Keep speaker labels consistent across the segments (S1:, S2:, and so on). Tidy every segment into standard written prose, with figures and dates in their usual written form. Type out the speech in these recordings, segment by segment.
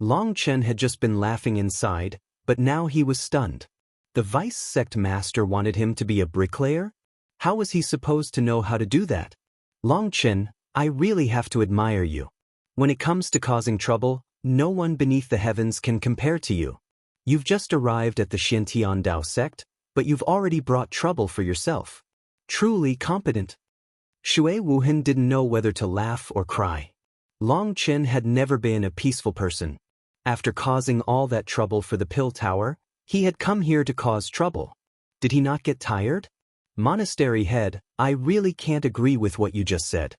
S1: Long Chen had just been laughing inside, but now he was stunned. The vice sect master wanted him to be a bricklayer? How was he supposed to know how to do that? Long Chen, I really have to admire you. When it comes to causing trouble, no one beneath the heavens can compare to you. You've just arrived at the Xiantian Dao sect, but you've already brought trouble for yourself. Truly competent. Shui Wuhan didn't know whether to laugh or cry. Long Chen had never been a peaceful person. After causing all that trouble for the pill tower, he had come here to cause trouble. Did he not get tired? Monastery head, I really can't agree with what you just said.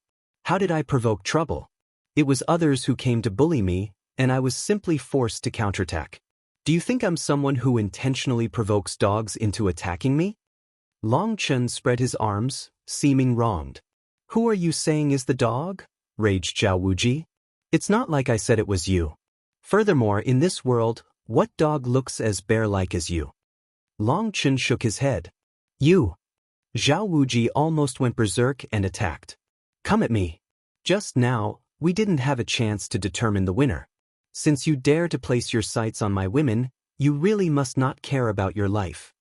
S1: How did I provoke trouble? It was others who came to bully me, and I was simply forced to counterattack. Do you think I'm someone who intentionally provokes dogs into attacking me? Long Chen spread his arms, seeming wronged. Who are you saying is the dog? Raged Zhao Wuji. It's not like I said it was you. Furthermore, in this world, what dog looks as bear-like as you? Long Chen shook his head. You. Zhao Wuji almost went berserk and attacked. Come at me. Just now, we didn't have a chance to determine the winner. Since you dare to place your sights on my women, you really must not care about your life.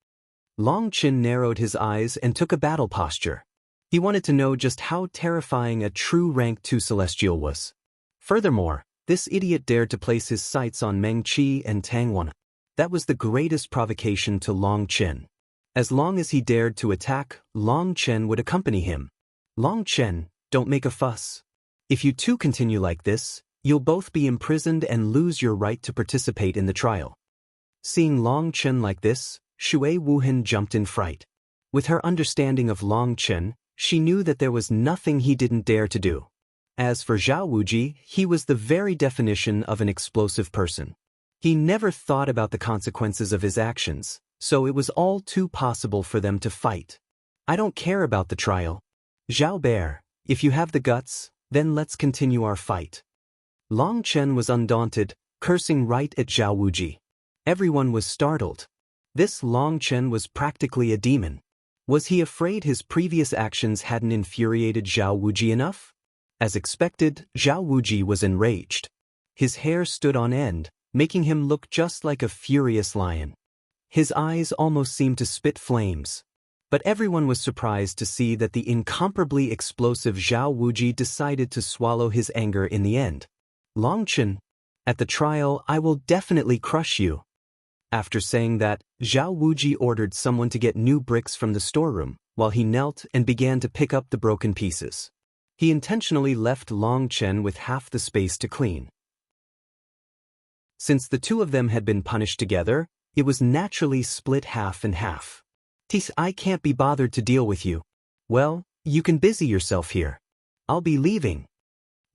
S1: Long Chen narrowed his eyes and took a battle posture. He wanted to know just how terrifying a true rank 2 celestial was. Furthermore, this idiot dared to place his sights on Meng Qi and Tang Wan. That was the greatest provocation to Long Chen. As long as he dared to attack, Long Chen would accompany him. Long Chen, don't make a fuss. If you two continue like this, you'll both be imprisoned and lose your right to participate in the trial. Seeing Long Chen like this, Shui Wuhan jumped in fright. With her understanding of Long Chen, she knew that there was nothing he didn't dare to do. As for Zhao Wuji, he was the very definition of an explosive person. He never thought about the consequences of his actions, so it was all too possible for them to fight. I don't care about the trial. Zhao Bear, if you have the guts, then let's continue our fight. Long Chen was undaunted, cursing right at Zhao Wuji. Everyone was startled. This Long Chen was practically a demon. Was he afraid his previous actions hadn't infuriated Zhao Wuji enough? As expected, Zhao Wuji was enraged. His hair stood on end, making him look just like a furious lion. His eyes almost seemed to spit flames. But everyone was surprised to see that the incomparably explosive Zhao Wuji decided to swallow his anger in the end. Long Chen, at the trial I will definitely crush you. After saying that, Zhao Wuji ordered someone to get new bricks from the storeroom, while he knelt and began to pick up the broken pieces. He intentionally left Long Chen with half the space to clean. Since the two of them had been punished together, it was naturally split half and half. I can't be bothered to deal with you. Well, you can busy yourself here. I'll be leaving.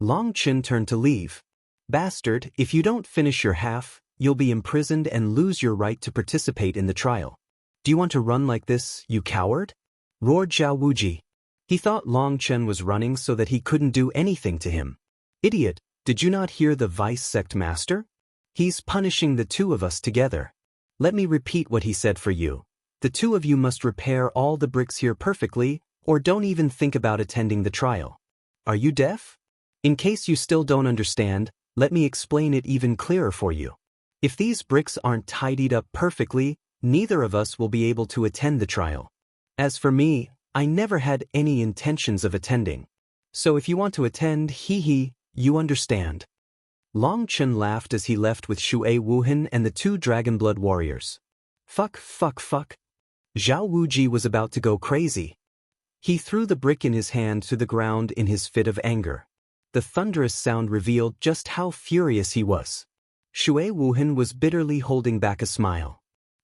S1: Long Chen turned to leave. Bastard, if you don't finish your half, you'll be imprisoned and lose your right to participate in the trial. Do you want to run like this, you coward? Roared Zhao Wuji. He thought Long Chen was running so that he couldn't do anything to him. Idiot, did you not hear the vice sect master? He's punishing the two of us together. Let me repeat what he said for you. The two of you must repair all the bricks here perfectly, or don't even think about attending the trial. Are you deaf? In case you still don't understand, let me explain it even clearer for you. If these bricks aren't tidied up perfectly, neither of us will be able to attend the trial. As for me, I never had any intentions of attending. So if you want to attend, you understand. Long Chen laughed as he left with Shui Wuhan and the two Dragonblood warriors. Fuck. Zhao Wuji was about to go crazy. He threw the brick in his hand to the ground in his fit of anger. The thunderous sound revealed just how furious he was. Shui Wuhan was bitterly holding back a smile.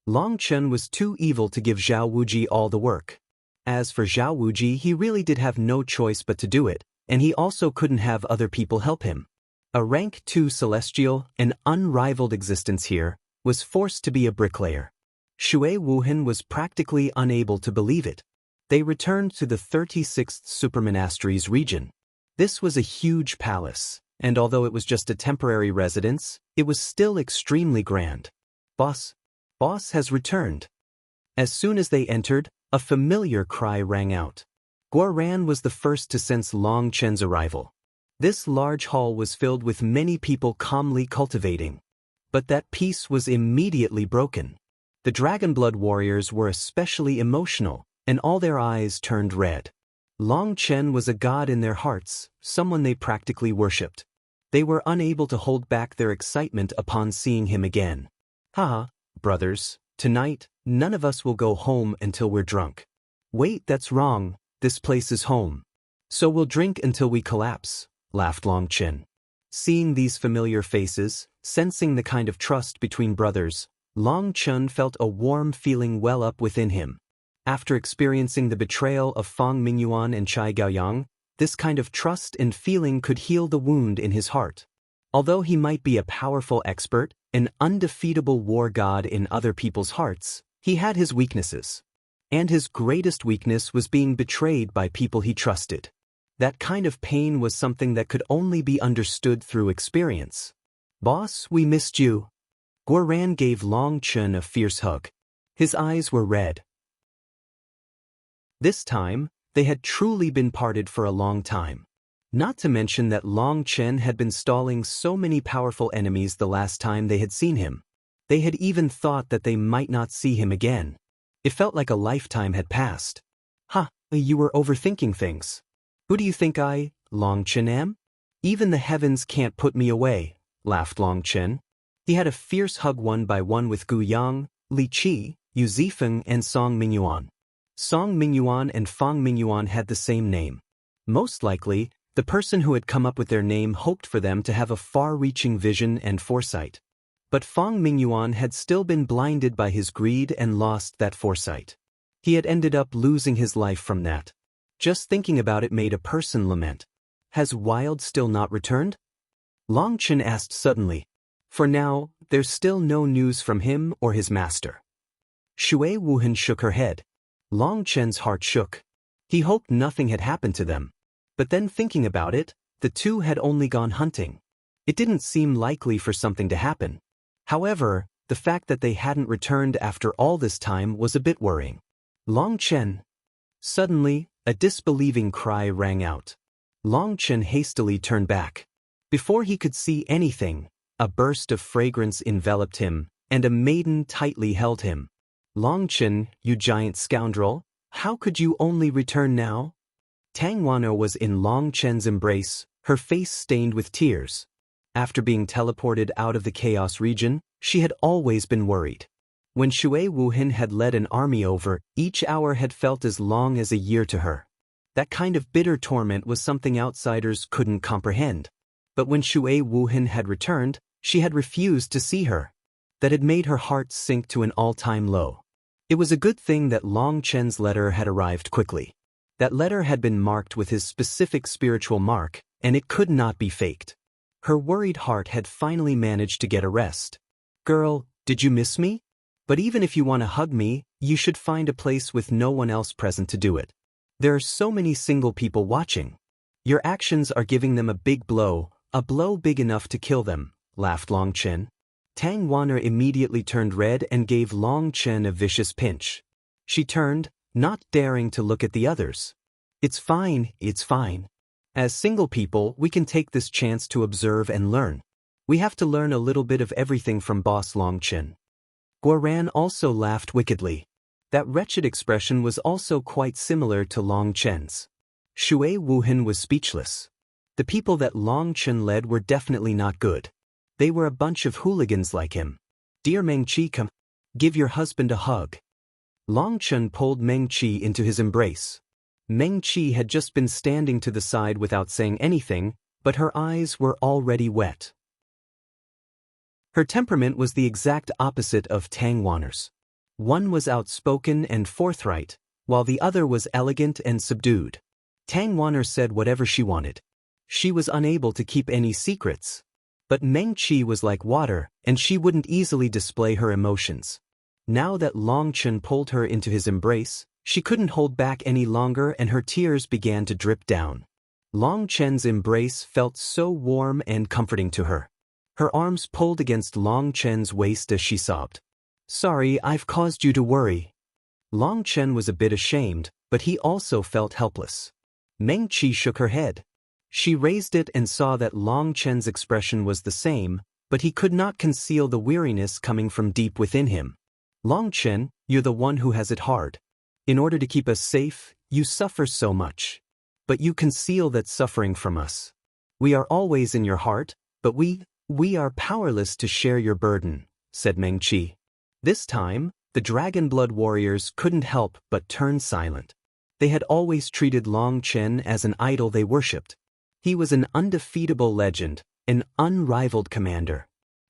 S1: Long Chen was too evil to give Zhao Wuji all the work. As for Zhao Wuji, he really did have no choice but to do it, and he also couldn't have other people help him. A rank 2 celestial, an unrivaled existence here, was forced to be a bricklayer. Shui Wuhan was practically unable to believe it. They returned to the 36th Supermonasteries region. This was a huge palace, and although it was just a temporary residence, it was still extremely grand. Boss has returned. As soon as they entered, a familiar cry rang out. Guoran was the first to sense Long Chen's arrival. This large hall was filled with many people calmly cultivating. But that peace was immediately broken. The Dragonblood warriors were especially emotional, and all their eyes turned red. Long Chen was a god in their hearts, someone they practically worshipped. They were unable to hold back their excitement upon seeing him again. Haha, brothers, tonight, none of us will go home until we're drunk. Wait, that's wrong, this place is home. So we'll drink until we collapse, laughed Long Chen. Seeing these familiar faces, sensing the kind of trust between brothers, Long Chen felt a warm feeling well up within him. After experiencing the betrayal of Fang Mingyuan and Chai Gaoyang, this kind of trust and feeling could heal the wound in his heart. Although he might be a powerful expert, an undefeatable war god in other people's hearts, he had his weaknesses. And his greatest weakness was being betrayed by people he trusted. That kind of pain was something that could only be understood through experience. Boss, we missed you. Guoran gave Long Chen a fierce hug. His eyes were red. This time, they had truly been parted for a long time. Not to mention that Long Chen had been stalling so many powerful enemies the last time they had seen him. They had even thought that they might not see him again. It felt like a lifetime had passed. Ha, you were overthinking things. Who do you think I, Long Chen, am? Even the heavens can't put me away, laughed Long Chen. He had a fierce hug one by one with Gu Yang, Li Qi, Yu Zifeng and Song Mingyuan. Song Mingyuan and Fang Mingyuan had the same name. Most likely, the person who had come up with their name hoped for them to have a far-reaching vision and foresight. But Fang Mingyuan had still been blinded by his greed and lost that foresight. He had ended up losing his life from that. Just thinking about it made a person lament. Has Wild still not returned? Long Chen asked suddenly. For now, there's still no news from him or his master. Shui Wuhan shook her head. Long Chen's heart shook. He hoped nothing had happened to them. But then thinking about it, the two had only gone hunting. It didn't seem likely for something to happen. However, the fact that they hadn't returned after all this time was a bit worrying. Long Chen. Suddenly, a disbelieving cry rang out. Long Chen hastily turned back. Before he could see anything, a burst of fragrance enveloped him, and a maiden tightly held him. Long Chen, you giant scoundrel, how could you only return now? Tang Wan'er was in Long Chen's embrace, her face stained with tears. After being teleported out of the chaos region, she had always been worried. When Shui Wuhan had led an army over, each hour had felt as long as a year to her. That kind of bitter torment was something outsiders couldn't comprehend. But when Shui Wuhan had returned, she had refused to see her. That had made her heart sink to an all-time low. It was a good thing that Long Chen's letter had arrived quickly. That letter had been marked with his specific spiritual mark, and it could not be faked. Her worried heart had finally managed to get a rest. Girl, did you miss me? But even if you want to hug me, you should find a place with no one else present to do it. There are so many single people watching. Your actions are giving them a blow big enough to kill them, laughed Long Chen. Tang Wan'er immediately turned red and gave Long Chen a vicious pinch. She turned, not daring to look at the others. It's fine, it's fine. As single people, we can take this chance to observe and learn. We have to learn a little bit of everything from Boss Long Chen. Guoran also laughed wickedly. That wretched expression was also quite similar to Long Chen's. Shui Wuhan was speechless. The people that Long Chen led were definitely not good. They were a bunch of hooligans like him. Dear Meng Qi, come. Give your husband a hug. Long Chen pulled Meng Qi into his embrace. Meng Qi had just been standing to the side without saying anything, but her eyes were already wet. Her temperament was the exact opposite of Tang Wan'er's. One was outspoken and forthright, while the other was elegant and subdued. Tang Wan'er said whatever she wanted. She was unable to keep any secrets. But Meng Qi was like water, and she wouldn't easily display her emotions. Now that Long Chen pulled her into his embrace, she couldn't hold back any longer and her tears began to drip down. Long Chen's embrace felt so warm and comforting to her. Her arms pulled against Long Chen's waist as she sobbed. Sorry, I've caused you to worry. Long Chen was a bit ashamed, but he also felt helpless. Meng Qi shook her head. She raised it and saw that Long Chen's expression was the same, but he could not conceal the weariness coming from deep within him. Long Chen, you're the one who has it hard. In order to keep us safe, you suffer so much. But you conceal that suffering from us. We are always in your heart, but we are powerless to share your burden, said Meng Qi. This time, the Dragon Blood warriors couldn't help but turn silent. They had always treated Long Chen as an idol they worshipped. He was an undefeatable legend, an unrivaled commander.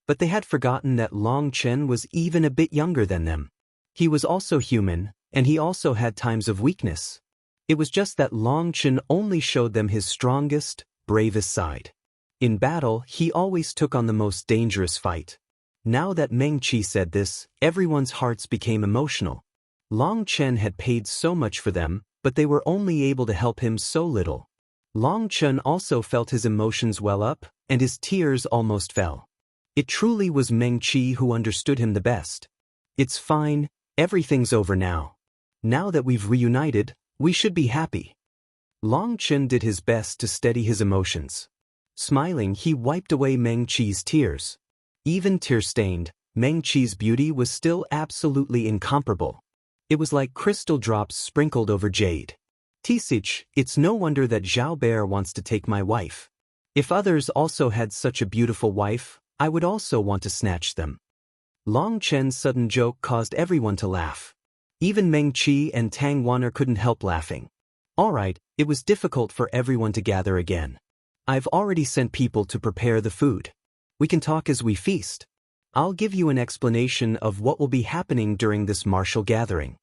S1: But they had forgotten that Long Chen was even a bit younger than them. He was also human, and he also had times of weakness. It was just that Long Chen only showed them his strongest, bravest side. In battle, he always took on the most dangerous fight. Now that Meng Qi said this, everyone's hearts became emotional. Long Chen had paid so much for them, but they were only able to help him so little. Long Chen also felt his emotions well up, and his tears almost fell. It truly was Meng Qi who understood him the best. It's fine, everything's over now. Now that we've reunited, we should be happy. Long Chen did his best to steady his emotions. Smiling, he wiped away Meng Qi's tears. Even tear-stained, Meng Qi's beauty was still absolutely incomparable. It was like crystal drops sprinkled over jade. Tisich, it's no wonder that Zhao Bear wants to take my wife. If others also had such a beautiful wife, I would also want to snatch them. Long Chen's sudden joke caused everyone to laugh. Even Meng Qi and Tang Wan'er couldn't help laughing. Alright, it was difficult for everyone to gather again. I've already sent people to prepare the food. We can talk as we feast. I'll give you an explanation of what will be happening during this martial gathering.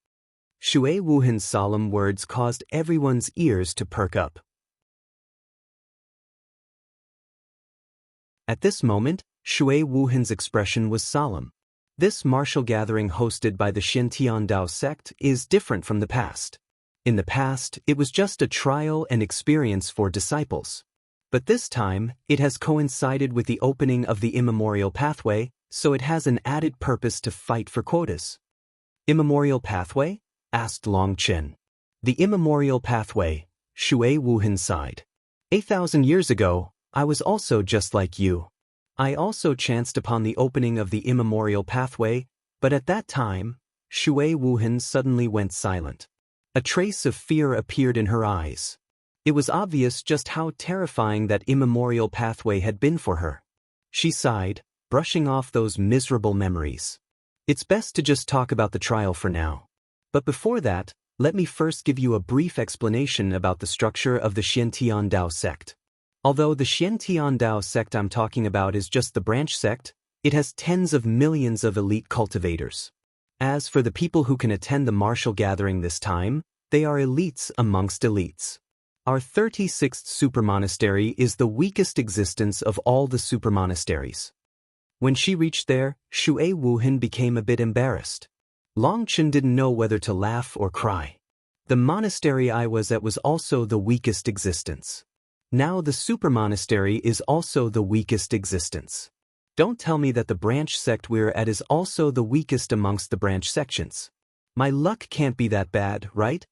S1: Shui Wuhan's solemn words caused everyone's ears to perk up. At this moment, Shui Wuhan's expression was solemn. This martial gathering hosted by the Xintian Dao sect is different from the past. In the past, it was just a trial and experience for disciples. But this time, it has coincided with the opening of the immemorial pathway, so it has an added purpose to fight for quotas. Immemorial pathway? Asked Long Chen. The immemorial pathway, Shui Wuhan sighed. 8,000 years ago, I was also just like you. I also chanced upon the opening of the immemorial pathway, but at that time, Shui Wuhan suddenly went silent. A trace of fear appeared in her eyes. It was obvious just how terrifying that immemorial pathway had been for her. She sighed, brushing off those miserable memories. It's best to just talk about the trial for now. But before that, let me first give you a brief explanation about the structure of the Xintian Dao sect. Although the Xintian Dao sect I'm talking about is just the branch sect, it has tens of millions of elite cultivators. As for the people who can attend the martial gathering this time, they are elites amongst elites. Our 36th supermonastery is the weakest existence of all the supermonasteries. When she reached there, Shui Wuhan became a bit embarrassed. Long Chen didn't know whether to laugh or cry. The monastery I was at was also the weakest existence. Now the supermonastery is also the weakest existence. Don't tell me that the branch sect we're at is also the weakest amongst the branch sections. My luck can't be that bad, right?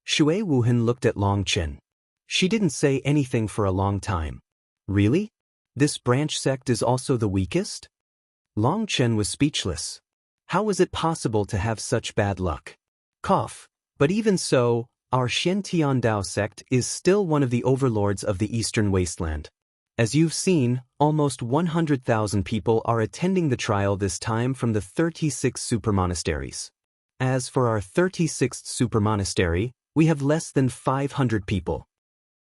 S1: Shui Wuhan looked at Long Chen. She didn't say anything for a long time. Really? This branch sect is also the weakest? Long Chen was speechless. How was it possible to have such bad luck? Cough. But even so, our Xintian Dao sect is still one of the overlords of the Eastern Wasteland. As you've seen, almost 100,000 people are attending the trial this time from the 36 supermonasteries. As for our 36th supermonastery, we have less than 500 people.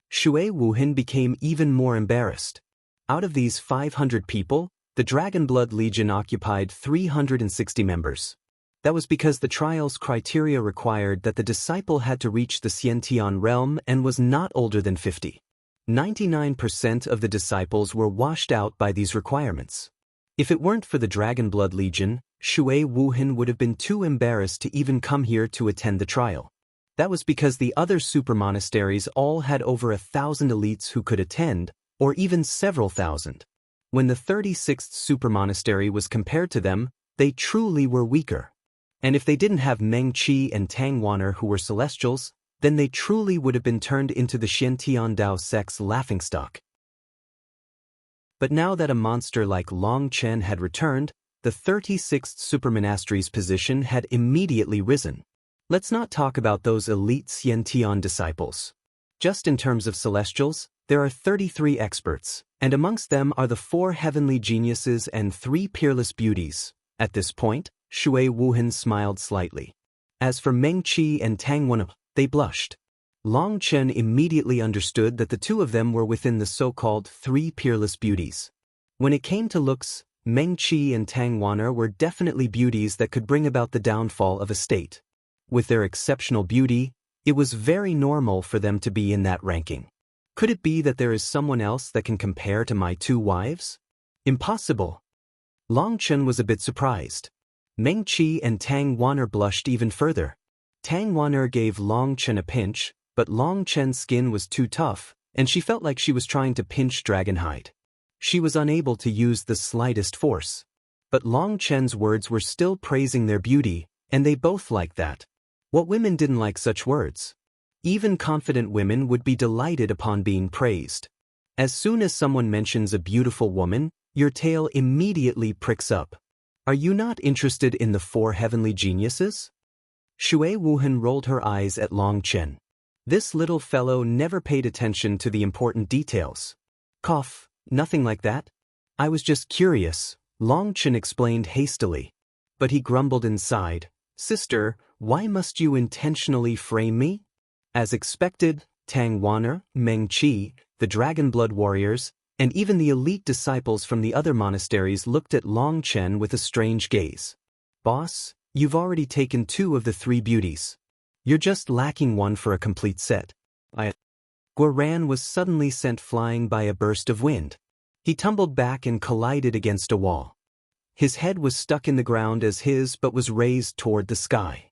S1: Shui Wuhan became even more embarrassed. Out of these 500 people, the Dragon Blood Legion occupied 360 members. That was because the trial's criteria required that the disciple had to reach the Xiantian realm and was not older than 50. 99% of the disciples were washed out by these requirements. If it weren't for the Dragon Blood Legion, Shui Wuhan would have been too embarrassed to even come here to attend the trial. That was because the other supermonasteries all had over 1,000 elites who could attend, or even several thousand. When the 36th supermonastery was compared to them, they truly were weaker. And if they didn't have Meng Qi and Tang Wan'er who were celestials, then they truly would have been turned into the Xintian Dao sect's laughingstock. But now that a monster like Long Chen had returned, the 36th Supermonastery's position had immediately risen. Let's not talk about those elite Xiantian disciples. Just in terms of celestials, there are 33 experts, and amongst them are the 4 heavenly geniuses and 3 peerless beauties. At this point, Shui Wuhan smiled slightly. As for Meng Qi and Tang Wen, they blushed. Long Chen immediately understood that the two of them were within the so-called 3 peerless beauties. When it came to looks, Meng Qi and Tang Wan were definitely beauties that could bring about the downfall of a state. With their exceptional beauty, it was very normal for them to be in that ranking. Could it be that there is someone else that can compare to my 2 wives? Impossible. Long Chen was a bit surprised. Meng Qi and Tang Wan blushed even further. Tang Wan gave Long Chen a pinch, but Long Chen's skin was too tough, and she felt like she was trying to pinch dragonhide. She was unable to use the slightest force. But Long Chen's words were still praising their beauty, and they both liked that. What women didn't like such words? Even confident women would be delighted upon being praised. As soon as someone mentions a beautiful woman, your tail immediately pricks up. Are you not interested in the 4 heavenly geniuses? Shui Wuhan rolled her eyes at Long Chen. This little fellow never paid attention to the important details. Cough, nothing like that. I was just curious, Long Chen explained hastily. But he grumbled inside, Sister, why must you intentionally frame me? As expected, Tang Wan, Meng Qi, the Dragon Blood warriors, and even the elite disciples from the other monasteries looked at Long Chen with a strange gaze. Boss, you've already taken 2 of the 3 beauties. You're just lacking one for a complete set. Guoran was suddenly sent flying by a burst of wind. He tumbled back and collided against a wall. His head was stuck in the ground as his but was raised toward the sky.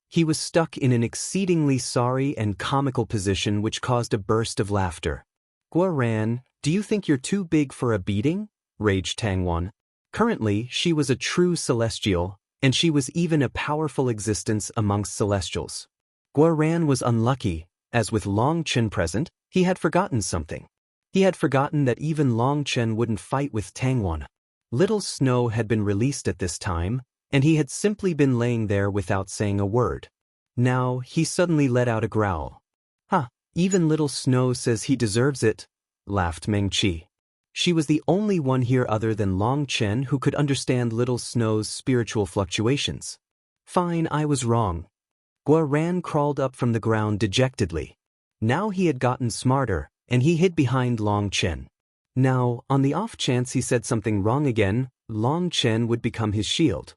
S1: He was stuck in an exceedingly sorry and comical position which caused a burst of laughter. Guoran, do you think you're too big for a beating? Raged Tang Wan. Currently, she was a true celestial, and she was even a powerful existence amongst celestials. Guoran was unlucky, as with Long Chen present, he had forgotten something. He had forgotten that even Long Chen wouldn't fight with Tang Wan. Little Snow had been released at this time, and he had simply been laying there without saying a word. Now, he suddenly let out a growl. Even Little Snow says he deserves it, laughed Meng Qi. She was the only one here other than Long Chen who could understand Little Snow's spiritual fluctuations. Fine, I was wrong. Guoran crawled up from the ground dejectedly. Now he had gotten smarter, and he hid behind Long Chen. Now, on the off chance he said something wrong again, Long Chen would become his shield.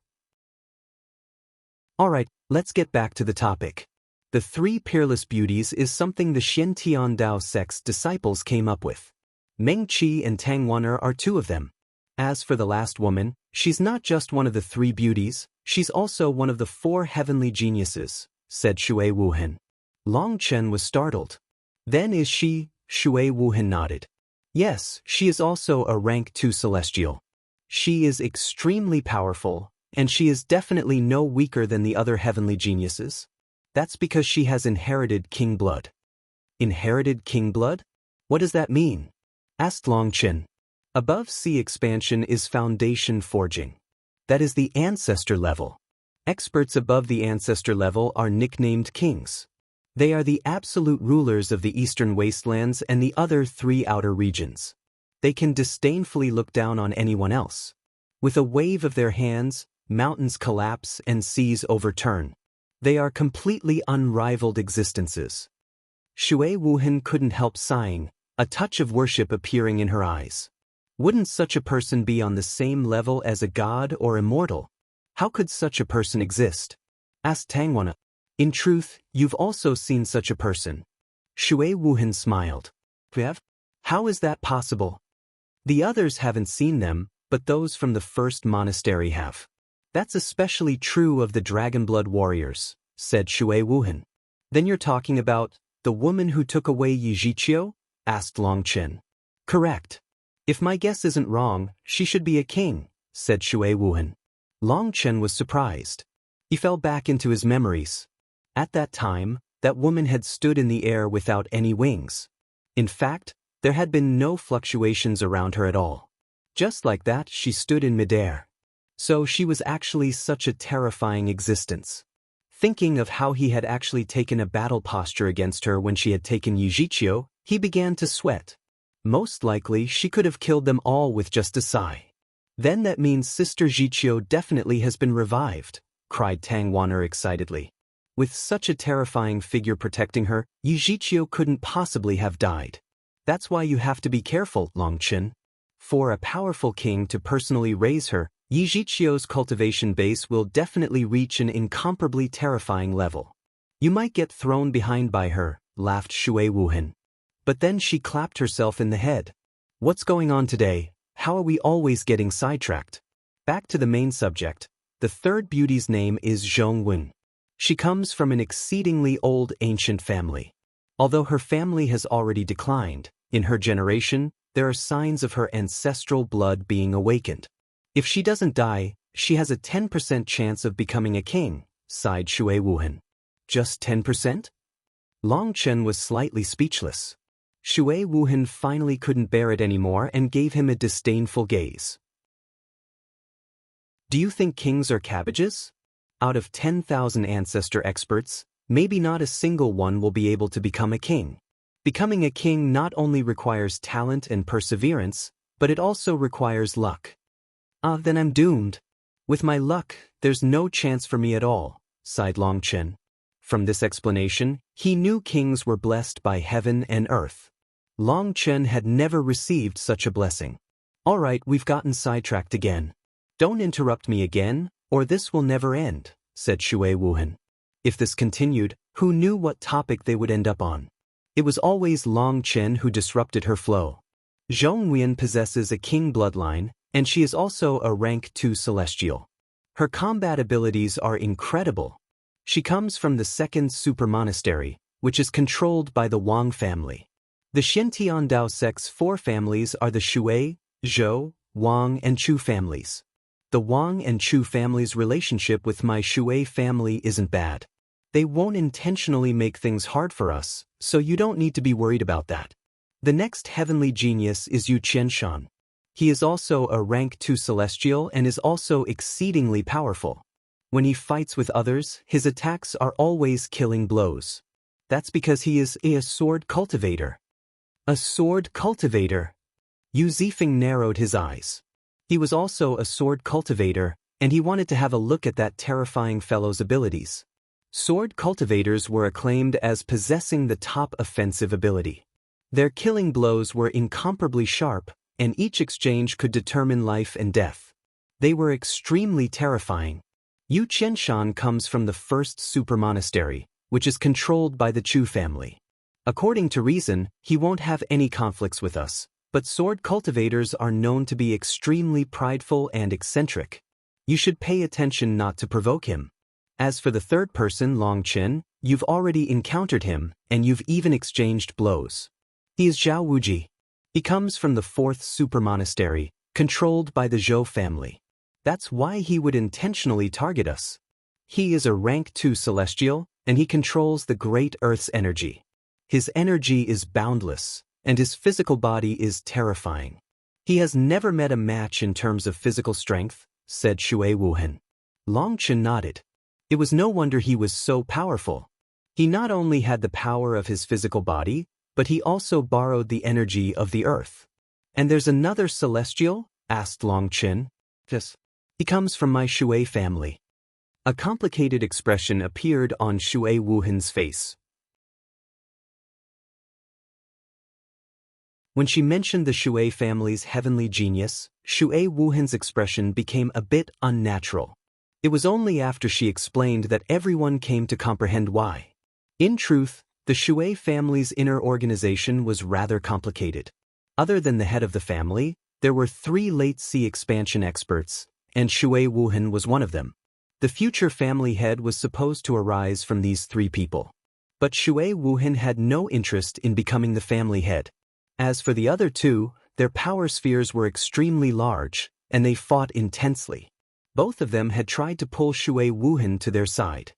S1: Alright, let's get back to the topic. The 3 peerless beauties is something the Xiantian Dao sect's disciples came up with. Meng Qi and Tang Wan are 2 of them. As for the last woman, she's not just one of the 3 beauties, she's also one of the 4 heavenly geniuses, said Shui Wuhan. Long Chen was startled. Then is she? Shui Wuhan nodded. Yes, she is also a rank 2 celestial. She is extremely powerful, and she is definitely no weaker than the other heavenly geniuses. That's because she has inherited king blood. Inherited king blood? What does that mean? Asked Long Chen. Above sea expansion is foundation forging. That is the ancestor level. Experts above the ancestor level are nicknamed kings. They are the absolute rulers of the eastern wastelands and the other 3 outer regions. They can disdainfully look down on anyone else. With a wave of their hands, mountains collapse and seas overturn. They are completely unrivaled existences. Shui Wuhan couldn't help sighing, a touch of worship appearing in her eyes. Wouldn't such a person be on the same level as a god or immortal? How could such a person exist? Asked Tang Wan. In truth, you've also seen such a person. Shui Wuhan smiled. How is that possible? The others haven't seen them, but those from the first monastery have. That's especially true of the Dragonblood warriors, said Shui Wuhan. Then you're talking about the woman who took away Yijiqiu? Asked Long Chen. Correct. If my guess isn't wrong, she should be a king, said Shui Wuhan. Long Chen was surprised. He fell back into his memories. At that time, that woman had stood in the air without any wings. In fact, there had been no fluctuations around her at all. Just like that, she stood in midair. So she was actually such a terrifying existence. Thinking of how he had actually taken a battle posture against her when she had taken Yujichio, he began to sweat. Most likely she could have killed them all with just a sigh. Then that means Sister Jichio definitely has been revived, cried Tang Wanner excitedly. With such a terrifying figure protecting her, Yujichio couldn't possibly have died. That's why you have to be careful, Longchen. For a powerful king to personally raise her, Yujichio's cultivation base will definitely reach an incomparably terrifying level. You might get thrown behind by her, laughed Shui Wuhan. But then she clapped herself in the head. What's going on today? How are we always getting sidetracked? Back to the main subject. The third beauty's name is Zhongwen. She comes from an exceedingly old ancient family. Although her family has already declined, in her generation, there are signs of her ancestral blood being awakened. If she doesn't die, she has a 10% chance of becoming a king, sighed Shui Wuhan. Just 10%? Long Chen was slightly speechless. Shui Wuhan finally couldn't bear it anymore and gave him a disdainful gaze. Do you think kings are cabbages? Out of 10,000 ancestor experts, maybe not a single one will be able to become a king. Becoming a king not only requires talent and perseverance, but it also requires luck. Then I'm doomed. With my luck, there's no chance for me at all, sighed Long Chen. From this explanation, he knew kings were blessed by heaven and earth. Long Chen had never received such a blessing. All right, we've gotten sidetracked again. Don't interrupt me again, or this will never end, said Shui Wuhan. If this continued, who knew what topic they would end up on? It was always Long Chen who disrupted her flow. Zhongwen possesses a king bloodline, and she is also a rank 2 celestial. Her combat abilities are incredible. She comes from the second super monastery, which is controlled by the Wang family. The Xintiandao sect's 4 families are the Shui, Zhou, Wang and Chu families. The Wang and Chu family's relationship with my Shui family isn't bad. They won't intentionally make things hard for us, so you don't need to be worried about that. The next heavenly genius is Yu Qianshan. He is also a rank 2 celestial and is also exceedingly powerful. When he fights with others, his attacks are always killing blows. That's because he is a sword cultivator. A sword cultivator? Yu Zifeng narrowed his eyes. He was also a sword cultivator, and he wanted to have a look at that terrifying fellow's abilities. Sword cultivators were acclaimed as possessing the top offensive ability. Their killing blows were incomparably sharp, and each exchange could determine life and death. They were extremely terrifying. Yu Qianshan comes from the first super monastery, which is controlled by the Chu family. According to reason, he won't have any conflicts with us, but sword cultivators are known to be extremely prideful and eccentric. You should pay attention not to provoke him. As for the third person, Long Chen, you've already encountered him, and you've even exchanged blows. He is Zhao Wuji. He comes from the 4th super monastery, controlled by the Zhou family. That's why he would intentionally target us. He is a rank 2 celestial, and he controls the great Earth's energy. His energy is boundless, and his physical body is terrifying. He has never met a match in terms of physical strength, said Shui Wuhan. Long Chen nodded. It was no wonder he was so powerful. He not only had the power of his physical body, but he also borrowed the energy of the earth. And there's another celestial? Asked Long Chen. Yes. He comes from my Shui family. A complicated expression appeared on Shui Wuhan's face. When she mentioned the Shui family's heavenly genius, Shui Wuhan's expression became a bit unnatural. It was only after she explained that everyone came to comprehend why. In truth, the Shui family's inner organization was rather complicated. Other than the head of the family, there were 3 late sea expansion experts, and Shui Wuhan was one of them. The future family head was supposed to arise from these 3 people. But Shui Wuhan had no interest in becoming the family head. As for the other 2, their power spheres were extremely large, and they fought intensely. Both of them had tried to pull Shui Wuhan to their side.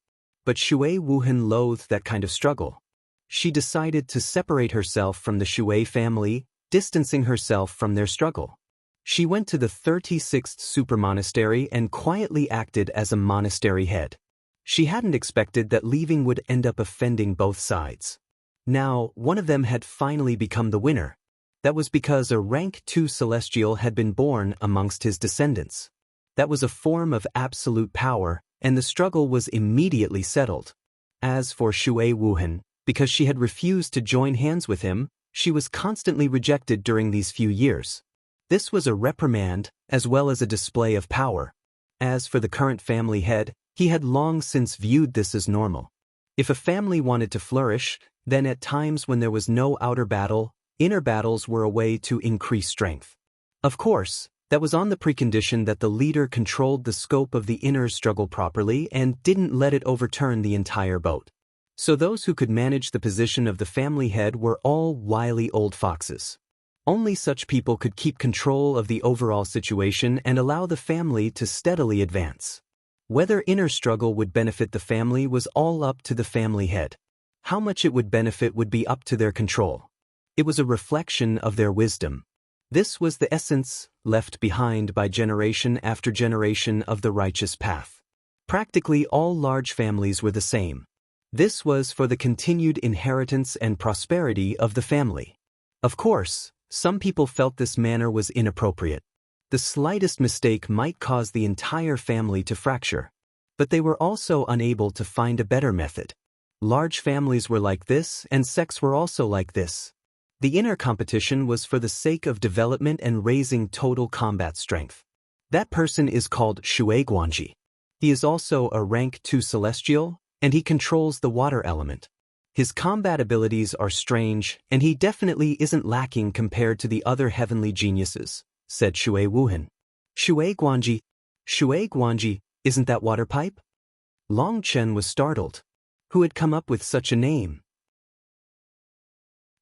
S1: But Shui Wuhan loathed that kind of struggle. She decided to separate herself from the Shui family, distancing herself from their struggle. She went to the 36th supermonastery and quietly acted as a monastery head. She hadn't expected that leaving would end up offending both sides. Now, one of them had finally become the winner. That was because a rank 2 celestial had been born amongst his descendants. That was a form of absolute power, and the struggle was immediately settled. As for Shui Wuhan, because she had refused to join hands with him, she was constantly rejected during these few years. This was a reprimand, as well as a display of power. As for the current family head, he had long since viewed this as normal. If a family wanted to flourish, then at times when there was no outer battle, inner battles were a way to increase strength. Of course, that was on the precondition that the leader controlled the scope of the inner struggle properly and didn't let it overturn the entire boat. So those who could manage the position of the family head were all wily old foxes. Only such people could keep control of the overall situation and allow the family to steadily advance. Whether inner struggle would benefit the family was all up to the family head. How much it would benefit would be up to their control. It was a reflection of their wisdom. This was the essence left behind by generation after generation of the righteous path. Practically all large families were the same. This was for the continued inheritance and prosperity of the family. Of course, some people felt this manner was inappropriate. The slightest mistake might cause the entire family to fracture. But they were also unable to find a better method. Large families were like this, and sects were also like this. The inner competition was for the sake of development and raising total combat strength. That person is called Shui Guanji. He is also a rank 2 celestial, and he controls the water element. His combat abilities are strange, and he definitely isn't lacking compared to the other heavenly geniuses, said Shui Wuhan. Shui Guanji, isn't that water pipe? Long Chen was startled. Who had come up with such a name?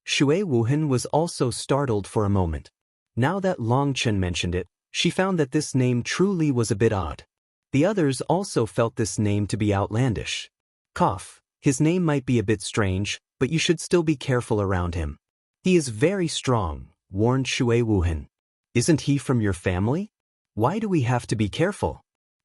S1: Shui Wuhan was also startled for a moment. Now that Long Chen mentioned it, she found that this name truly was a bit odd. The others also felt this name to be outlandish. Cough. His name might be a bit strange, but you should still be careful around him. He is very strong, warned Shui Wuhan. Isn't he from your family? Why do we have to be careful?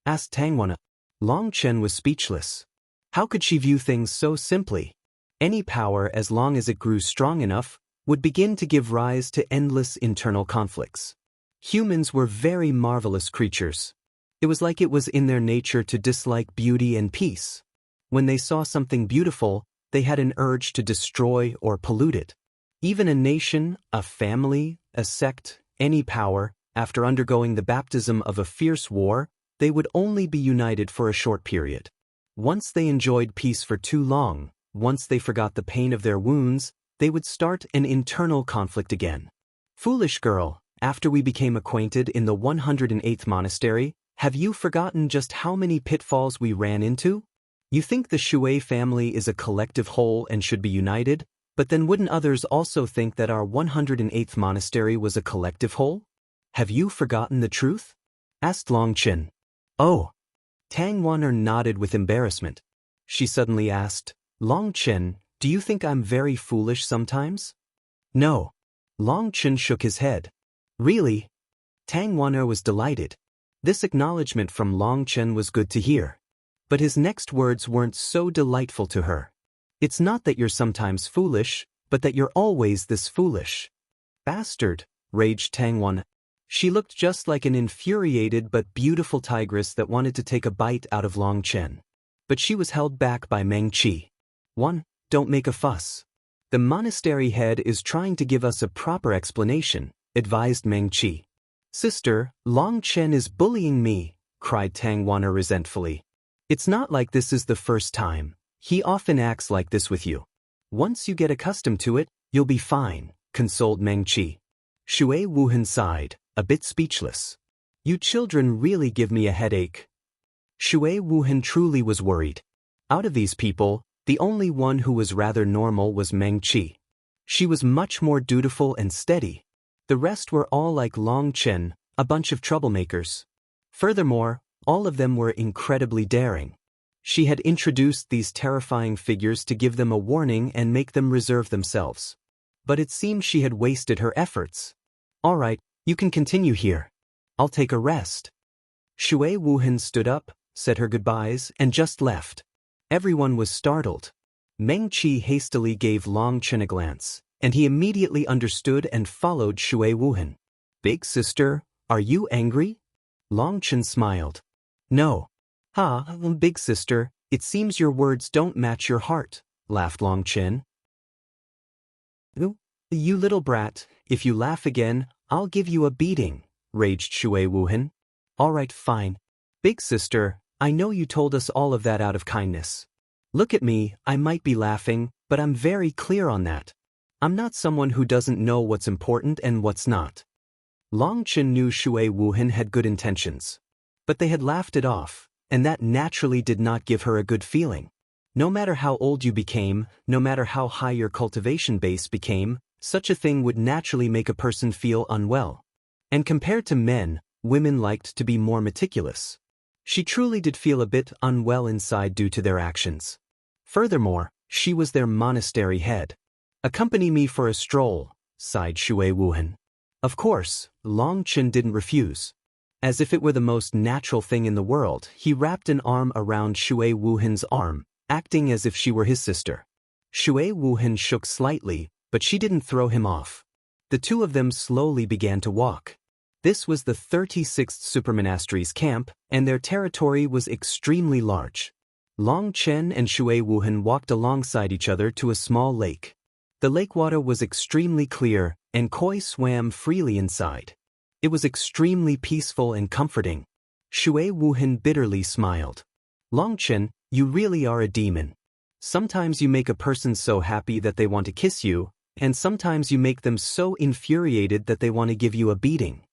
S1: Asked Tangwana. Long Chen was speechless. How could she view things so simply? Any power, as long as it grew strong enough, would begin to give rise to endless internal conflicts. Humans were very marvelous creatures. It was like it was in their nature to dislike beauty and peace. When they saw something beautiful, they had an urge to destroy or pollute it. Even a nation, a family, a sect, any power, after undergoing the baptism of a fierce war, they would only be united for a short period. Once they enjoyed peace for too long, once they forgot the pain of their wounds, they would start an internal conflict again. Foolish girl, after we became acquainted in the 108th monastery, have you forgotten just how many pitfalls we ran into? You think the Shui family is a collective whole and should be united, but then wouldn't others also think that our 108th monastery was a collective whole? Have you forgotten the truth? Asked Long Chen. Oh. Tang Wan'er nodded with embarrassment. She suddenly asked, Long Chen, do you think I'm very foolish sometimes? No. Long Chen shook his head. Really? Tang Wan'er was delighted. This acknowledgement from Long Chen was good to hear. But his next words weren't so delightful to her. It's not that you're sometimes foolish, but that you're always this foolish. Bastard, raged Tang Wan. She looked just like an infuriated but beautiful tigress that wanted to take a bite out of Long Chen. But she was held back by Meng Qi. Don't make a fuss. The monastery head is trying to give us a proper explanation, advised Meng Qi. Sister, Long Chen is bullying me, cried Tang Wan'er resentfully. It's not like this is the first time. He often acts like this with you. Once you get accustomed to it, you'll be fine, consoled Meng Qi. Shui Wuhan sighed, a bit speechless. You children really give me a headache. Shui Wuhan truly was worried. Out of these people, the only one who was rather normal was Meng Qi. She was much more dutiful and steady. The rest were all like Long Chen, a bunch of troublemakers. Furthermore, all of them were incredibly daring. She had introduced these terrifying figures to give them a warning and make them reserve themselves. But it seemed she had wasted her efforts. All right, You can continue here. I'll take a rest. Shui Wuhan stood up, said her goodbyes, and just left. Everyone was startled. Meng Qi hastily gave Long Chen a glance, and he immediately understood and followed Shui Wuhan. Big sister, are you angry? Long Chen smiled. No. Ha, big sister, it seems your words don't match your heart, laughed Long Chen. You little brat, if you laugh again, I'll give you a beating, raged Shui Wuhan. All right, fine. Big sister, I know you told us all of that out of kindness. Look at me, I might be laughing, but I'm very clear on that. I'm not someone who doesn't know what's important and what's not. Long Chen knew Shui Wuhan had good intentions. But they had laughed it off, and that naturally did not give her a good feeling. No matter how old you became, no matter how high your cultivation base became, such a thing would naturally make a person feel unwell. And compared to men, women liked to be more meticulous. She truly did feel a bit unwell inside due to their actions. Furthermore, she was their monastery head. Accompany me for a stroll, sighed Shui Wuhan. Of course, Long Chen didn't refuse. As if it were the most natural thing in the world, he wrapped an arm around Shui Wuhan's arm, acting as if she were his sister. Shui Wuhan shook slightly, but she didn't throw him off. The two of them slowly began to walk. This was the 36th Supermonastery's camp, and their territory was extremely large. Long Chen and Shui Wuhan walked alongside each other to a small lake. The lake water was extremely clear, and koi swam freely inside. It was extremely peaceful and comforting. Shui Wuhan bitterly smiled. Long Chen, you really are a demon. Sometimes you make a person so happy that they want to kiss you, and sometimes you make them so infuriated that they want to give you a beating.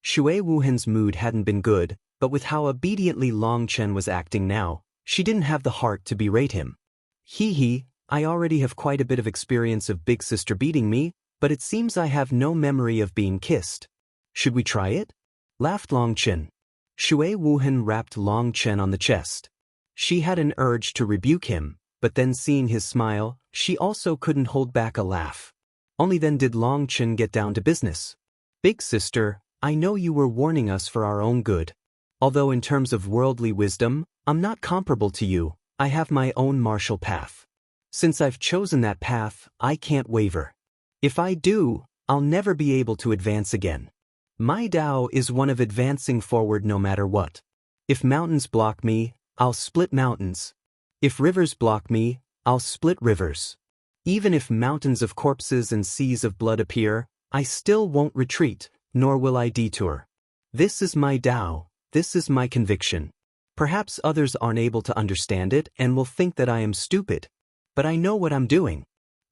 S1: Shui Wuhan's mood hadn't been good, but with how obediently Long Chen was acting now, she didn't have the heart to berate him. Hee, I already have quite a bit of experience of big sister beating me, but it seems I have no memory of being kissed. Should we try it? Laughed Long Chen. Shui Wuhan rapped Long Chen on the chest. She had an urge to rebuke him, but then seeing his smile, she also couldn't hold back a laugh. Only then did Long Chen get down to business. Big sister, I know you were warning us for our own good. Although in terms of worldly wisdom, I'm not comparable to you, I have my own martial path. Since I've chosen that path, I can't waver. If I do, I'll never be able to advance again. My Tao is one of advancing forward no matter what. If mountains block me, I'll split mountains. If rivers block me, I'll split rivers. Even if mountains of corpses and seas of blood appear, I still won't retreat, nor will I detour. This is my Tao, this is my conviction. Perhaps others aren't able to understand it and will think that I am stupid. But I know what I'm doing.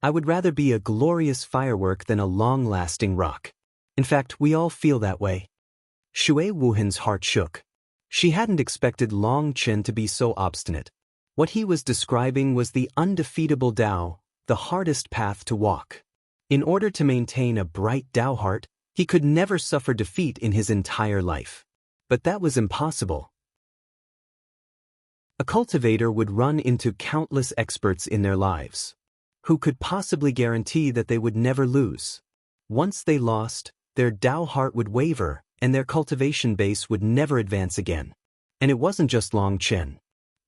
S1: I would rather be a glorious firework than a long-lasting rock. In fact, we all feel that way. Shui Wuhan's heart shook. She hadn't expected Long Chen to be so obstinate. What he was describing was the undefeatable Tao, the hardest path to walk. In order to maintain a bright Tao heart, he could never suffer defeat in his entire life. But that was impossible. A cultivator would run into countless experts in their lives. Who could possibly guarantee that they would never lose? Once they lost, their Tao heart would waver, and their cultivation base would never advance again. And it wasn't just Long Chen.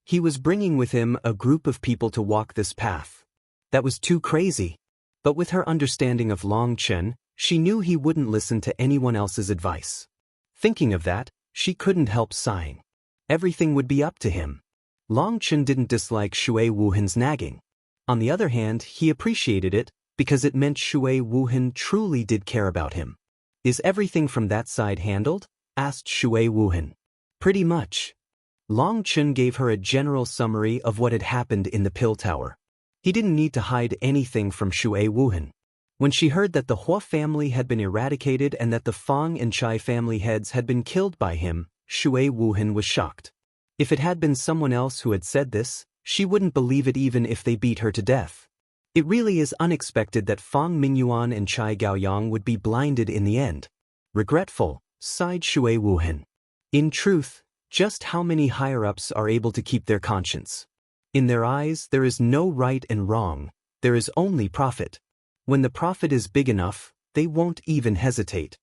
S1: He was bringing with him a group of people to walk this path. That was too crazy. But with her understanding of Long Chen, she knew he wouldn't listen to anyone else's advice. Thinking of that, she couldn't help sighing. Everything would be up to him. Long Chen didn't dislike Shui Wuhan's nagging. On the other hand, he appreciated it because it meant Shui Wuhan truly did care about him. Is everything from that side handled? Asked Shui Wuhan. Pretty much. Long Chen gave her a general summary of what had happened in the pill tower. He didn't need to hide anything from Shui Wuhan. When she heard that the Hua family had been eradicated and that the Fang and Chai family heads had been killed by him, Shui Wuhan was shocked. If it had been someone else who had said this, she wouldn't believe it even if they beat her to death. It really is unexpected that Fang Mingyuan and Chai Gaoyang would be blinded in the end. Regretful, sighed Shui Wuhan. In truth, just how many higher-ups are able to keep their conscience? In their eyes, there is no right and wrong, there is only profit. When the profit is big enough, they won't even hesitate.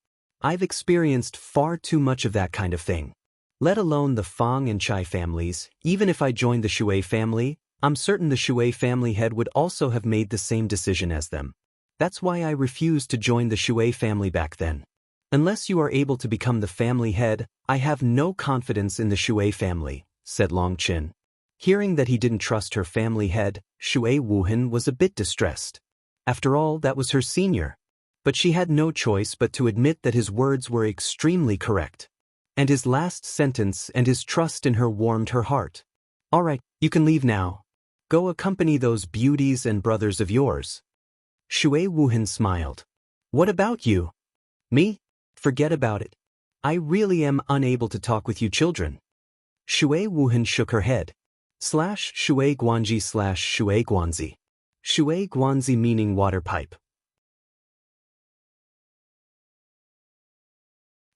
S1: I've experienced far too much of that kind of thing. Let alone the Fang and Chai families. Even if I joined the Shui family, I'm certain the Shui family head would also have made the same decision as them. That's why I refused to join the Shui family back then. Unless you are able to become the family head, I have no confidence in the Shui family, said Long Qin. Hearing that he didn't trust her family head, Shui Wuhan was a bit distressed. After all, that was her senior. But she had no choice but to admit that his words were extremely correct. And his last sentence and his trust in her warmed her heart. All right, you can leave now. Go accompany those beauties and brothers of yours. Shui Wuhan smiled. What about you? Me? Forget about it. I really am unable to talk with you children. Shui Wuhan shook her head. /Shui Guanji /Shui Guanzi. Shui Guanzi meaning water pipe.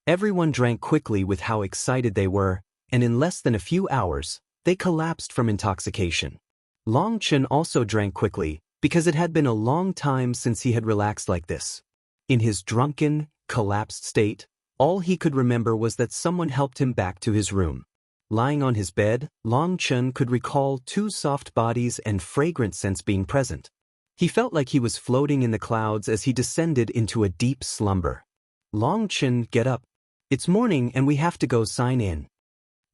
S1: Everyone drank quickly with how excited they were, and in less than a few hours, they collapsed from intoxication. Long Qin also drank quickly, because it had been a long time since he had relaxed like this. In his drunken, collapsed state, all he could remember was that someone helped him back to his room. Lying on his bed, Long Qin could recall two soft bodies and fragrant scents being present. He felt like he was floating in the clouds as he descended into a deep slumber. Long Qin, get up. It's morning and we have to go sign in.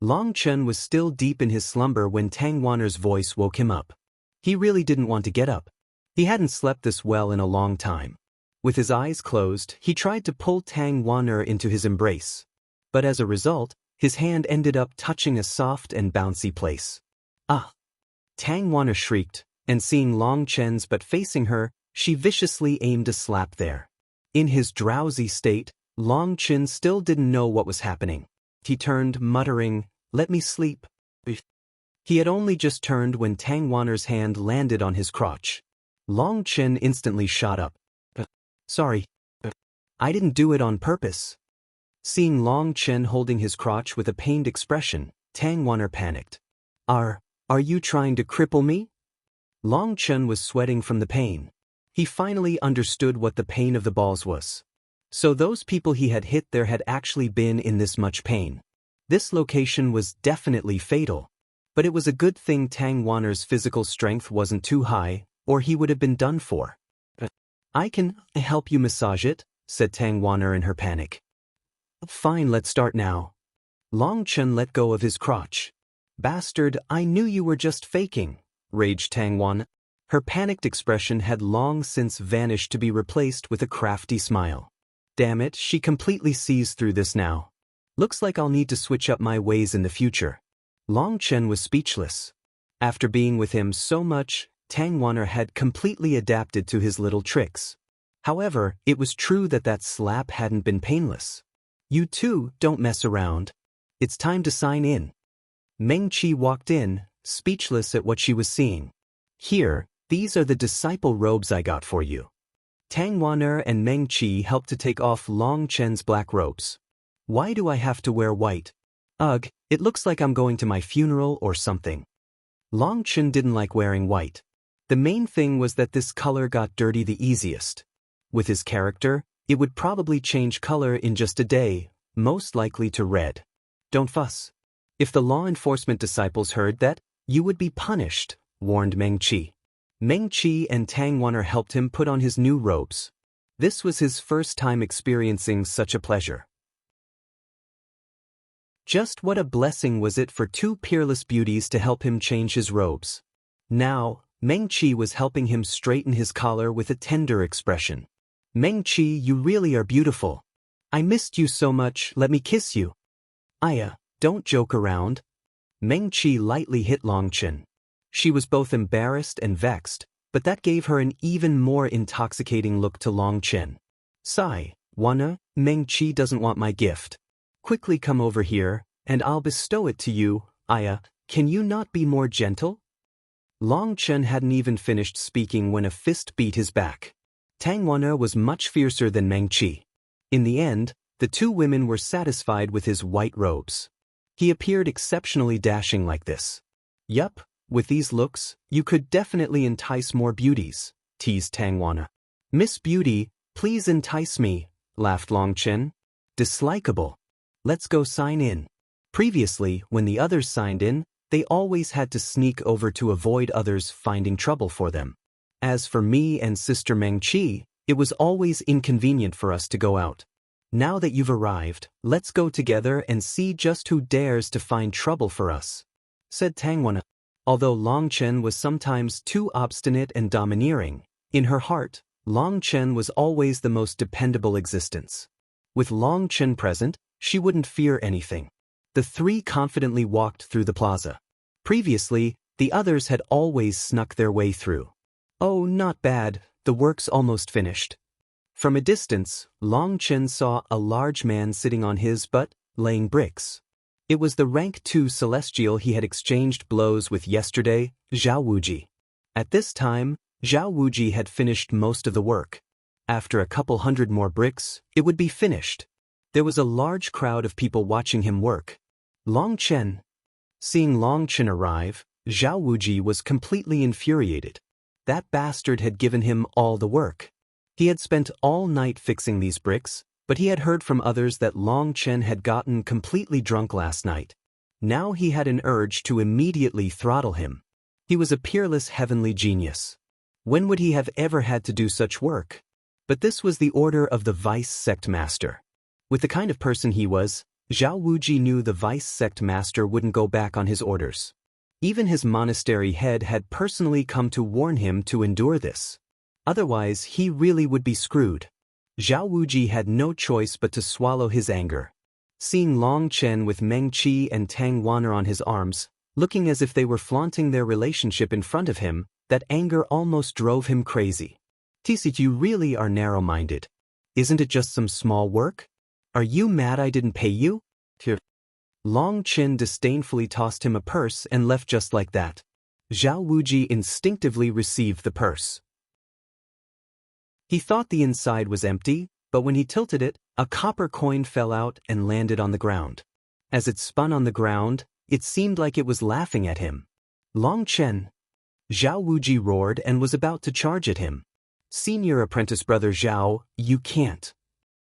S1: Long Qin was still deep in his slumber when Tang Wanner's voice woke him up. He really didn't want to get up. He hadn't slept this well in a long time. With his eyes closed, he tried to pull Tang Wanner into his embrace. But as a result, his hand ended up touching a soft and bouncy place. Ah! Tang Wanner shrieked, and seeing Long Qin's but facing her, she viciously aimed a slap there. In his drowsy state, Long Qin still didn't know what was happening. He turned, muttering, "Let me sleep." He had only just turned when Tang Wanner's hand landed on his crotch. Long Qin instantly shot up. Sorry. I didn't do it on purpose." Seeing Long Qin holding his crotch with a pained expression, Tang Wanner panicked. Are you trying to cripple me?" Long Qin was sweating from the pain. He finally understood what the pain of the balls was. So those people he had hit there had actually been in this much pain. This location was definitely fatal. But it was a good thing Tang Wanner's physical strength wasn't too high, or he would have been done for. "I can help you massage it," said Tang Wanner in her panic. "Fine, let's start now." Long Qin let go of his crotch. "Bastard, I knew you were just faking," raged Tang Wanner. Her panicked expression had long since vanished to be replaced with a crafty smile. Damn it, she completely sees through this now. Looks like I'll need to switch up my ways in the future. Long Qin was speechless. After being with him so much, Tang Wanner had completely adapted to his little tricks. However, it was true that that slap hadn't been painless. "You two, don't mess around. It's time to sign in." Meng Qi walked in, speechless at what she was seeing. "Here, these are the disciple robes I got for you." Tang Wanner and Meng Qi helped to take off Long Qin's black robes. "Why do I have to wear white? Ugh, it looks like I'm going to my funeral or something." Long Qin didn't like wearing white. The main thing was that this color got dirty the easiest. With his character, it would probably change color in just a day, most likely to red. "Don't fuss. If the law enforcement disciples heard that, you would be punished," warned Meng Qi. Meng Qi and Tang Wanner helped him put on his new robes. This was his first time experiencing such a pleasure. Just what a blessing was it for two peerless beauties to help him change his robes. Now, Meng Qi was helping him straighten his collar with a tender expression. "Meng Qi, you really are beautiful. I missed you so much, let me kiss you." "Aya, don't joke around." Meng Qi lightly hit Long Qin. She was both embarrassed and vexed, but that gave her an even more intoxicating look to Long Qin. "Sigh, Wanna, Meng Qi doesn't want my gift. Quickly come over here, and I'll bestow it to you. Aya, can you not be more gentle?" Long Qin hadn't even finished speaking when a fist beat his back. Tang Wanner was much fiercer than Meng Qi. In the end, the two women were satisfied with his white robes. He appeared exceptionally dashing like this. "Yup, with these looks, you could definitely entice more beauties," teased Tang Wanner. "Miss Beauty, please entice me," laughed Long Qin. Dislikable. Let's go sign in. Previously, when the others signed in, they always had to sneak over to avoid others finding trouble for them. As for me and Sister Meng-Chi, it was always inconvenient for us to go out. Now that you've arrived, let's go together and see just who dares to find trouble for us," said Tang Wan. Although Long Chen was sometimes too obstinate and domineering, in her heart, Long Chen was always the most dependable existence. With Long Chen present, she wouldn't fear anything. The three confidently walked through the plaza. Previously, the others had always snuck their way through. "Oh, not bad, the work's almost finished." From a distance, Long Chen saw a large man sitting on his butt, laying bricks. It was the rank 2 celestial he had exchanged blows with yesterday, Zhao Wuji. At this time, Zhao Wuji had finished most of the work. After a couple hundred more bricks, it would be finished. There was a large crowd of people watching him work. Long Chen. Seeing Long Chen arrive, Zhao Wuji was completely infuriated. That bastard had given him all the work. He had spent all night fixing these bricks, but he had heard from others that Long Chen had gotten completely drunk last night. Now he had an urge to immediately throttle him. He was a peerless heavenly genius. When would he have ever had to do such work? But this was the order of the Vice Sect Master. With the kind of person he was, Zhao Wuji knew the Vice Sect Master wouldn't go back on his orders. Even his monastery head had personally come to warn him to endure this. Otherwise, he really would be screwed. Zhao Wuji had no choice but to swallow his anger. Seeing Long Chen with Meng-Chi and Tang Wan on his arms, looking as if they were flaunting their relationship in front of him, that anger almost drove him crazy. "Tisit, you really are narrow-minded. Isn't it just some small work? Are you mad I didn't pay you?" Here. Long Chen disdainfully tossed him a purse and left just like that. Zhao Wuji instinctively received the purse. He thought the inside was empty, but when he tilted it, a copper coin fell out and landed on the ground. As it spun on the ground, it seemed like it was laughing at him. "Long Chen!" Zhao Wuji roared and was about to charge at him. "Senior apprentice brother Zhao, you can't."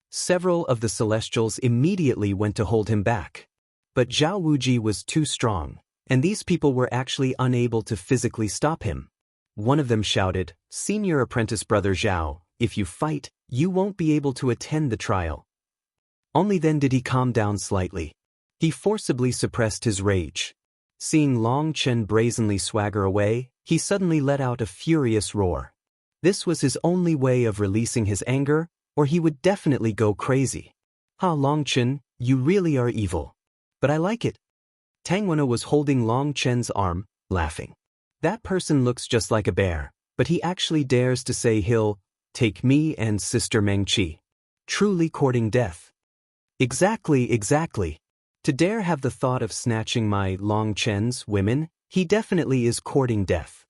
S1: Several of the Celestials immediately went to hold him back. But Zhao Wuji was too strong, and these people were actually unable to physically stop him. One of them shouted, "Senior apprentice brother Zhao, if you fight, you won't be able to attend the trial." Only then did he calm down slightly. He forcibly suppressed his rage. Seeing Long Chen brazenly swagger away, he suddenly let out a furious roar. This was his only way of releasing his anger, or he would definitely go crazy. "Ha, Long Chen, you really are evil. But I like it." Tang Wan was holding Long Chen's arm, laughing. "That person looks just like a bear, but he actually dares to say he'll take me and Sister Meng-Chi. Truly courting death." Exactly. To dare have the thought of snatching my Long Chen's women, he definitely is courting death.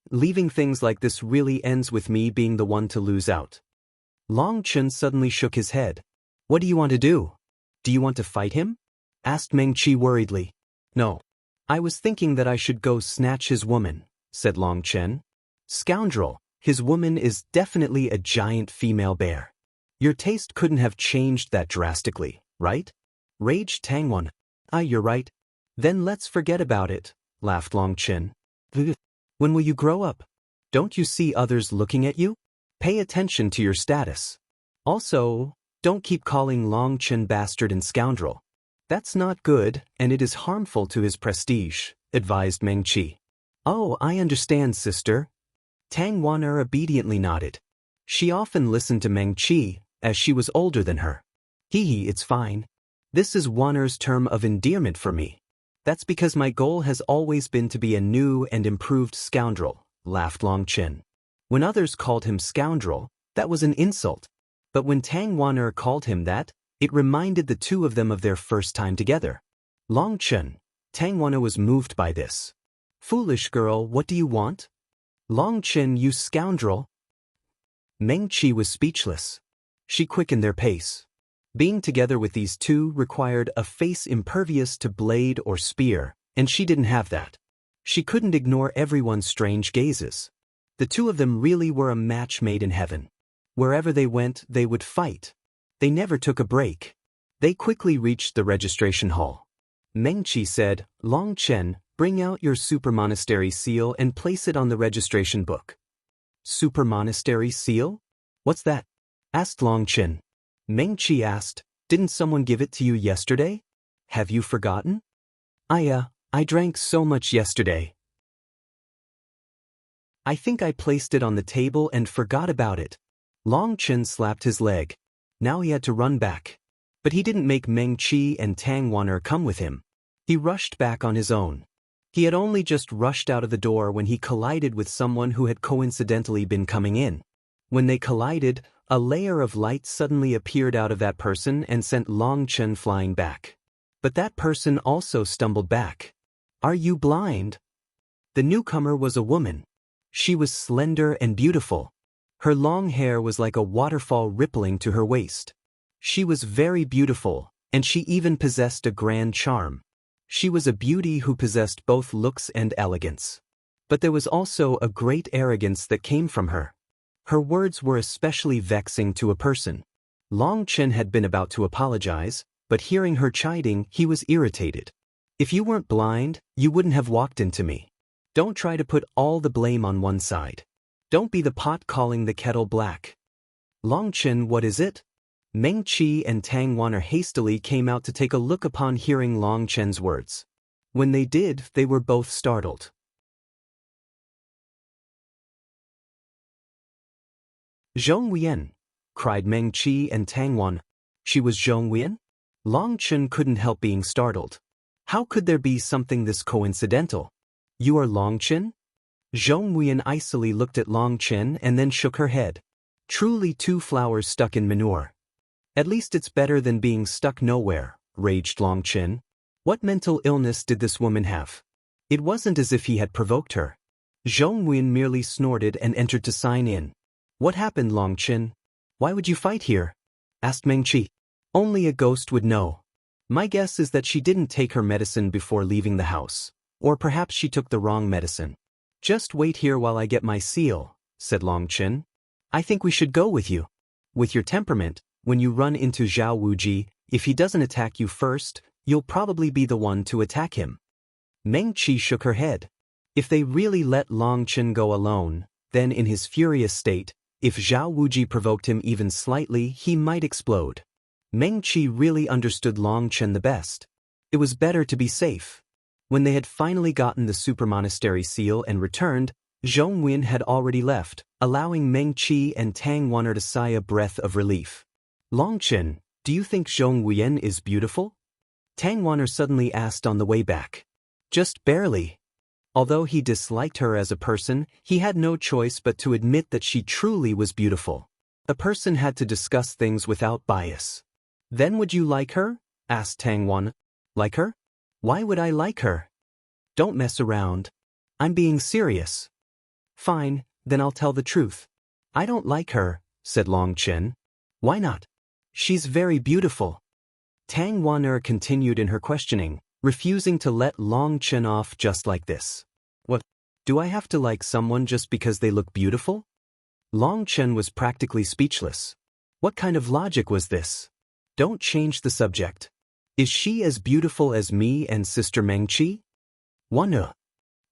S1: Leaving things like this really ends with me being the one to lose out. Long Chen suddenly shook his head. "What do you want to do? Do you want to fight him?" asked Meng-Chi worriedly. "No. I was thinking that I should go snatch his woman," said Long Chen. "Scoundrel, his woman is definitely a giant female bear. Your taste couldn't have changed that drastically, right?" raged Tang Wan. "Ah, you're right. Then let's forget about it," laughed Long Chen. "When will you grow up? Don't you see others looking at you? Pay attention to your status. Also, don't keep calling Long Chen bastard and scoundrel. That's not good, and it is harmful to his prestige," advised Meng-Chi. "Oh, I understand, sister." Tang Wan obediently nodded. She often listened to Meng-Chi, as she was older than her. It's fine. This is Wan'er's term of endearment for me. That's because my goal has always been to be a new and improved scoundrel," laughed Long Chen. When others called him scoundrel, that was an insult. But when Tang Wan'er called him that, it reminded the two of them of their first time together. "Long Chen," Tang Wan'er was moved by this. "Foolish girl, what do you want?" "Long Chen, you scoundrel." Meng-Chi was speechless. She quickened their pace. Being together with these two required a face impervious to blade or spear, and she didn't have that. She couldn't ignore everyone's strange gazes. The two of them really were a match made in heaven. Wherever they went, they would fight. They never took a break. They quickly reached the registration hall. Mengqi said, Long Chen, bring out your super monastery seal and place it on the registration book. Super monastery seal? What's that? Asked Long Chen. Mengqi asked, didn't someone give it to you yesterday? Have you forgotten? I drank so much yesterday. I think I placed it on the table and forgot about it. Long Chen slapped his leg. Now he had to run back. But he didn't make Meng Qi and Tang Wan'er come with him. He rushed back on his own. He had only just rushed out of the door when he collided with someone who had coincidentally been coming in. When they collided, a layer of light suddenly appeared out of that person and sent Long Chen flying back. But that person also stumbled back. Are you blind? The newcomer was a woman. She was slender and beautiful. Her long hair was like a waterfall rippling to her waist. She was very beautiful, and she even possessed a grand charm. She was a beauty who possessed both looks and elegance. But there was also a great arrogance that came from her. Her words were especially vexing to a person. Long Chen had been about to apologize, but hearing her chiding, he was irritated. If you weren't blind, you wouldn't have walked into me. Don't try to put all the blame on one side. Don't be the pot calling the kettle black. Long Chen, what is it? Meng Qi and Tang Wan'er hastily came out to take a look upon hearing Long Chen's words. When they did, they were both startled. Zhong Weyan, cried Meng Qi and Tang Wan'er. She was Zhong Weyan? Long Chen couldn't help being startled. How could there be something this coincidental? You are Long Chen? Zhong Weyan icily looked at Long Chen and then shook her head. Truly two flowers stuck in manure. At least it's better than being stuck nowhere, raged Long Chen. What mental illness did this woman have? It wasn't as if he had provoked her. Zhong Weyan merely snorted and entered to sign in. What happened, Long Chen? Why would you fight here? Asked Meng Qi. Only a ghost would know. My guess is that she didn't take her medicine before leaving the house. Or perhaps she took the wrong medicine. Just wait here while I get my seal, said Long Chen. I think we should go with you. With your temperament, when you run into Zhao Wuji, if he doesn't attack you first, you'll probably be the one to attack him. Meng Qi shook her head. If they really let Long Chen go alone, then in his furious state, if Zhao Wuji provoked him even slightly, he might explode. Meng Qi really understood Long Chen the best. It was better to be safe. When they had finally gotten the super monastery seal and returned, Zhong Weyan had already left, allowing Meng Qi and Tang Wan'er to sigh a breath of relief. Long Chen, do you think Zhong Weyan is beautiful? Tang Wan'er suddenly asked on the way back. Just barely. Although he disliked her as a person, he had no choice but to admit that she truly was beautiful. A person had to discuss things without bias. Then would you like her? Asked Tang Wan'er. Like her? Why would I like her? Don't mess around. I'm being serious. Fine, then I'll tell the truth. I don't like her, said Long Chen. Why not? She's very beautiful. Tang Wan'er continued in her questioning, refusing to let Long Chen off just like this. What? Do I have to like someone just because they look beautiful? Long Chen was practically speechless. What kind of logic was this? Don't change the subject. Is she as beautiful as me and Sister Meng Qi? Wan'er.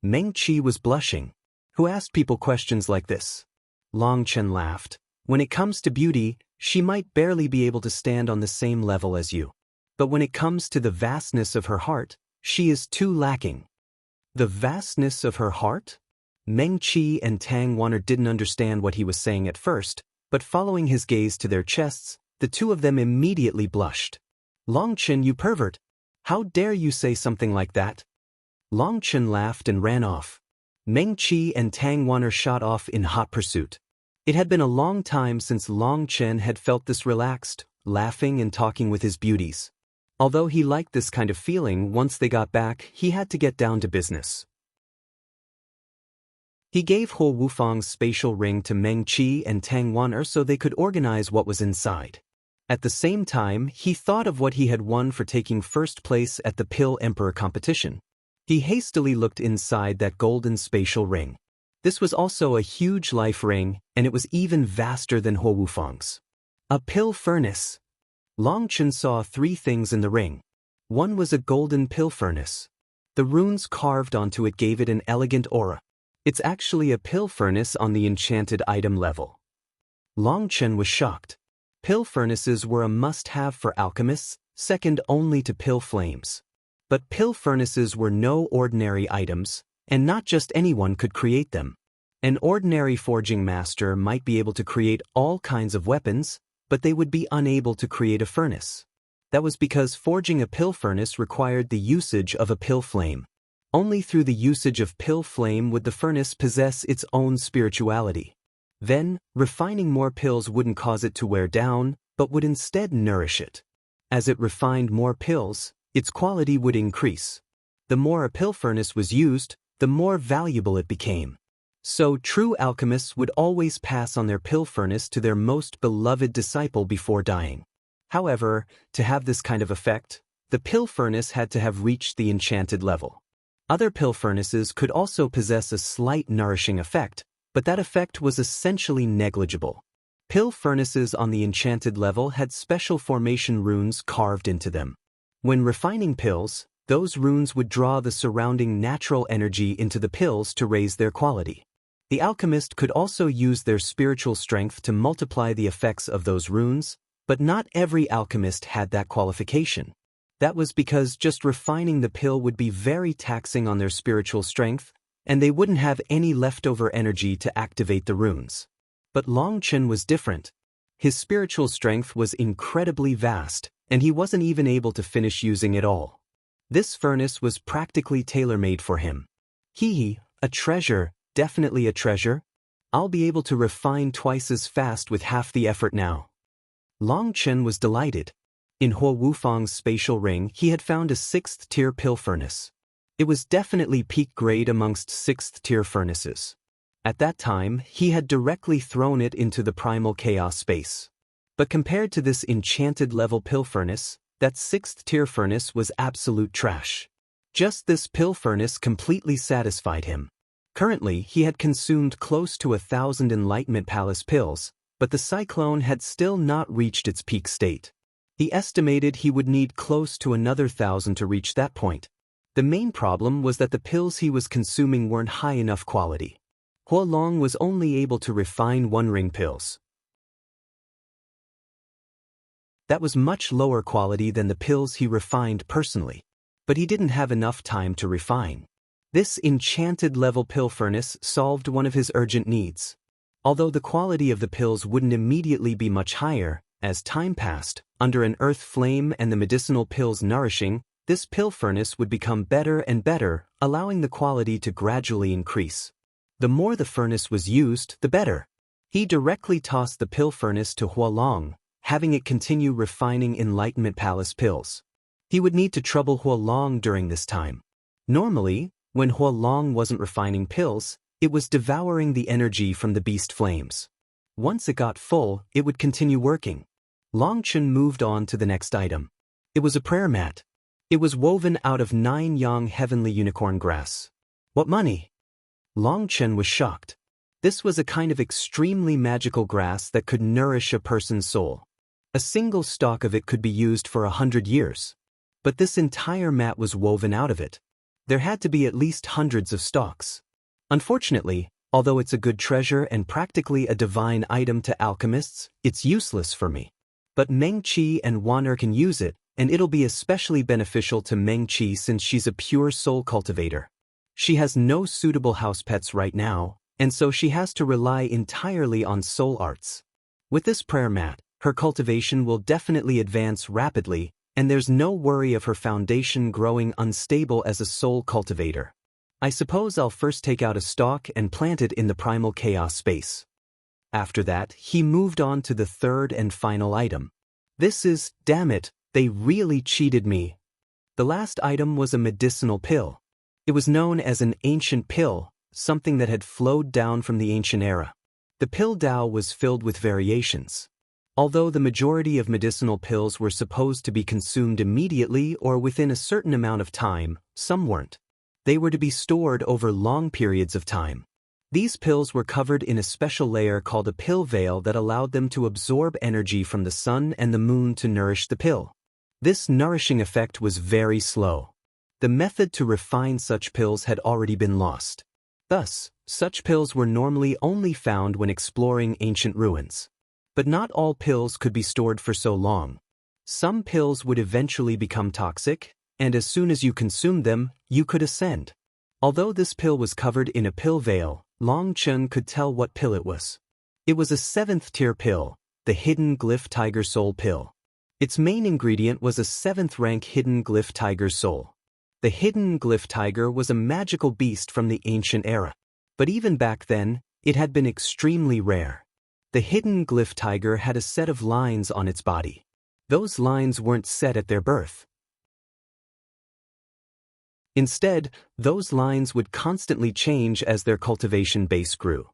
S1: Meng Qi was blushing. Who asked people questions like this? Long Chen laughed. When it comes to beauty, she might barely be able to stand on the same level as you. But when it comes to the vastness of her heart, she is too lacking. The vastness of her heart? Meng Qi and Tang Wan'er didn't understand what he was saying at first, but following his gaze to their chests, the two of them immediately blushed. Long Chen, you pervert! How dare you say something like that? Long Chen laughed and ran off. Meng Qi and Tang Wan'er shot off in hot pursuit. It had been a long time since Long Chen had felt this relaxed, laughing and talking with his beauties. Although he liked this kind of feeling, once they got back, he had to get down to business. He gave Huo Wufang's spatial ring to Meng Qi and Tang Wan'er so they could organize what was inside. At the same time, he thought of what he had won for taking first place at the Pill Emperor competition. He hastily looked inside that golden spatial ring. This was also a huge life ring, and it was even vaster than Huo Wufang's. A pill furnace. Long Chen saw 3 things in the ring. One was a golden pill furnace. The runes carved onto it gave it an elegant aura. It's actually a pill furnace on the enchanted item level. Long Chen was shocked. Pill furnaces were a must-have for alchemists, second only to pill flames. But pill furnaces were no ordinary items, and not just anyone could create them. An ordinary forging master might be able to create all kinds of weapons, but they would be unable to create a furnace. That was because forging a pill furnace required the usage of a pill flame. Only through the usage of pill flame would the furnace possess its own spirituality. Then, refining more pills wouldn't cause it to wear down, but would instead nourish it. As it refined more pills, its quality would increase. The more a pill furnace was used, the more valuable it became. So true alchemists would always pass on their pill furnace to their most beloved disciple before dying. However, to have this kind of effect, the pill furnace had to have reached the enchanted level. Other pill furnaces could also possess a slight nourishing effect, but that effect was essentially negligible. Pill furnaces on the enchanted level had special formation runes carved into them. When refining pills, those runes would draw the surrounding natural energy into the pills to raise their quality. The alchemist could also use their spiritual strength to multiply the effects of those runes, but not every alchemist had that qualification. That was because just refining the pill would be very taxing on their spiritual strength, and they wouldn't have any leftover energy to activate the runes. But Long Chen was different. His spiritual strength was incredibly vast, and he wasn't even able to finish using it all. This furnace was practically tailor-made for him. A treasure, definitely a treasure. I'll be able to refine twice as fast with half the effort now. Long Chen was delighted. In Huo Wufang's spatial ring, he had found a 6th-tier pill furnace. It was definitely peak grade amongst 6th-tier furnaces. At that time, he had directly thrown it into the primal chaos space. But compared to this enchanted level pill furnace, that 6th-tier furnace was absolute trash. Just this pill furnace completely satisfied him. Currently, he had consumed close to 1,000 Enlightenment Palace pills, but the cyclone had still not reached its peak state. He estimated he would need close to another 1,000 to reach that point. The main problem was that the pills he was consuming weren't high enough quality. Huolong was only able to refine 1-ring pills. That was much lower quality than the pills he refined personally. But he didn't have enough time to refine. This enchanted level pill furnace solved one of his urgent needs. Although the quality of the pills wouldn't immediately be much higher, as time passed, under an earth flame and the medicinal pills nourishing, this pill furnace would become better and better, allowing the quality to gradually increase. The more the furnace was used, the better. He directly tossed the pill furnace to Huolong, having it continue refining Enlightenment Palace pills. He would need to trouble Huolong during this time. Normally, when Huolong wasn't refining pills, it was devouring the energy from the beast flames. Once it got full, it would continue working. Long Chen moved on to the next item. It was a prayer mat. It was woven out of 9 yang heavenly unicorn grass. What money? Long Chen was shocked. This was a kind of extremely magical grass that could nourish a person's soul. A single stalk of it could be used for 100 years. But this entire mat was woven out of it. There had to be at least hundreds of stalks. Unfortunately, although it's a good treasure and practically a divine item to alchemists, it's useless for me. But Meng Qi and Wan Er can use it, and it'll be especially beneficial to Meng Qi since she's a pure soul cultivator. She has no suitable house pets right now, and so she has to rely entirely on soul arts. With this prayer mat, her cultivation will definitely advance rapidly, and there's no worry of her foundation growing unstable as a soul cultivator. I suppose I'll first take out a stalk and plant it in the primal chaos space. After that, he moved on to the 3rd and final item. This is, damn it, they really cheated me. The last item was a medicinal pill. It was known as an ancient pill, something that had flowed down from the ancient era. The pill Tao was filled with variations. Although the majority of medicinal pills were supposed to be consumed immediately or within a certain amount of time, some weren't. They were to be stored over long periods of time. These pills were covered in a special layer called a pill veil that allowed them to absorb energy from the sun and the moon to nourish the pill. This nourishing effect was very slow. The method to refine such pills had already been lost. Thus, such pills were normally only found when exploring ancient ruins. But not all pills could be stored for so long. Some pills would eventually become toxic, and as soon as you consumed them, you could ascend. Although this pill was covered in a pill veil, Long Chen could tell what pill it was. It was a 7th-tier pill, the Hidden Glyph Tiger Soul pill. Its main ingredient was a 7th-rank Hidden Glyph Tiger Soul. The Hidden Glyph Tiger was a magical beast from the ancient era. But even back then, it had been extremely rare. The Hidden Glyph Tiger had a set of lines on its body. Those lines weren't set at their birth. Instead, those lines would constantly change as their cultivation base grew.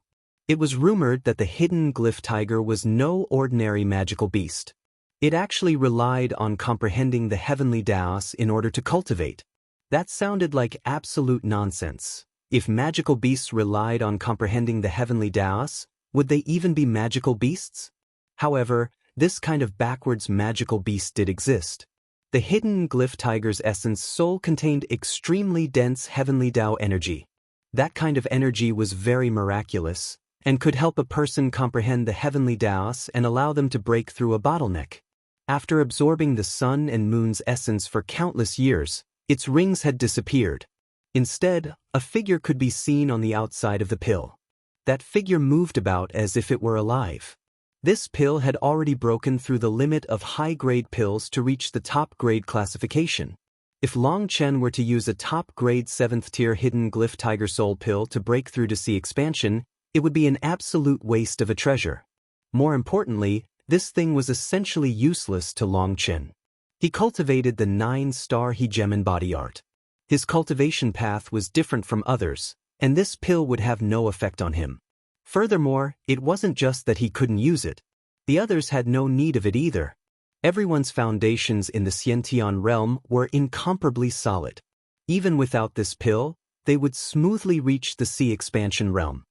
S1: It was rumored that the Hidden Glyph Tiger was no ordinary magical beast. It actually relied on comprehending the heavenly Taos in order to cultivate. That sounded like absolute nonsense. If magical beasts relied on comprehending the heavenly Taos, would they even be magical beasts? However, this kind of backwards magical beast did exist. The Hidden Glyph Tiger's essence soul contained extremely dense heavenly Tao energy. That kind of energy was very miraculous, and could help a person comprehend the heavenly Taos and allow them to break through a bottleneck. After absorbing the sun and moon's essence for countless years, its rings had disappeared. Instead, a figure could be seen on the outside of the pill. That figure moved about as if it were alive. This pill had already broken through the limit of high-grade pills to reach the top-grade classification. If Long Chen were to use a top-grade 7th-tier Hidden Glyph Tiger Soul pill to break through to sea expansion, it would be an absolute waste of a treasure. More importantly, this thing was essentially useless to Long Chen. He cultivated the 9-star Hegemon body art. His cultivation path was different from others, and this pill would have no effect on him. Furthermore, it wasn't just that he couldn't use it. The others had no need of it either. Everyone's foundations in the Xiantian realm were incomparably solid. Even without this pill, they would smoothly reach the sea expansion realm.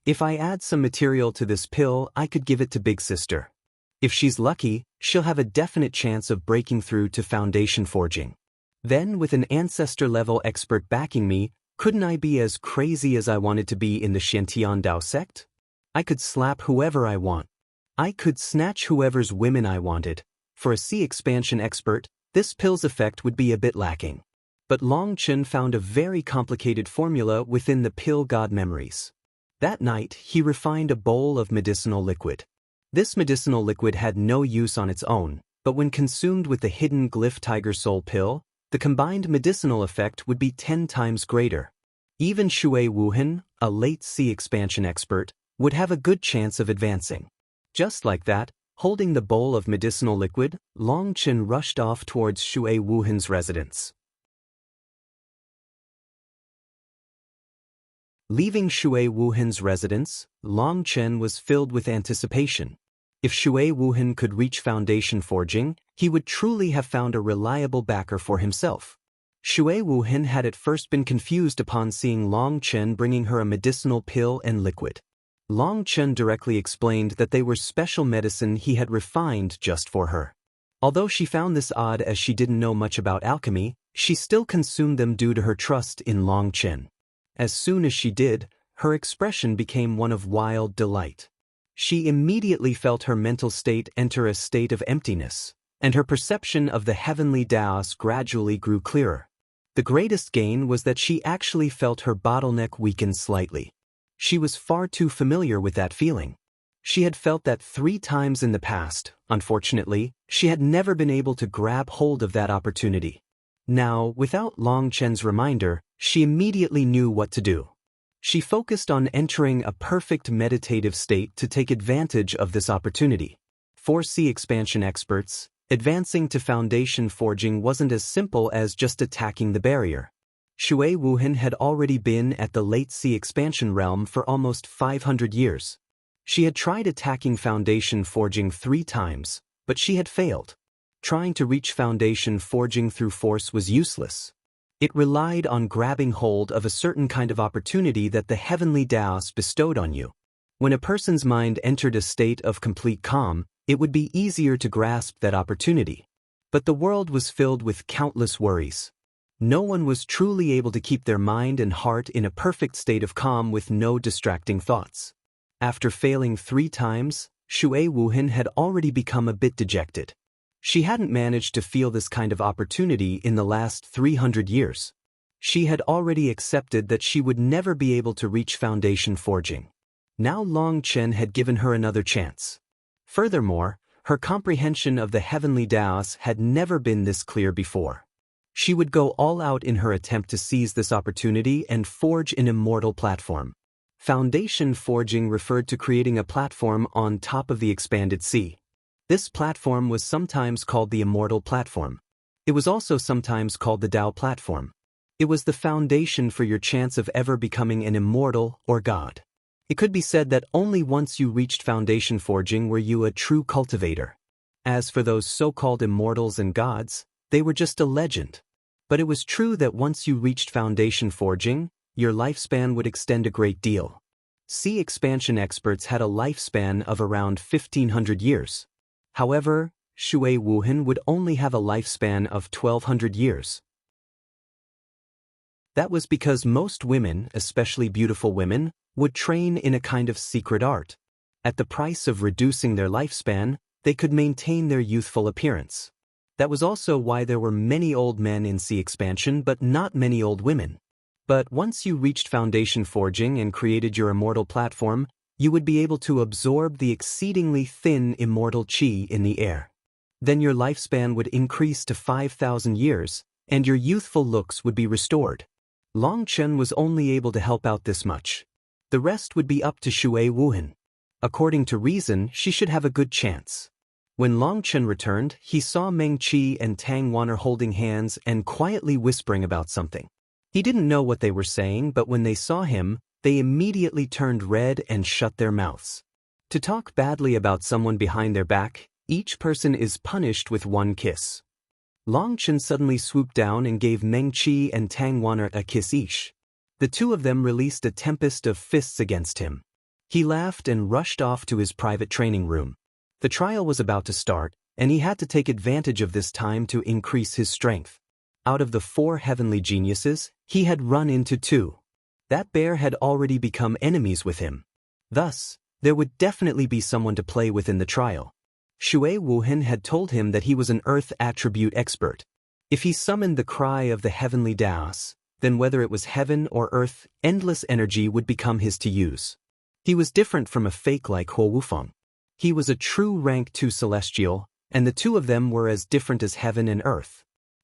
S1: If I add some material to this pill, I could give it to Big Sister. If she's lucky, she'll have a definite chance of breaking through to foundation forging. Then, with an ancestor-level expert backing me, couldn't I be as crazy as I wanted to be in the Xiantian Dao sect? I could slap whoever I want. I could snatch whoever's women I wanted. For a sea expansion expert, this pill's effect would be a bit lacking. But Long Chen found a very complicated formula within the pill god memories. That night, he refined a bowl of medicinal liquid. This medicinal liquid had no use on its own, but when consumed with the Hidden Glyph Tiger Soul pill, the combined medicinal effect would be 10 times greater. Even Shui Wuhan, a late sea expansion expert, would have a good chance of advancing. Just like that, holding the bowl of medicinal liquid, Long Chen rushed off towards Shui Wuhan's residence. Leaving Shui Wuhan's residence, Long Chen was filled with anticipation. If Shui Wuhan could reach foundation forging, he would truly have found a reliable backer for himself. Shui Wuhan had at first been confused upon seeing Long Chen bringing her a medicinal pill and liquid. Long Chen directly explained that they were special medicine he had refined just for her. Although she found this odd as she didn't know much about alchemy, she still consumed them due to her trust in Long Chen. As soon as she did, her expression became one of wild delight. She immediately felt her mental state enter a state of emptiness, and her perception of the heavenly Taos gradually grew clearer. The greatest gain was that she actually felt her bottleneck weaken slightly. She was far too familiar with that feeling. She had felt that 3 times in the past. Unfortunately, she had never been able to grab hold of that opportunity. Now, without Long Chen's reminder, she immediately knew what to do. She focused on entering a perfect meditative state to take advantage of this opportunity. For sea expansion experts, advancing to foundation forging wasn't as simple as just attacking the barrier. Shui Wuhan had already been at the late sea expansion realm for almost 500 years. She had tried attacking foundation forging 3 times, but she had failed. Trying to reach foundation forging through force was useless. It relied on grabbing hold of a certain kind of opportunity that the heavenly Taoist bestowed on you. When a person's mind entered a state of complete calm, it would be easier to grasp that opportunity. But the world was filled with countless worries. No one was truly able to keep their mind and heart in a perfect state of calm with no distracting thoughts. After failing 3 times, Shui Wuhan had already become a bit dejected. She hadn't managed to feel this kind of opportunity in the last 300 years. She had already accepted that she would never be able to reach foundation forging. Now Long Chen had given her another chance. Furthermore, her comprehension of the heavenly Taoist had never been this clear before. She would go all out in her attempt to seize this opportunity and forge an immortal platform. Foundation forging referred to creating a platform on top of the expanded sea. This platform was sometimes called the immortal platform. It was also sometimes called the Tao platform. It was the foundation for your chance of ever becoming an immortal or God. It could be said that only once you reached foundation forging were you a true cultivator. As for those so-called immortals and gods, they were just a legend. But it was true that once you reached foundation forging, your lifespan would extend a great deal. Sea expansion experts had a lifespan of around 1,500 years. However, Shui Wuhan would only have a lifespan of 1,200 years. That was because most women, especially beautiful women, would train in a kind of secret art. At the price of reducing their lifespan, they could maintain their youthful appearance. That was also why there were many old men in sea expansion but not many old women. But once you reached foundation forging and created your immortal platform, you would be able to absorb the exceedingly thin immortal qi in the air. Then your lifespan would increase to 5,000 years, and your youthful looks would be restored. Long Chen was only able to help out this much. The rest would be up to Shui Wuhan. According to reason, she should have a good chance. When Long Chen returned, he saw Meng Qi and Tang Wan'er holding hands and quietly whispering about something. He didn't know what they were saying, but when they saw him, they immediately turned red and shut their mouths. To talk badly about someone behind their back, each person is punished with 1 kiss. Long Chen suddenly swooped down and gave Meng Qi and Tang Wan'er a kiss each. The 2 of them released a tempest of fists against him. He laughed and rushed off to his private training room. The trial was about to start, and he had to take advantage of this time to increase his strength. Out of the 4 heavenly geniuses, he had run into 2. That bear had already become enemies with him. Thus, there would definitely be someone to play with in the trial. Shui Wuhan had told him that he was an earth attribute expert. If he summoned the cry of the heavenly Taoist, then whether it was heaven or earth, endless energy would become his to use. He was different from a fake like Huo Wufeng. He was a true rank 2 celestial, and the 2 of them were as different as heaven and earth.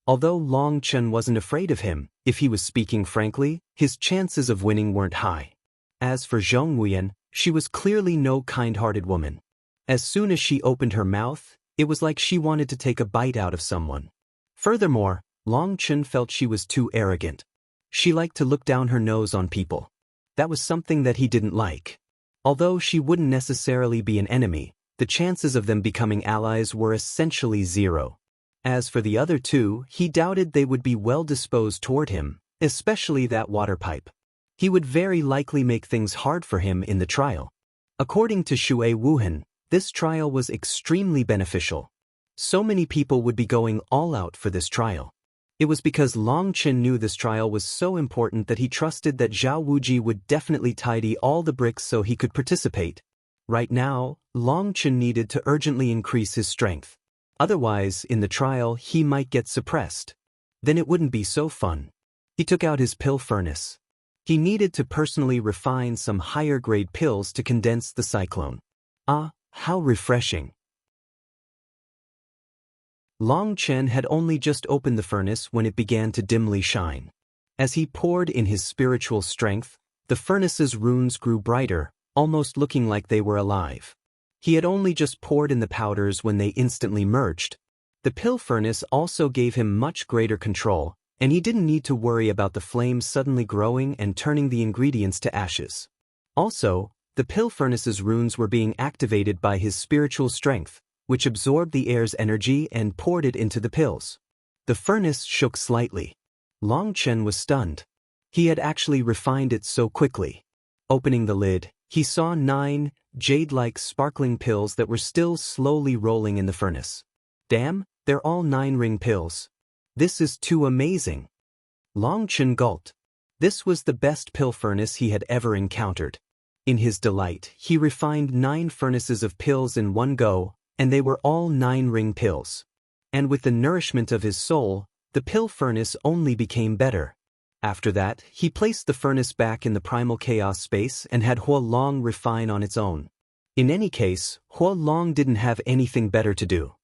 S1: Although Long Chen wasn't afraid of him, if he was speaking frankly, his chances of winning weren't high. As for Zhong Nguyen, she was clearly no kind-hearted woman. As soon as she opened her mouth, it was like she wanted to take a bite out of someone. Furthermore, Long Chen felt she was too arrogant. She liked to look down her nose on people. That was something that he didn't like. Although she wouldn't necessarily be an enemy, the chances of them becoming allies were essentially 0. As for the other 2, he doubted they would be well disposed toward him, especially that water pipe. He would very likely make things hard for him in the trial. According to Shui Wuhan, this trial was extremely beneficial. So many people would be going all out for this trial. It was because Long Chen knew this trial was so important that he trusted that Zhao Wuji would definitely tidy all the bricks so he could participate. Right now, Long Chen needed to urgently increase his strength. Otherwise, in the trial, he might get suppressed. Then it wouldn't be so fun. He took out his pill furnace. He needed to personally refine some higher-grade pills to condense the cyclone. Ah, how refreshing. Long Chen had only just opened the furnace when it began to dimly shine. As he poured in his spiritual strength, the furnace's runes grew brighter, almost looking like they were alive. He had only just poured in the powders when they instantly merged. The pill furnace also gave him much greater control, and he didn't need to worry about the flames suddenly growing and turning the ingredients to ashes. Also, the pill furnace's runes were being activated by his spiritual strength, which absorbed the air's energy and poured it into the pills. The furnace shook slightly. Long Chen was stunned. He had actually refined it so quickly. Opening the lid, he saw 9 jade-like sparkling pills that were still slowly rolling in the furnace. Damn, they're all 9-ring pills. This is too amazing. Long Chen gulped. This was the best pill furnace he had ever encountered. In his delight, he refined 9 furnaces of pills in one go, and they were all 9-ring pills. And with the nourishment of his soul, the pill furnace only became better. After that, he placed the furnace back in the primal chaos space and had Hua Long refine on its own. In any case, Hua Long didn't have anything better to do.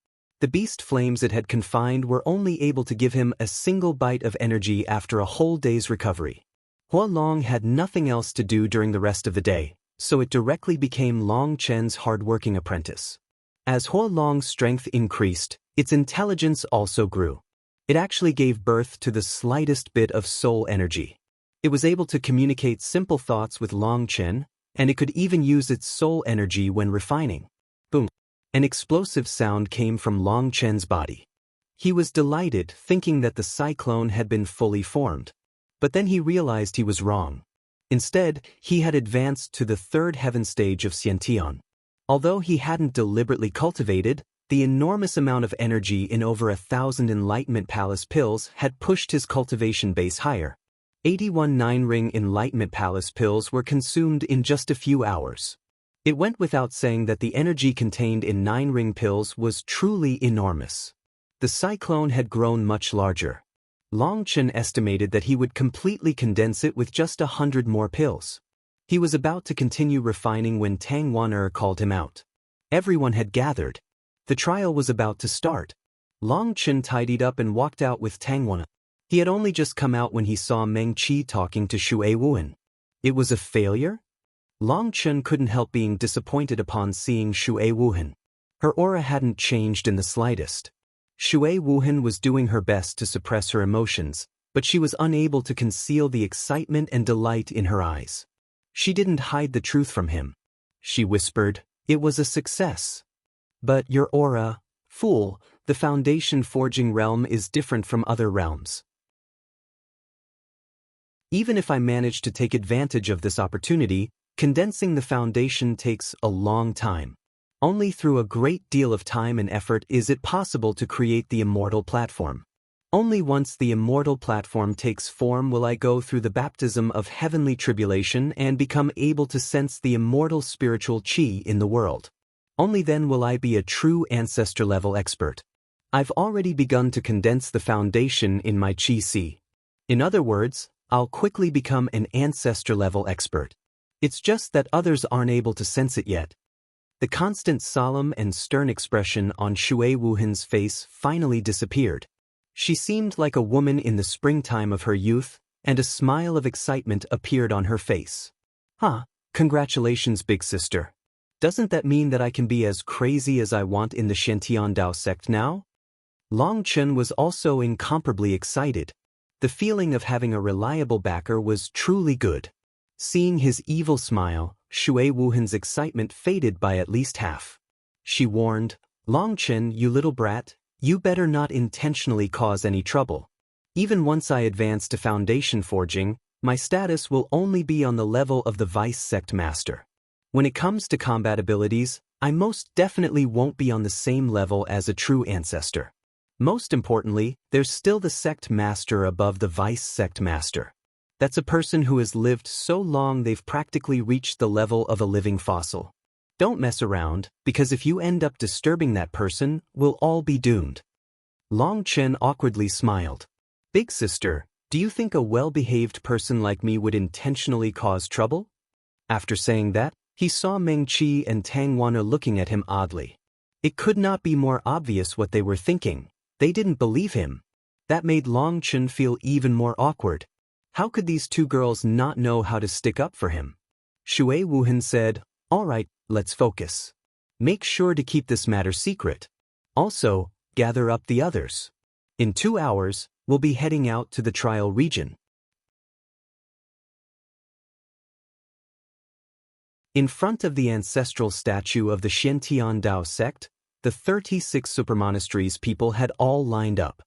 S1: The beast flames it had confined were only able to give him a single bite of energy after a whole day's recovery. Hua Long had nothing else to do during the rest of the day, so it directly became Long Chen's hard-working apprentice. As Hua Long's strength increased, its intelligence also grew. It actually gave birth to the slightest bit of soul energy. It was able to communicate simple thoughts with Long Chen, and it could even use its soul energy when refining. Boom! An explosive sound came from Long Chen's body. He was delighted, thinking that the cyclone had been fully formed. But then he realized he was wrong. Instead, he had advanced to the 3rd heaven stage of Xiantian. Although he hadn't deliberately cultivated, the enormous amount of energy in over 1,000 Enlightenment Palace pills had pushed his cultivation base higher. 81 9-ring Enlightenment Palace pills were consumed in just a few hours. It went without saying that the energy contained in 9-ring pills was truly enormous. The cyclone had grown much larger. Long Chen estimated that he would completely condense it with just 100 more pills. He was about to continue refining when Tang Wan'er called him out. Everyone had gathered. The trial was about to start. Long Chen tidied up and walked out with Tang Wan'er. He had only just come out when he saw Meng Qi talking to Xue Wuhan. It was a failure? Long Chen couldn't help being disappointed upon seeing Xue Wuhan. Her aura hadn't changed in the slightest. Xue Wuhan was doing her best to suppress her emotions, but she was unable to conceal the excitement and delight in her eyes. She didn't hide the truth from him. She whispered, "It was a success." "But your aura, fool, the foundation forging realm is different from other realms. Even if I manage to take advantage of this opportunity, condensing the foundation takes a long time. Only through a great deal of time and effort is it possible to create the immortal platform. Only once the immortal platform takes form will I go through the baptism of heavenly tribulation and become able to sense the immortal spiritual chi in the world. Only then will I be a true ancestor-level expert. I've already begun to condense the foundation in my chi si. In other words, I'll quickly become an ancestor-level expert. It's just that others aren't able to sense it yet." The constant solemn and stern expression on Xue Wuhan's face finally disappeared. She seemed like a woman in the springtime of her youth, and a smile of excitement appeared on her face. "Huh, congratulations, big sister. Doesn't that mean that I can be as crazy as I want in the Xiantian Dao sect now?" Long Chen was also incomparably excited. The feeling of having a reliable backer was truly good. Seeing his evil smile, Xue Wuhan's excitement faded by at least half. She warned, "Long Chen, you little brat, you better not intentionally cause any trouble. Even once I advance to foundation forging, my status will only be on the level of the Vice Sect Master. When it comes to combat abilities, I most definitely won't be on the same level as a true ancestor. Most importantly, there's still the Sect Master above the Vice Sect Master. That's a person who has lived so long they've practically reached the level of a living fossil. Don't mess around, because if you end up disturbing that person, we'll all be doomed." Long Chen awkwardly smiled. "Big sister, do you think a well-behaved person like me would intentionally cause trouble?" After saying that, he saw Meng Qi and Tang Wan'er looking at him oddly. It could not be more obvious what they were thinking. They didn't believe him. That made Long Chen feel even more awkward. How could these two girls not know how to stick up for him? Xue Wuhan said, "All right, let's focus. Make sure to keep this matter secret. Also, gather up the others. In 2 hours, we'll be heading out to the trial region." In front of the ancestral statue of the Xiantian Dao sect, the 36 supermonasteries people had all lined up.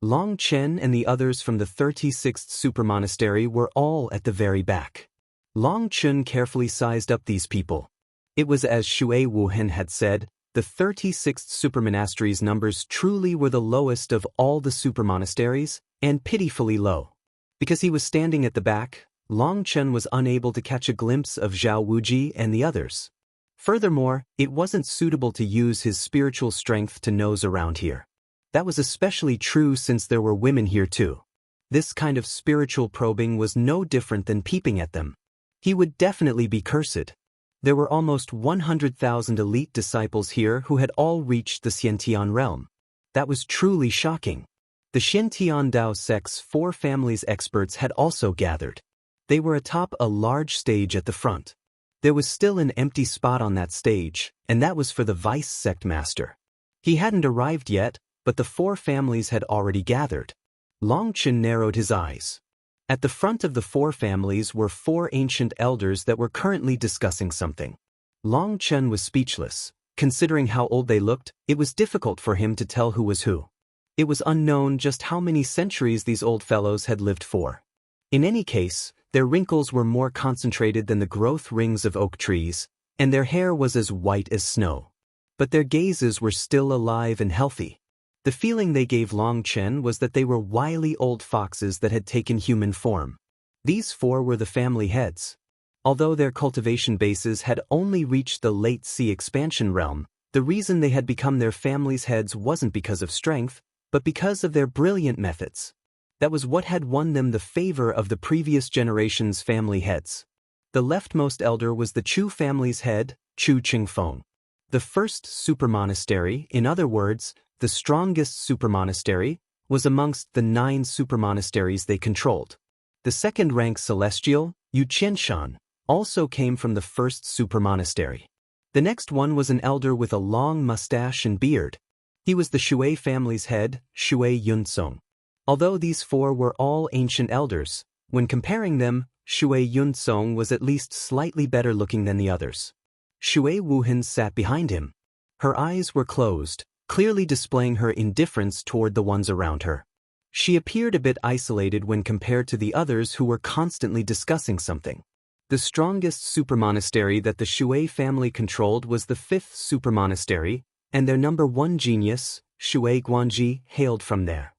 S1: Long Chen and the others from the 36th Supermonastery were all at the very back. Long Chen carefully sized up these people. It was as Shui Wuhan had said, the 36th Supermonastery's numbers truly were the lowest of all the supermonasteries, and pitifully low. Because he was standing at the back, Long Chen was unable to catch a glimpse of Zhao Wuji and the others. Furthermore, it wasn't suitable to use his spiritual strength to nose around here. That was especially true since there were women here too. This kind of spiritual probing was no different than peeping at them. He would definitely be cursed. There were almost 100,000 elite disciples here who had all reached the Xiantian realm. That was truly shocking. The Xiantian Dao sect's 4 families experts had also gathered. They were atop a large stage at the front. There was still an empty spot on that stage, and that was for the vice sect master. He hadn't arrived yet, but the 4 families had already gathered. Long Chen narrowed his eyes. At the front of the 4 families were 4 ancient elders that were currently discussing something. Long Chen was speechless. Considering how old they looked, it was difficult for him to tell who was who. It was unknown just how many centuries these old fellows had lived for. In any case, their wrinkles were more concentrated than the growth rings of oak trees, and their hair was as white as snow. But their gazes were still alive and healthy. The feeling they gave Long Chen was that they were wily old foxes that had taken human form. These 4 were the family heads. Although their cultivation bases had only reached the late sea expansion realm, the reason they had become their family's heads wasn't because of strength, but because of their brilliant methods. That was what had won them the favor of the previous generation's family heads. The leftmost elder was the Chu family's head, Chu Qingfeng. The first supermonastery, in other words, the strongest supermonastery, was amongst the 9 supermonasteries they controlled. The second-rank celestial, Yu Qianshan, also came from the first supermonastery. The next one was an elder with a long mustache and beard. He was the Shui family's head, Shui Yunzong. Although these 4 were all ancient elders, when comparing them, Shui Yunzong was at least slightly better looking than the others. Shui Wuhan sat behind him. Her eyes were closed, clearly displaying her indifference toward the ones around her. She appeared a bit isolated when compared to the others who were constantly discussing something. The strongest supermonastery that the Shui family controlled was the 5th supermonastery, and their number 1 genius, Shui Guanji, hailed from there.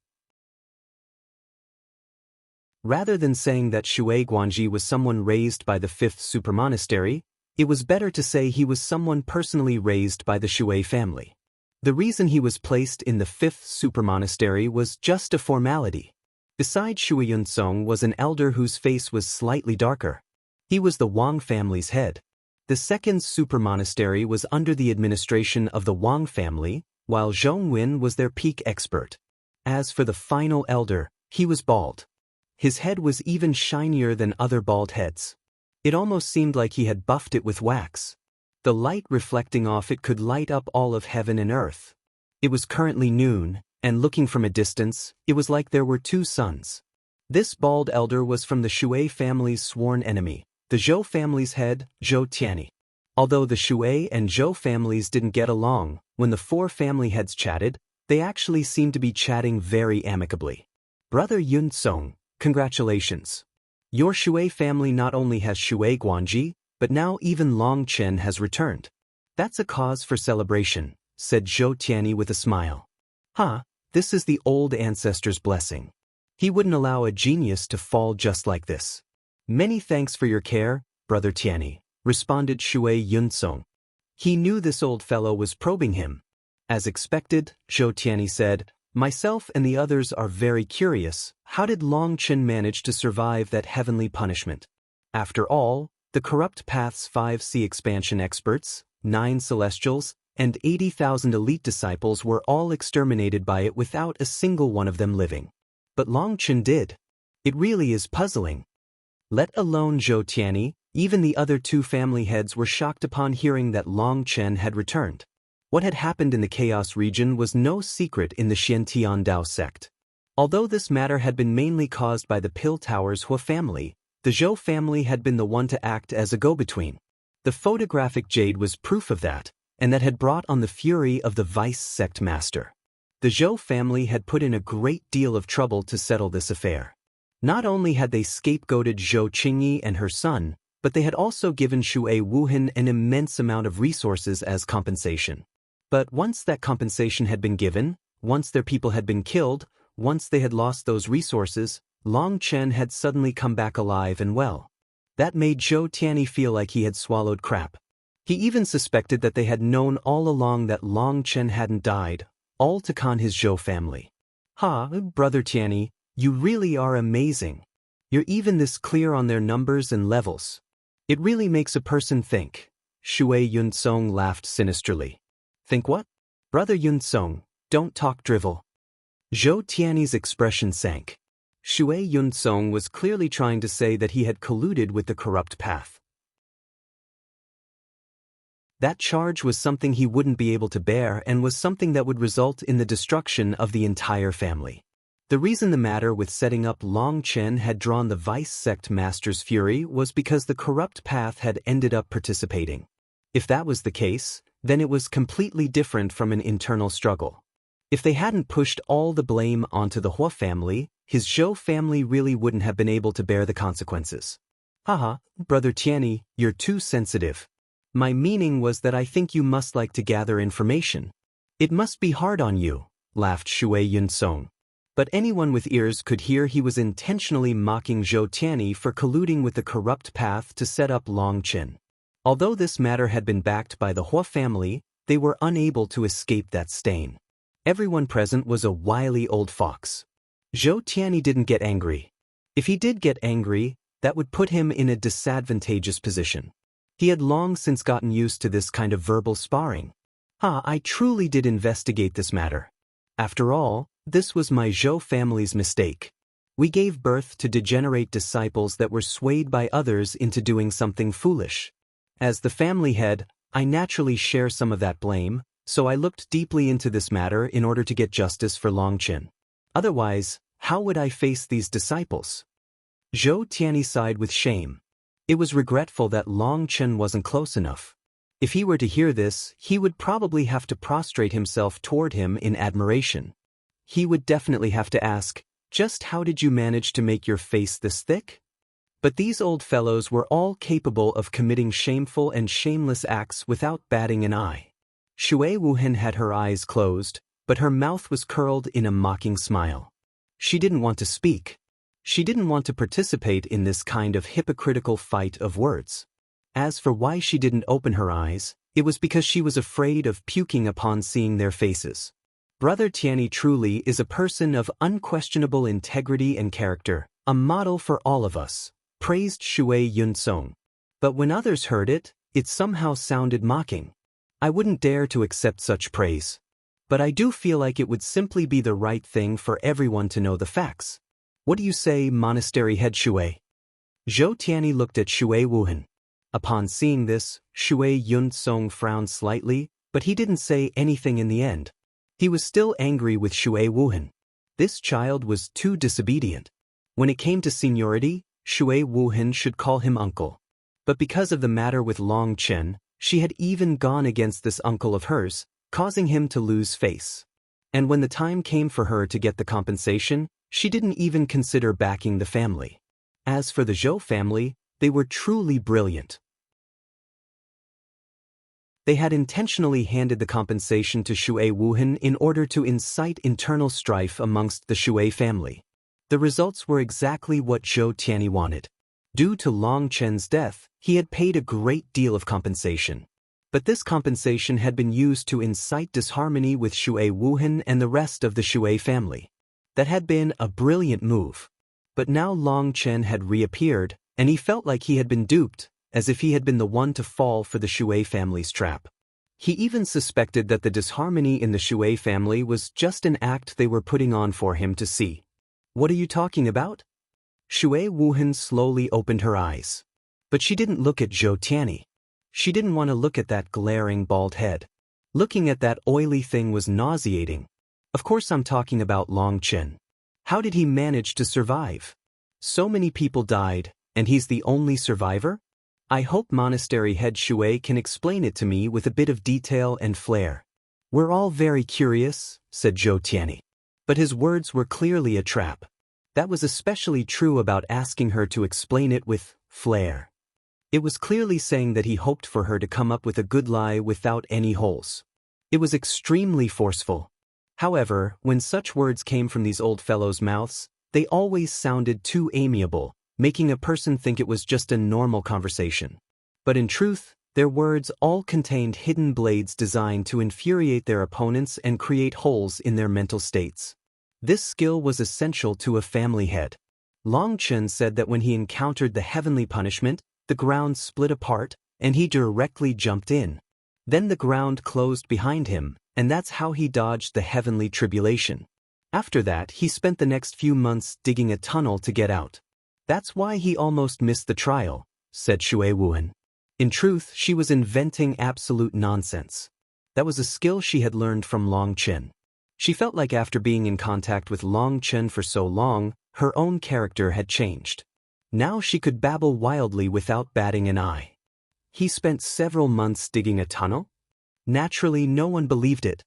S1: Rather than saying that Shui Guanji was someone raised by the 5th supermonastery, it was better to say he was someone personally raised by the Shui family. The reason he was placed in the 5th supermonastery was just a formality. Beside Shui Yunzong was an elder whose face was slightly darker. He was the Wang family's head. The 2nd supermonastery was under the administration of the Wang family, while Zhongwen was their peak expert. As for the final elder, he was bald. His head was even shinier than other bald heads. It almost seemed like he had buffed it with wax. The light reflecting off it could light up all of heaven and earth. It was currently noon, and looking from a distance, it was like there were 2 suns. This bald elder was from the Shui family's sworn enemy, the Zhou family's head, Zhou Tianyi. Although the Shui and Zhou families didn't get along, when the 4 family heads chatted, they actually seemed to be chatting very amicably. Brother Yunzong, congratulations. Your Shui family not only has Shui Guanji, but now even Long Chen has returned. That's a cause for celebration, said Zhou Tianyi with a smile. This is the old ancestor's blessing. He wouldn't allow a genius to fall just like this. Many thanks for your care, Brother Tianyi, responded Shui Yunzong. He knew this old fellow was probing him. As expected, Zhou Tianyi said, myself and the others are very curious, how did Long Chen manage to survive that heavenly punishment? After all, the Corrupt Path's 5 sea expansion experts, 9 celestials, and 80,000 elite disciples were all exterminated by it without a single one of them living. But Long Chen did. It really is puzzling. Let alone Zhou Tianyi, even the other 2 family heads were shocked upon hearing that Long Chen had returned. What had happened in the Chaos region was no secret in the Xiantian Dao sect. Although this matter had been mainly caused by the Pill Tower's Hua family, the Zhou family had been the one to act as a go-between. The photographic jade was proof of that, and that had brought on the fury of the vice sect master. The Zhou family had put in a great deal of trouble to settle this affair. Not only had they scapegoated Zhou Qingyi and her son, but they had also given Shui Wuhan an immense amount of resources as compensation. But once that compensation had been given, once their people had been killed, once they had lost those resources, Long Chen had suddenly come back alive and well. That made Zhou Tianyi feel like he had swallowed crap. He even suspected that they had known all along that Long Chen hadn't died, all to con his Zhou family. Brother Tianyi, you really are amazing. You're even this clear on their numbers and levels. It really makes a person think. Shui Yunsong laughed sinisterly. Think what? Brother Yunsong, don't talk drivel. Zhou Tianyi's expression sank. Shui Yunsong was clearly trying to say that he had colluded with the corrupt path. That charge was something he wouldn't be able to bear and was something that would result in the destruction of the entire family. The reason the matter with setting up Long Chen had drawn the vice sect master's fury was because the corrupt path had ended up participating. If that was the case, then it was completely different from an internal struggle. If they hadn't pushed all the blame onto the Hua family, his Zhou family really wouldn't have been able to bear the consequences. Brother Tianyi, you're too sensitive. My meaning was that I think you must like to gather information. It must be hard on you, laughed Shui Yunsong. But anyone with ears could hear he was intentionally mocking Zhou Tianyi for colluding with the corrupt path to set up Long Chen. Although this matter had been backed by the Hua family, they were unable to escape that stain. Everyone present was a wily old fox. Zhou Tianyi didn't get angry. If he did get angry, that would put him in a disadvantageous position. He had long since gotten used to this kind of verbal sparring. I truly did investigate this matter. After all, this was my Zhou family's mistake. We gave birth to degenerate disciples that were swayed by others into doing something foolish. As the family head, I naturally share some of that blame, so I looked deeply into this matter in order to get justice for Long Chen. Otherwise, how would I face these disciples? Zhou Tianyi sighed with shame. It was regretful that Long Chen wasn't close enough. If he were to hear this, he would probably have to prostrate himself toward him in admiration. He would definitely have to ask, just how did you manage to make your face this thick? But these old fellows were all capable of committing shameful and shameless acts without batting an eye. Shui Wuhan had her eyes closed, but her mouth was curled in a mocking smile. She didn't want to speak. She didn't want to participate in this kind of hypocritical fight of words. As for why she didn't open her eyes, it was because she was afraid of puking upon seeing their faces. Brother Tianyi truly is a person of unquestionable integrity and character, a model for all of us, praised Shui Yunsong. But when others heard it, it somehow sounded mocking. I wouldn't dare to accept such praise. But I do feel like it would simply be the right thing for everyone to know the facts. What do you say, monastery head Shui? Zhou Tianyi looked at Shui Wuhan. Upon seeing this, Shui Yunsong frowned slightly, but he didn't say anything in the end. He was still angry with Shui Wuhan. This child was too disobedient. When it came to seniority, Shui Wuhan should call him uncle. But because of the matter with Long Chen, she had even gone against this uncle of hers, causing him to lose face. And when the time came for her to get the compensation, she didn't even consider backing the family. As for the Zhou family, they were truly brilliant. They had intentionally handed the compensation to Shui Wuhan in order to incite internal strife amongst the Shui family. The results were exactly what Zhou Tianyi wanted. Due to Long Chen's death, he had paid a great deal of compensation. But this compensation had been used to incite disharmony with Shui Wuhan and the rest of the Shui family. That had been a brilliant move. But now Long Chen had reappeared, and he felt like he had been duped, as if he had been the one to fall for the Shui family's trap. He even suspected that the disharmony in the Shui family was just an act they were putting on for him to see. What are you talking about? Shui Wuhan slowly opened her eyes. But she didn't look at Zhou Tianyi. She didn't want to look at that glaring bald head. Looking at that oily thing was nauseating. Of course I'm talking about Long Chen. How did he manage to survive? So many people died, and he's the only survivor? I hope monastery head Shui can explain it to me with a bit of detail and flair. "We're all very curious," said Zhou Tianyi. But his words were clearly a trap. That was especially true about asking her to explain it with flair. It was clearly saying that he hoped for her to come up with a good lie without any holes. It was extremely forceful. However, when such words came from these old fellows' mouths, they always sounded too amiable, making a person think it was just a normal conversation. But in truth, their words all contained hidden blades designed to infuriate their opponents and create holes in their mental states. This skill was essential to a family head. Long Chen said that when he encountered the heavenly punishment, the ground split apart, and he directly jumped in. Then the ground closed behind him, and that's how he dodged the heavenly tribulation. After that, he spent the next few months digging a tunnel to get out. That's why he almost missed the trial, said Shui Wuhan. In truth, she was inventing absolute nonsense. That was a skill she had learned from Long Chen. She felt like after being in contact with Long Chen for so long, her own character had changed. Now she could babble wildly without batting an eye. He spent several months digging a tunnel? Naturally, no one believed it.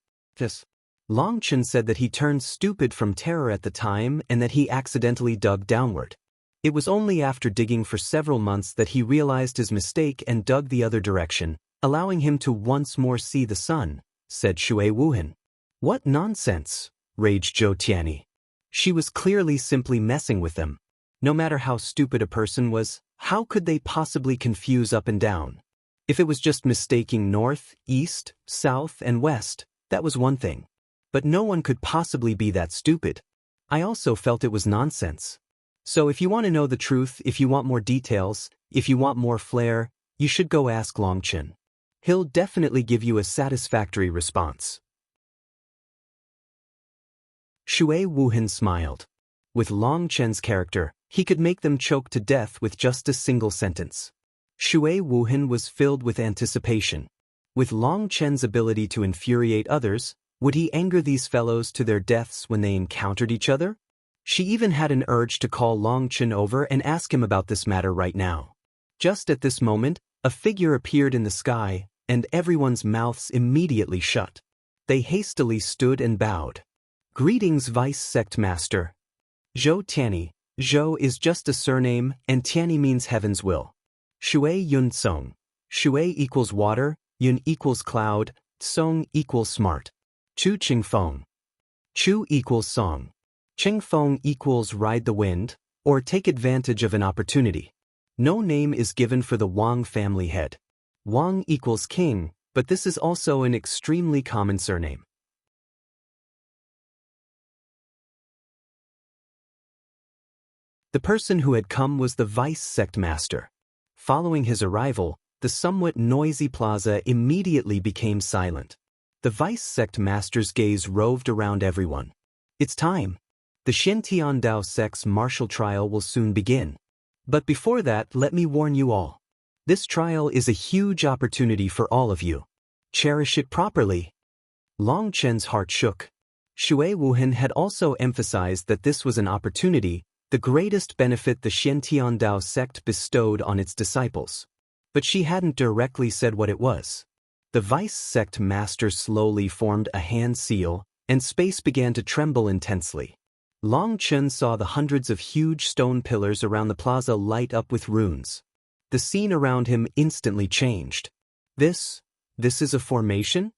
S1: Long Chen said that he turned stupid from terror at the time and that he accidentally dug downward. It was only after digging for several months that he realized his mistake and dug the other direction, allowing him to once more see the sun, said Shui Wuhan. What nonsense, raged Zhou Tianyi. She was clearly simply messing with them. No matter how stupid a person was, how could they possibly confuse up and down? If it was just mistaking north, east, south, and west, that was one thing. But no one could possibly be that stupid. I also felt it was nonsense. So if you want to know the truth, if you want more details, if you want more flair, you should go ask Long Chen. He'll definitely give you a satisfactory response. Shui Wuhan smiled. With Long Chen's character, he could make them choke to death with just a single sentence. Shui Wuhan was filled with anticipation. With Long Chen's ability to infuriate others, would he anger these fellows to their deaths when they encountered each other? She even had an urge to call Long Chen over and ask him about this matter right now. Just at this moment, a figure appeared in the sky, and everyone's mouths immediately shut. They hastily stood and bowed. Greetings, Vice Sect Master. Zhou Tianyi. Zhou is just a surname, and Tianyi means heaven's will. Shui Yun Song. Shui equals water, Yun equals cloud, Song equals smart. Chu Qing Feng. Chu equals song. Qing Feng equals ride the wind, or take advantage of an opportunity. No name is given for the Wang family head. Wang equals king, but this is also an extremely common surname. The person who had come was the Vice Sect Master. Following his arrival, the somewhat noisy plaza immediately became silent. The Vice Sect Master's gaze roved around everyone. It's time. The Xintian Dao sect's martial trial will soon begin. But before that, let me warn you all. This trial is a huge opportunity for all of you. Cherish it properly. Long Chen's heart shook. Shui Wuhan had also emphasized that this was an opportunity, the greatest benefit the Xintian Dao sect bestowed on its disciples. But she hadn't directly said what it was. The Vice Sect Master slowly formed a hand seal, and space began to tremble intensely. Long Chen saw the hundreds of huge stone pillars around the plaza light up with runes. The scene around him instantly changed. This is a formation?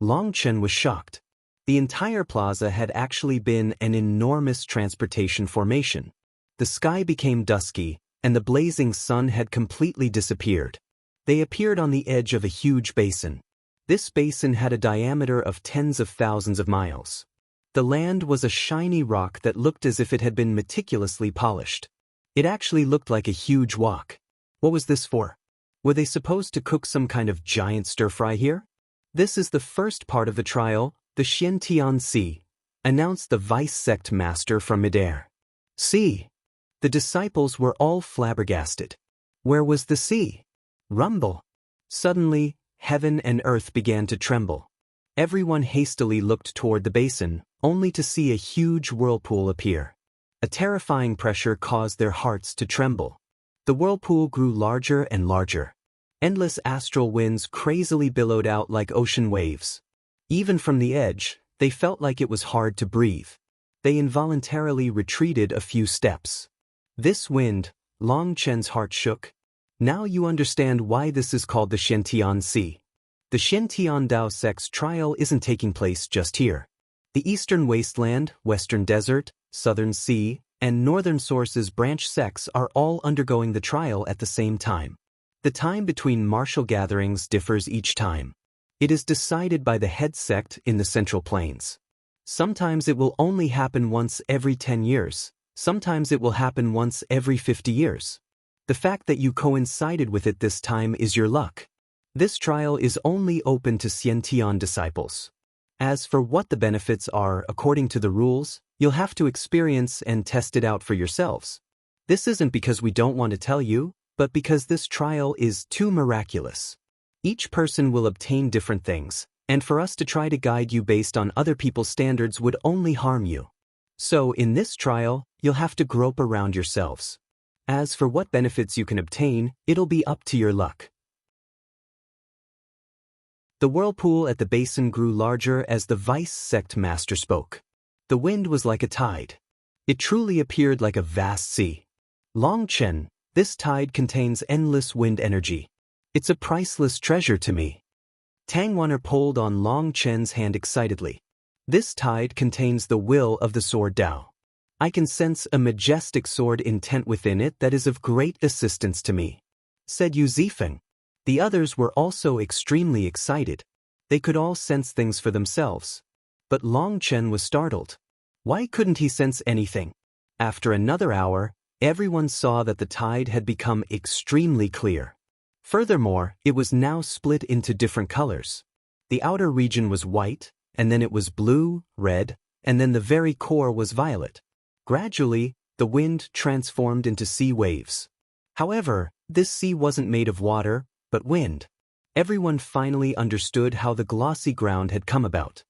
S1: Long Chen was shocked. The entire plaza had actually been an enormous transportation formation. The sky became dusky, and the blazing sun had completely disappeared. They appeared on the edge of a huge basin. This basin had a diameter of tens of thousands of miles. The land was a shiny rock that looked as if it had been meticulously polished. It actually looked like a huge wok. What was this for? Were they supposed to cook some kind of giant stir-fry here? This is the first part of the trial, the Xintian Sea, announced the Vice Sect Master from midair. Sea. The disciples were all flabbergasted. Where was the sea? Rumble. Suddenly, heaven and earth began to tremble. Everyone hastily looked toward the basin, only to see a huge whirlpool appear. A terrifying pressure caused their hearts to tremble. The whirlpool grew larger and larger. Endless astral winds crazily billowed out like ocean waves. Even from the edge, they felt like it was hard to breathe. They involuntarily retreated a few steps. This wind, Long Chen's heart shook. Now you understand why this is called the Xiantian Sea. The Xiantian Dao Sect's trial isn't taking place just here. The Eastern Wasteland, Western Desert, Southern Sea, and Northern Source's branch sects are all undergoing the trial at the same time. The time between martial gatherings differs each time. It is decided by the head sect in the Central Plains. Sometimes it will only happen once every 10 years, sometimes it will happen once every 50 years. The fact that you coincided with it this time is your luck. This trial is only open to Xiantian disciples. As for what the benefits are according to the rules, you'll have to experience and test it out for yourselves. This isn't because we don't want to tell you, but because this trial is too miraculous. Each person will obtain different things, and for us to try to guide you based on other people's standards would only harm you. So in this trial, you'll have to grope around yourselves. As for what benefits you can obtain, it'll be up to your luck. The whirlpool at the basin grew larger as the Vice Sect Master spoke. The wind was like a tide. It truly appeared like a vast sea. Long Chen, this tide contains endless wind energy. It's a priceless treasure to me. Tang Wanner pulled on Long Chen's hand excitedly. This tide contains the will of the sword Dao. I can sense a majestic sword intent within it that is of great assistance to me, said Yu Zifeng. The others were also extremely excited. They could all sense things for themselves. But Long Chen was startled. Why couldn't he sense anything? After another hour, everyone saw that the tide had become extremely clear. Furthermore, it was now split into different colors. The outer region was white, and then it was blue, red, and then the very core was violet. Gradually, the wind transformed into sea waves. However, this sea wasn't made of water, but wind. Everyone finally understood how the glossy ground had come about.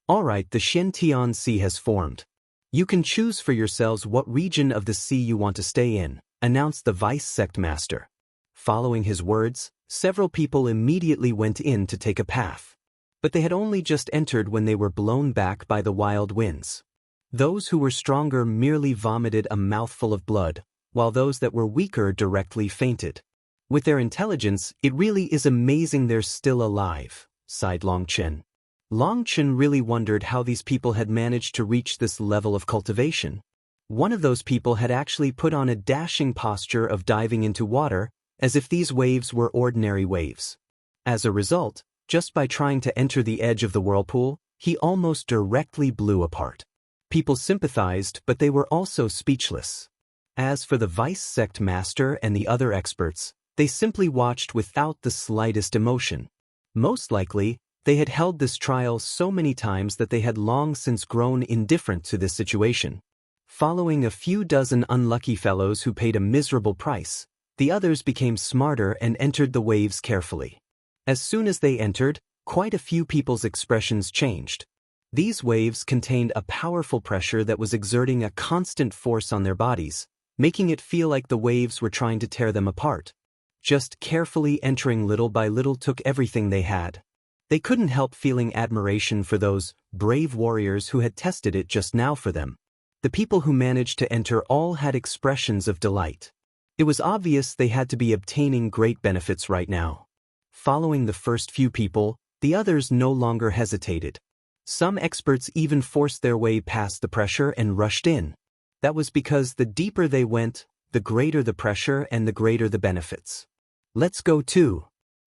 S1: Alright, the Xiantian Sea has formed. You can choose for yourselves what region of the sea you want to stay in, announced the Vice Sect Master. Following his words, several people immediately went in to take a path. But they had only just entered when they were blown back by the wild winds. Those who were stronger merely vomited a mouthful of blood, while those that were weaker directly fainted. With their intelligence, it really is amazing they're still alive, sighed Long Chen. Long Chen really wondered how these people had managed to reach this level of cultivation. One of those people had actually put on a dashing posture of diving into water, as if these waves were ordinary waves. As a result, just by trying to enter the edge of the whirlpool, he almost directly blew apart. People sympathized, but they were also speechless. As for the Vice Sect Master and the other experts, they simply watched without the slightest emotion. Most likely, they had held this trial so many times that they had long since grown indifferent to this situation. Following a few dozen unlucky fellows who paid a miserable price, the others became smarter and entered the waves carefully. As soon as they entered, quite a few people's expressions changed. These waves contained a powerful pressure that was exerting a constant force on their bodies, making it feel like the waves were trying to tear them apart. Just carefully entering little by little took everything they had. They couldn't help feeling admiration for those brave warriors who had tested it just now for them. The people who managed to enter all had expressions of delight. It was obvious they had to be obtaining great benefits right now. Following the first few people, the others no longer hesitated. Some experts even forced their way past the pressure and rushed in. That was because the deeper they went, the greater the pressure and the greater the benefits. Let's go too.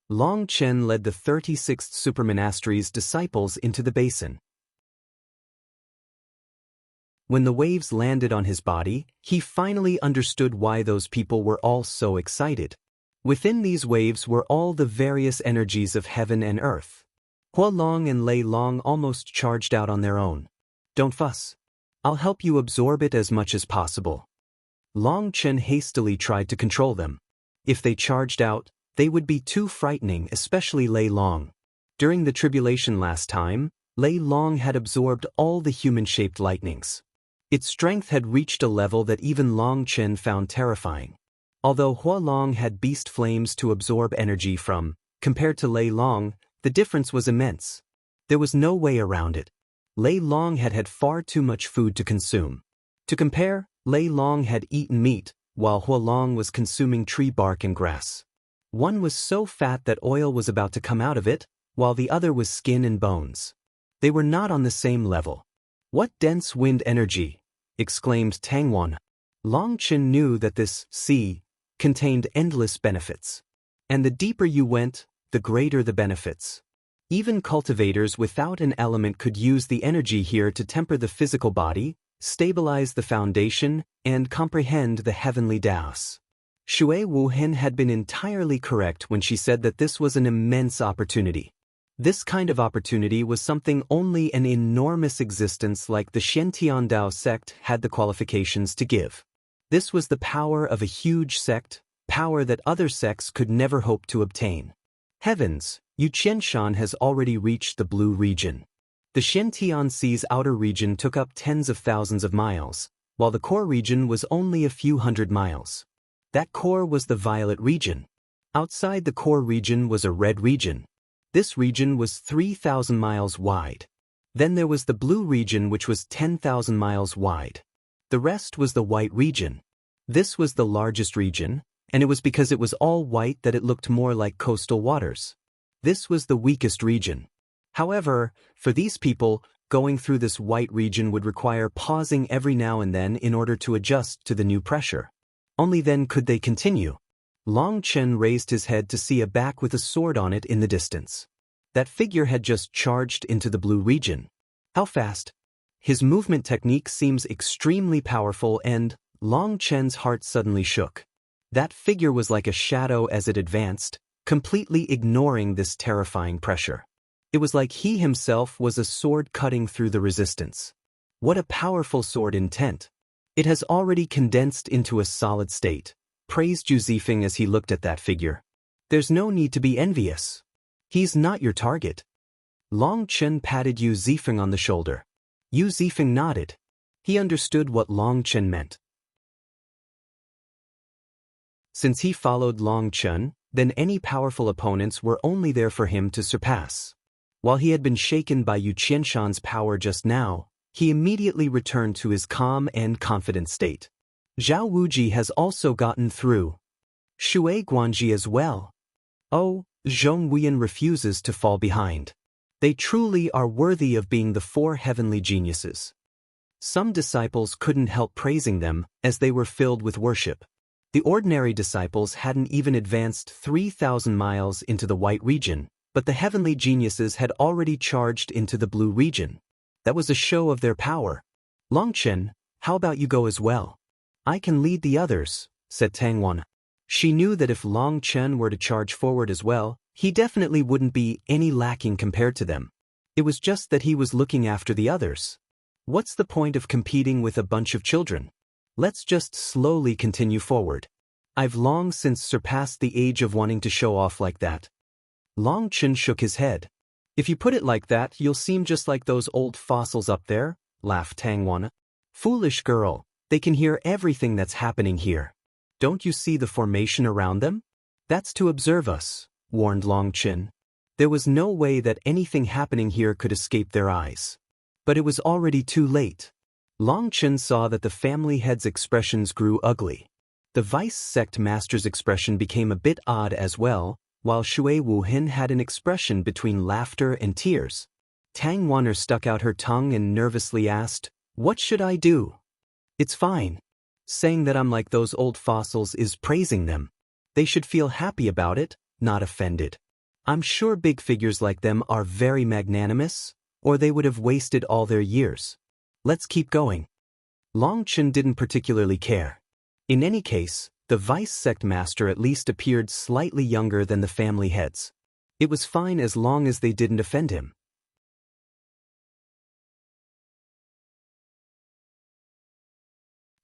S1: Long Chen led the 36th Supermonastery's disciples into the basin. When the waves landed on his body, he finally understood why those people were all so excited. Within these waves were all the various energies of heaven and earth. Hua Long and Lei Long almost charged out on their own. Don't fuss. I'll help you absorb it as much as possible. Long Chen hastily tried to control them. If they charged out, they would be too frightening, especially Lei Long. During the tribulation last time, Lei Long had absorbed all the human-shaped lightnings. Its strength had reached a level that even Long Chen found terrifying. Although Hua Long had beast flames to absorb energy from, compared to Lei Long, the difference was immense. There was no way around it. Lei Long had had far too much food to consume. To compare, Lei Long had eaten meat, while Hua Long was consuming tree bark and grass. One was so fat that oil was about to come out of it, while the other was skin and bones. They were not on the same level. "What dense wind energy!" exclaimed Tangwan. Long Chen knew that this sea contained endless benefits. And the deeper you went, the greater the benefits. Even cultivators without an element could use the energy here to temper the physical body, stabilize the foundation, and comprehend the heavenly Taos. Shui Wuhen had been entirely correct when she said that this was an immense opportunity. This kind of opportunity was something only an enormous existence like the Shentian Dao sect had the qualifications to give. This was the power of a huge sect, power that other sects could never hope to obtain. Heavens, Yu Qianshan has already reached the blue region. The Shentian Sea's outer region took up tens of thousands of miles, while the core region was only a few hundred miles. That core was the violet region. Outside the core region was a red region. This region was 3,000 miles wide. Then there was the blue region, which was 10,000 miles wide. The rest was the white region. This was the largest region, and it was because it was all white that it looked more like coastal waters. This was the weakest region. However, for these people, going through this white region would require pausing every now and then in order to adjust to the new pressure. Only then could they continue. Long Chen raised his head to see a back with a sword on it in the distance. That figure had just charged into the blue region. How fast? His movement technique seems extremely powerful, and Long Chen's heart suddenly shook. That figure was like a shadow as it advanced, completely ignoring this terrifying pressure. It was like he himself was a sword cutting through the resistance. What a powerful sword intent! It has already condensed into a solid state, praised Yu Zifeng as he looked at that figure. There's no need to be envious. He's not your target. Long Chen patted Yu Zifeng on the shoulder. Yu Zifeng nodded. He understood what Long Chen meant. Since he followed Long Chen, then any powerful opponents were only there for him to surpass. While he had been shaken by Yu Qianshan's power just now, he immediately returned to his calm and confident state. Zhao Wuji has also gotten through. Shui Guanji as well. Oh, Zhong Wuyan refuses to fall behind. They truly are worthy of being the four heavenly geniuses. Some disciples couldn't help praising them, as they were filled with worship. The ordinary disciples hadn't even advanced 3,000 miles into the white region, but the heavenly geniuses had already charged into the blue region. That was a show of their power. Long Chen, how about you go as well? I can lead the others, said Tangwan. She knew that if Long Chen were to charge forward as well, he definitely wouldn't be any lacking compared to them. It was just that he was looking after the others. What's the point of competing with a bunch of children? Let's just slowly continue forward. I've long since surpassed the age of wanting to show off like that. Long Chen shook his head. If you put it like that, you'll seem just like those old fossils up there, laughed Tangwan. Foolish girl, they can hear everything that's happening here. Don't you see the formation around them? That's to observe us, warned Long Chen. There was no way that anything happening here could escape their eyes. But it was already too late. Long Chen saw that the family head's expressions grew ugly. The vice sect master's expression became a bit odd as well, while Shui Wuhen had an expression between laughter and tears. Tang Wanner stuck out her tongue and nervously asked, "What should I do?" It's fine. Saying that I'm like those old fossils is praising them. They should feel happy about it, not offended. I'm sure big figures like them are very magnanimous, or they would have wasted all their years. Let's keep going. Long Chen didn't particularly care. In any case, the vice sect master at least appeared slightly younger than the family heads. It was fine as long as they didn't offend him.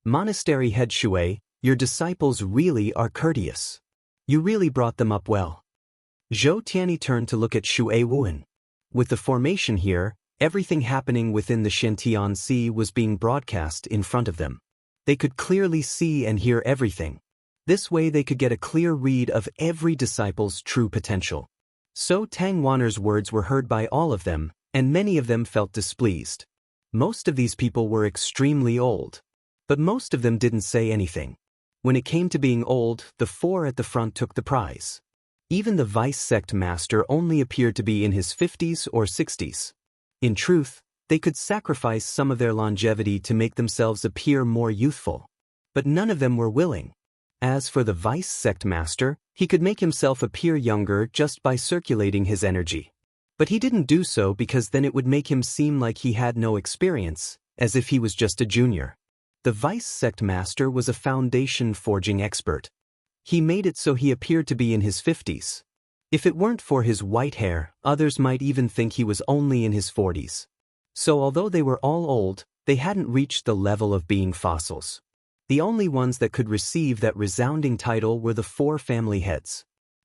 S1: Monastery head Shui, your disciples really are courteous. You really brought them up well. Zhou Tianyi turned to look at Shui Wuan. With the formation here, everything happening within the Shentian Sea was being broadcast in front of them. They could clearly see and hear everything. This way they could get a clear read of every disciple's true potential. So Tang Wanner's words were heard by all of them, and many of them felt displeased. Most of these people were extremely old. But most of them didn't say anything. When it came to being old, the four at the front took the prize. Even the vice sect master only appeared to be in his 50s or 60s. In truth, they could sacrifice some of their longevity to make themselves appear more youthful. But none of them were willing. As for the vice sect master, he could make himself appear younger just by circulating his energy. But he didn't do so because then it would make him seem like he had no experience, as if he was just a junior. The vice sect master was a foundation forging expert. He made it so he appeared to be in his 50s. If it weren't for his white hair, others might even think he was only in his 40s. So although they were all old, they hadn't reached the level of being fossils. The only ones that could receive that resounding title were the four family heads.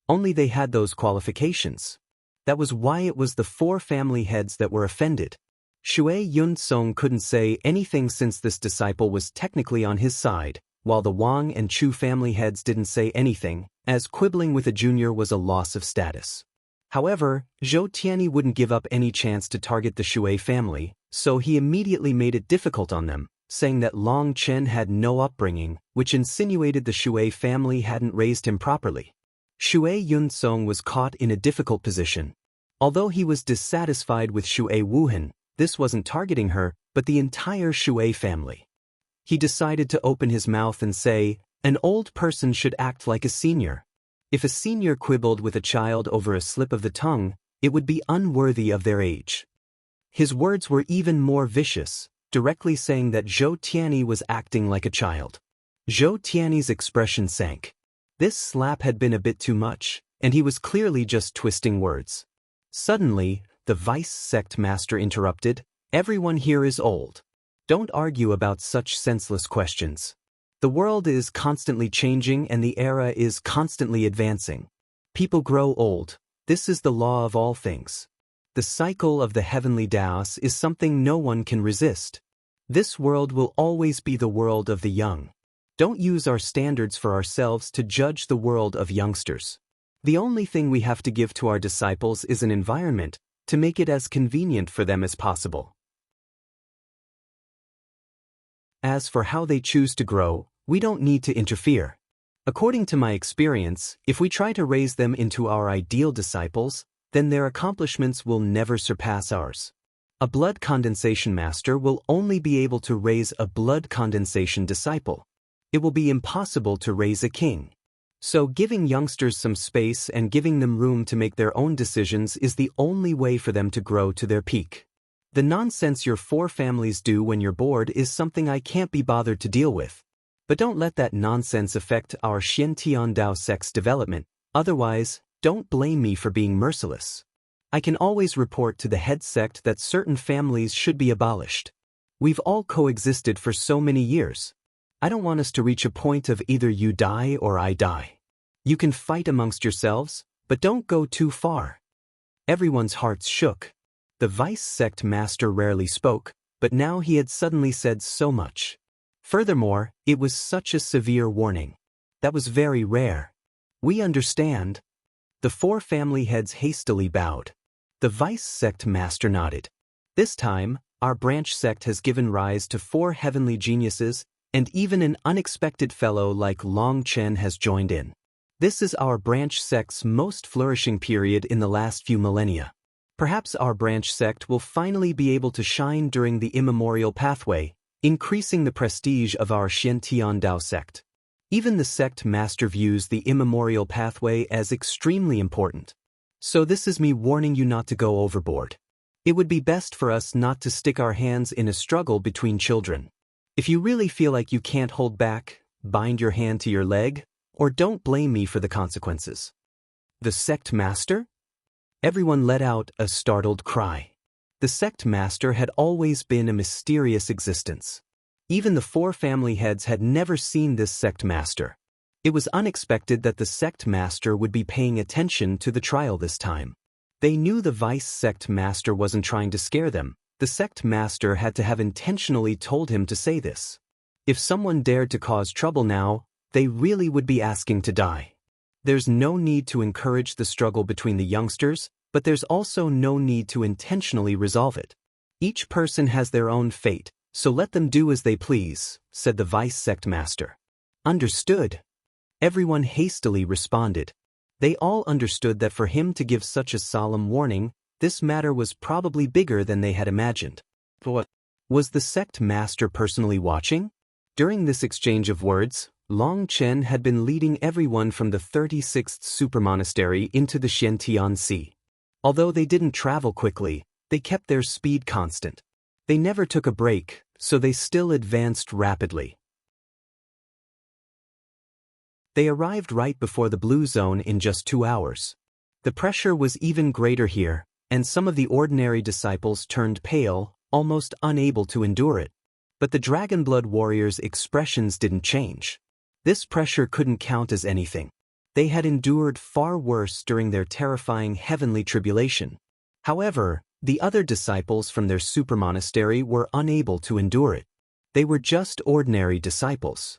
S1: Only they had those qualifications. That was why it was the four family heads that were offended. Shui Yun-sung couldn't say anything since this disciple was technically on his side, while the Wang and Chu family heads didn't say anything, as quibbling with a junior was a loss of status. However, Zhou Tianyi wouldn't give up any chance to target the Shui family, so he immediately made it difficult on them, saying that Long Chen had no upbringing, which insinuated the Shui family hadn't raised him properly. Shui Yun-sung was caught in a difficult position. Although he was dissatisfied with Shui Wuhan, this wasn't targeting her, but the entire Shui family. He decided to open his mouth and say, an old person should act like a senior. If a senior quibbled with a child over a slip of the tongue, it would be unworthy of their age. His words were even more vicious, directly saying that Zhou Tianyi was acting like a child. Zhou Tianyi's expression sank. This slap had been a bit too much, and he was clearly just twisting words. Suddenly, the vice sect master interrupted, everyone here is old. Don't argue about such senseless questions. The world is constantly changing and the era is constantly advancing. People grow old. This is the law of all things. The cycle of the heavenly Taos is something no one can resist. This world will always be the world of the young. Don't use our standards for ourselves to judge the world of youngsters. The only thing we have to give to our disciples is an environment to make it as convenient for them as possible. As for how they choose to grow, we don't need to interfere. According to my experience, if we try to raise them into our ideal disciples, then their accomplishments will never surpass ours. A blood condensation master will only be able to raise a blood condensation disciple. It will be impossible to raise a king. So giving youngsters some space and giving them room to make their own decisions is the only way for them to grow to their peak. The nonsense your four families do when you're bored is something I can't be bothered to deal with. But don't let that nonsense affect our Xiantian Dao sect's development, otherwise, don't blame me for being merciless. I can always report to the head sect that certain families should be abolished. We've all coexisted for so many years. I don't want us to reach a point of either you die or I die. You can fight amongst yourselves, but don't go too far. Everyone's hearts shook. The vice sect master rarely spoke, but now he had suddenly said so much. Furthermore, it was such a severe warning. That was very rare. We understand. The four family heads hastily bowed. The vice sect master nodded. This time, our branch sect has given rise to four heavenly geniuses, and even an unexpected fellow like Long Chen has joined in. This is our branch sect's most flourishing period in the last few millennia. Perhaps our branch sect will finally be able to shine during the immemorial pathway, increasing the prestige of our Xiantian Dao sect. Even the sect master views the immemorial pathway as extremely important. So this is me warning you not to go overboard. It would be best for us not to stick our hands in a struggle between children. If you really feel like you can't hold back, bind your hand to your leg, or don't blame me for the consequences. The sect master? Everyone let out a startled cry. The sect master had always been a mysterious existence. Even the four family heads had never seen this sect master. It was unexpected that the sect master would be paying attention to the trial this time. They knew the vice sect master wasn't trying to scare them. The sect master had to have intentionally told him to say this. If someone dared to cause trouble now, they really would be asking to die. There's no need to encourage the struggle between the youngsters, but there's also no need to intentionally resolve it. Each person has their own fate, so let them do as they please, said the vice sect master. Understood. Everyone hastily responded. They all understood that for him to give such a solemn warning, this matter was probably bigger than they had imagined. But was the sect master personally watching? During this exchange of words, Long Chen had been leading everyone from the 36th supermonastery into the Xiantian Sea. Although they didn't travel quickly, they kept their speed constant. They never took a break, so they still advanced rapidly. They arrived right before the blue zone in just 2 hours. The pressure was even greater here, and some of the ordinary disciples turned pale, almost unable to endure it. But the Dragonblood warriors' expressions didn't change. This pressure couldn't count as anything. They had endured far worse during their terrifying heavenly tribulation. However, the other disciples from their supermonastery were unable to endure it. They were just ordinary disciples.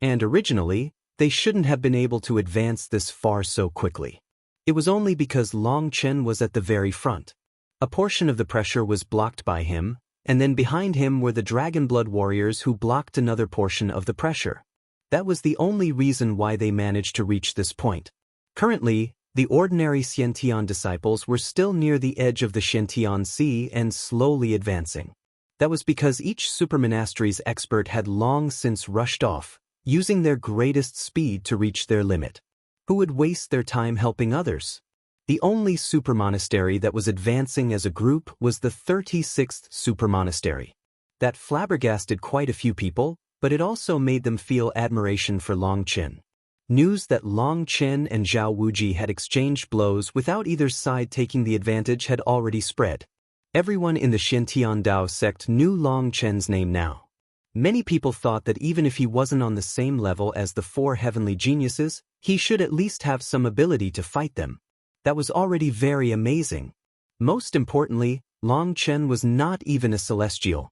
S1: And originally, they shouldn't have been able to advance this far so quickly. It was only because Long Chen was at the very front. A portion of the pressure was blocked by him, and then behind him were the Dragonblood warriors who blocked another portion of the pressure. That was the only reason why they managed to reach this point. Currently, the ordinary Xiantian disciples were still near the edge of the Xiantian Sea and slowly advancing. That was because each supermonastery's expert had long since rushed off, using their greatest speed to reach their limit. Who would waste their time helping others? The only supermonastery that was advancing as a group was the 36th supermonastery. That flabbergasted quite a few people, but it also made them feel admiration for Long Chen. News that Long Chen and Zhao Wuji had exchanged blows without either side taking the advantage had already spread. Everyone in the Xiantian Dao sect knew Long Chen's name now. Many people thought that even if he wasn't on the same level as the 4 heavenly geniuses, he should at least have some ability to fight them. That was already very amazing. Most importantly, Long Chen was not even a celestial.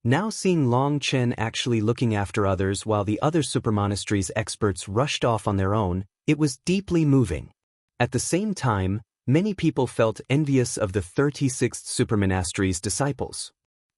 S1: Now seeing Long Chen actually looking after others while the other supermonasteries' experts rushed off on their own, it was deeply moving. At the same time, many people felt envious of the 36th supermonastery's disciples.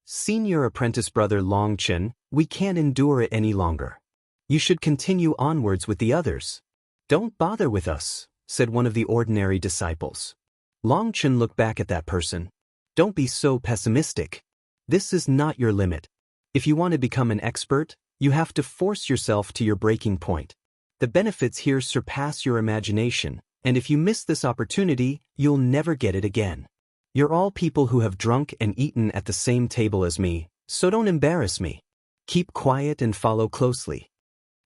S1: Senior apprentice brother Long Chen, we can't endure it any longer. You should continue onwards with the others. Don't bother with us, said one of the ordinary disciples. Long Chen looked back at that person. Don't be so pessimistic. This is not your limit. If you want to become an expert, you have to force yourself to your breaking point. The benefits here surpass your imagination, and if you miss this opportunity, you'll never get it again. You're all people who have drunk and eaten at the same table as me, so don't embarrass me. Keep quiet and follow closely.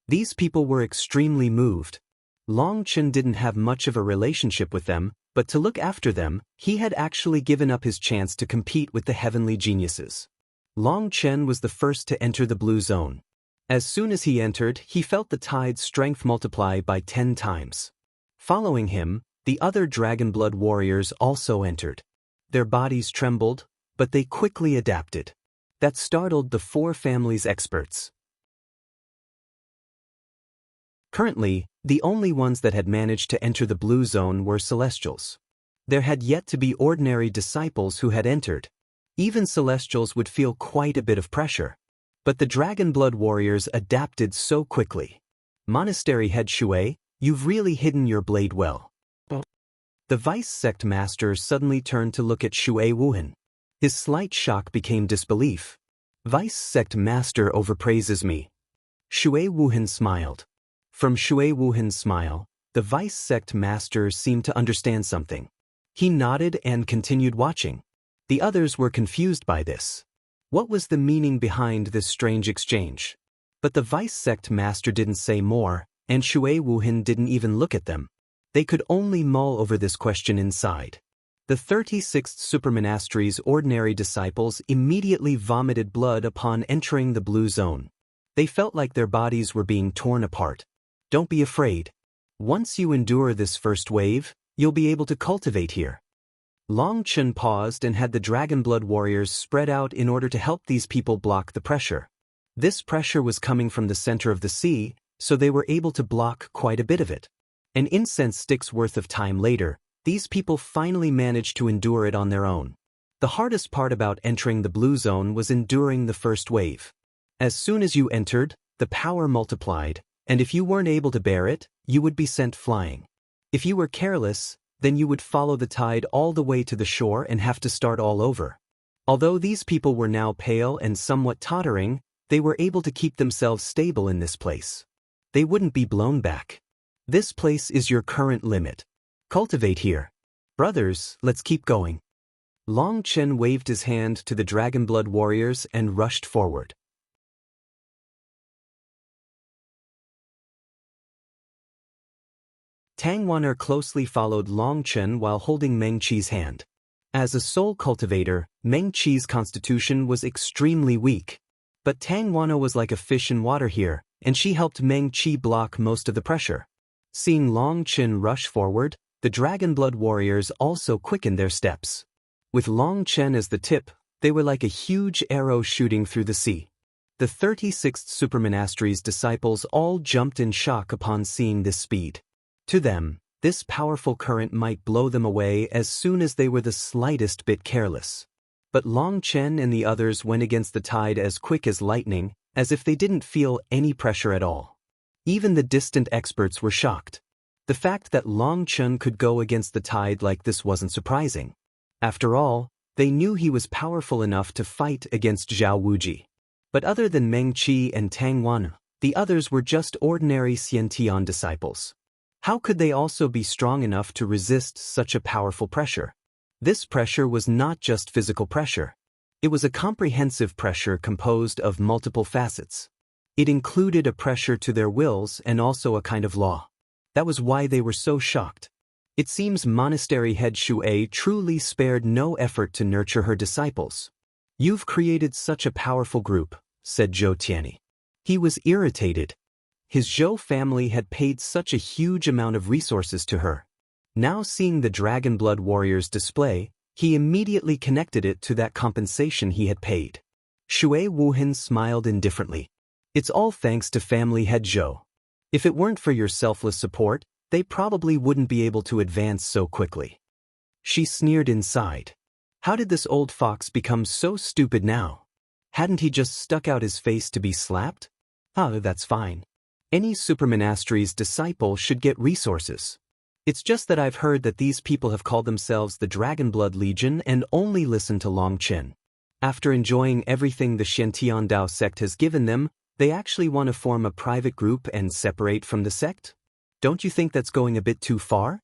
S1: These people were extremely moved. Long Chen didn't have much of a relationship with them, but to look after them, he had actually given up his chance to compete with the heavenly geniuses. Long Chen was the first to enter the blue zone. As soon as he entered, he felt the tide's strength multiply by 10 times. Following him, the other Dragonblood warriors also entered. Their bodies trembled, but they quickly adapted. That startled the 4 families' experts. Currently, the only ones that had managed to enter the blue zone were celestials. There had yet to be ordinary disciples who had entered. Even celestials would feel quite a bit of pressure. But the Dragonblood warriors adapted so quickly. Monastery head Shui, you've really hidden your blade well. The vice sect master suddenly turned to look at Shui Wuhan. His slight shock became disbelief. Vice sect master overpraises me. Shui Wuhan smiled. From Shui Wuhan's smile, the vice sect master seemed to understand something. He nodded and continued watching. The others were confused by this. What was the meaning behind this strange exchange? But the vice sect master didn't say more, and Shui Wuhan didn't even look at them. They could only mull over this question inside. The 36th supermonastery's ordinary disciples immediately vomited blood upon entering the blue zone. They felt like their bodies were being torn apart. Don't be afraid. Once you endure this first wave, you'll be able to cultivate here. Long Chen paused and had the Dragonblood warriors spread out in order to help these people block the pressure. This pressure was coming from the center of the sea, so they were able to block quite a bit of it. An incense stick's worth of time later, These people finally managed to endure it on their own. The hardest part about entering the blue zone was enduring the first wave. As soon as you entered, the power multiplied, and if you weren't able to bear it, you would be sent flying. If you were careless, then you would follow the tide all the way to the shore and have to start all over. Although these people were now pale and somewhat tottering, they were able to keep themselves stable in this place. They wouldn't be blown back. This place is your current limit. Cultivate here. Brothers, let's keep going. Long Chen waved his hand to the Dragonblood warriors and rushed forward. Tang Wan'er closely followed Long Chen while holding Meng Qi's hand. As a soul cultivator, Meng Qi's constitution was extremely weak. But Tang Wan'er was like a fish in water here, and she helped Meng Qi block most of the pressure. Seeing Long Chen rush forward, the Dragonblood warriors also quickened their steps. With Long Chen as the tip, they were like a huge arrow shooting through the sea. The 36th Supermonastery's disciples all jumped in shock upon seeing this speed. To them, this powerful current might blow them away as soon as they were the slightest bit careless. But Long Chen and the others went against the tide as quick as lightning, as if they didn't feel any pressure at all. Even the distant experts were shocked. The fact that Long Chen could go against the tide like this wasn't surprising. After all, they knew he was powerful enough to fight against Zhao Wuji. But other than Meng Qi and Tang Wan'er, the others were just ordinary Xiantian disciples. How could they also be strong enough to resist such a powerful pressure? This pressure was not just physical pressure. It was a comprehensive pressure composed of multiple facets. It included a pressure to their wills and also a kind of law. That was why they were so shocked. It seems monastery head Shui truly spared no effort to nurture her disciples. "You've created such a powerful group," said Zhou Tianyi. He was irritated. His Zhou family had paid such a huge amount of resources to her. Now seeing the Dragonblood warriors' display, he immediately connected it to that compensation he had paid. Shui Wuhan smiled indifferently. "It's all thanks to family head Zhou. If it weren't for your selfless support, they probably wouldn't be able to advance so quickly." She sneered inside. How did this old fox become so stupid now? Hadn't he just stuck out his face to be slapped? That's fine. Any supermonastery's disciple should get resources. It's just that I've heard that these people have called themselves the Dragonblood Legion and only listen to Long Chen. After enjoying everything the Xiantian Dao sect has given them, they actually want to form a private group and separate from the sect? Don't you think that's going a bit too far?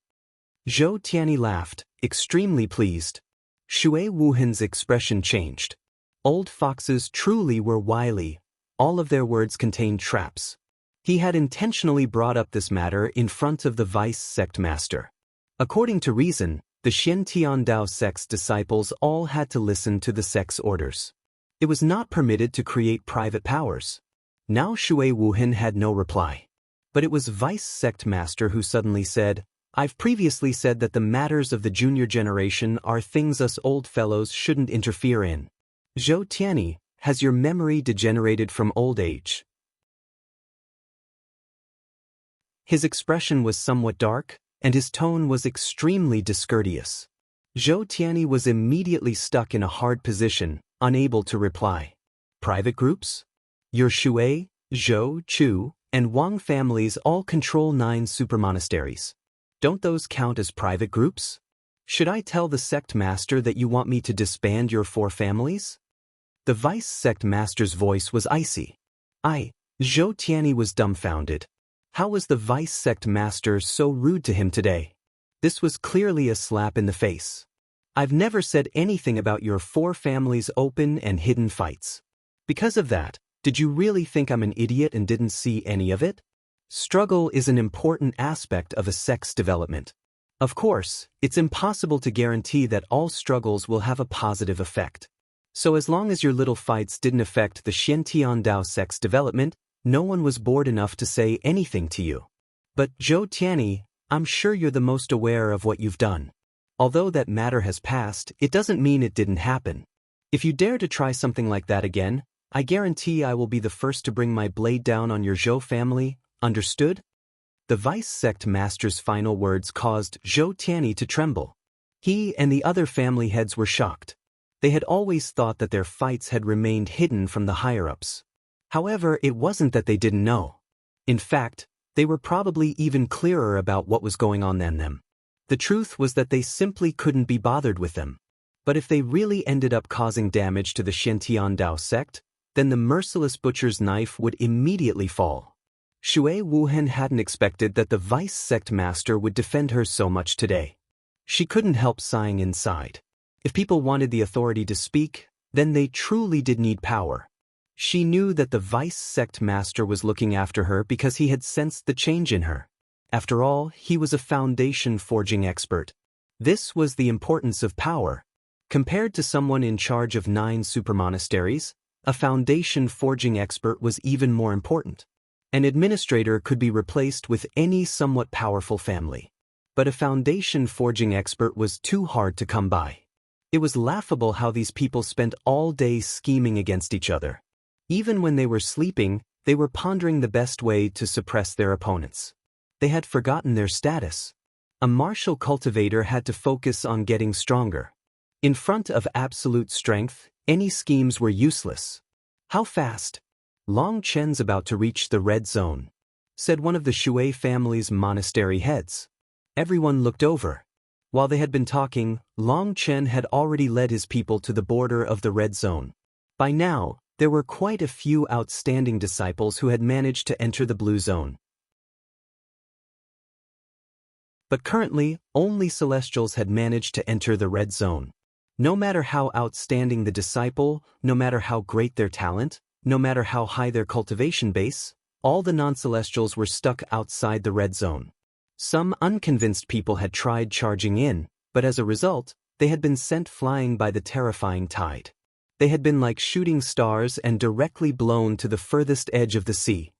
S1: Zhou Tianyi laughed, extremely pleased. Shui Wuhan's expression changed. Old foxes truly were wily. All of their words contained traps. He had intentionally brought up this matter in front of the vice sect master. According to reason, the Xiantian Dao sect's disciples all had to listen to the sect's orders. It was not permitted to create private powers. Now Shui Wuhan had no reply. But it was vice sect master who suddenly said, "I've previously said that the matters of the junior generation are things us old fellows shouldn't interfere in. Zhou Tianyi, has your memory degenerated from old age?" His expression was somewhat dark, and his tone was extremely discourteous. Zhou Tianyi was immediately stuck in a hard position, unable to reply. Private groups? Your Shui, Zhou, Chu, and Wang families all control 9 supermonasteries. Don't those count as private groups? Should I tell the sect master that you want me to disband your 4 families? The vice sect master's voice was icy. Zhou Tianyi was dumbfounded. How was the vice sect master so rude to him today? This was clearly a slap in the face. I've never said anything about your 4 families' open and hidden fights. Because of that, did you really think I'm an idiot and didn't see any of it? Struggle is an important aspect of a sect's development. Of course, it's impossible to guarantee that all struggles will have a positive effect. So as long as your little fights didn't affect the Xiantian Dao sect's development, no one was bored enough to say anything to you. But Zhou Tianyi, I'm sure you're the most aware of what you've done. Although that matter has passed, it doesn't mean it didn't happen. If you dare to try something like that again, I guarantee I will be the first to bring my blade down on your Zhou family, understood? The Vice Sect Master's final words caused Zhou Tianyi to tremble. He and the other family heads were shocked. They had always thought that their fights had remained hidden from the higher-ups. However, it wasn't that they didn't know. In fact, they were probably even clearer about what was going on than them. The truth was that they simply couldn't be bothered with them. But if they really ended up causing damage to the Shentian Dao sect, then the merciless butcher's knife would immediately fall. Shui Wuhen hadn't expected that the Vice Sect Master would defend her so much today. She couldn't help sighing inside. If people wanted the authority to speak, then they truly did need power. She knew that the Vice Sect Master was looking after her because he had sensed the change in her. After all, he was a foundation forging expert. This was the importance of power. Compared to someone in charge of 9 supermonasteries, a foundation forging expert was even more important. An administrator could be replaced with any somewhat powerful family. But a foundation forging expert was too hard to come by. It was laughable how these people spent all day scheming against each other. Even when they were sleeping, they were pondering the best way to suppress their opponents. They had forgotten their status. A martial cultivator had to focus on getting stronger. In front of absolute strength, any schemes were useless. How fast? Long Chen's about to reach the red zone, said one of the Shui family's monastery heads. Everyone looked over. While they had been talking, Long Chen had already led his people to the border of the red zone. By now, there were quite a few outstanding disciples who had managed to enter the blue zone. But currently, only Celestials had managed to enter the red zone. No matter how outstanding the disciple, no matter how great their talent, no matter how high their cultivation base, all the non-Celestials were stuck outside the red zone. Some unconvinced people had tried charging in, but as a result, they had been sent flying by the terrifying tide. They had been like shooting stars and directly blown to the furthest edge of the sea.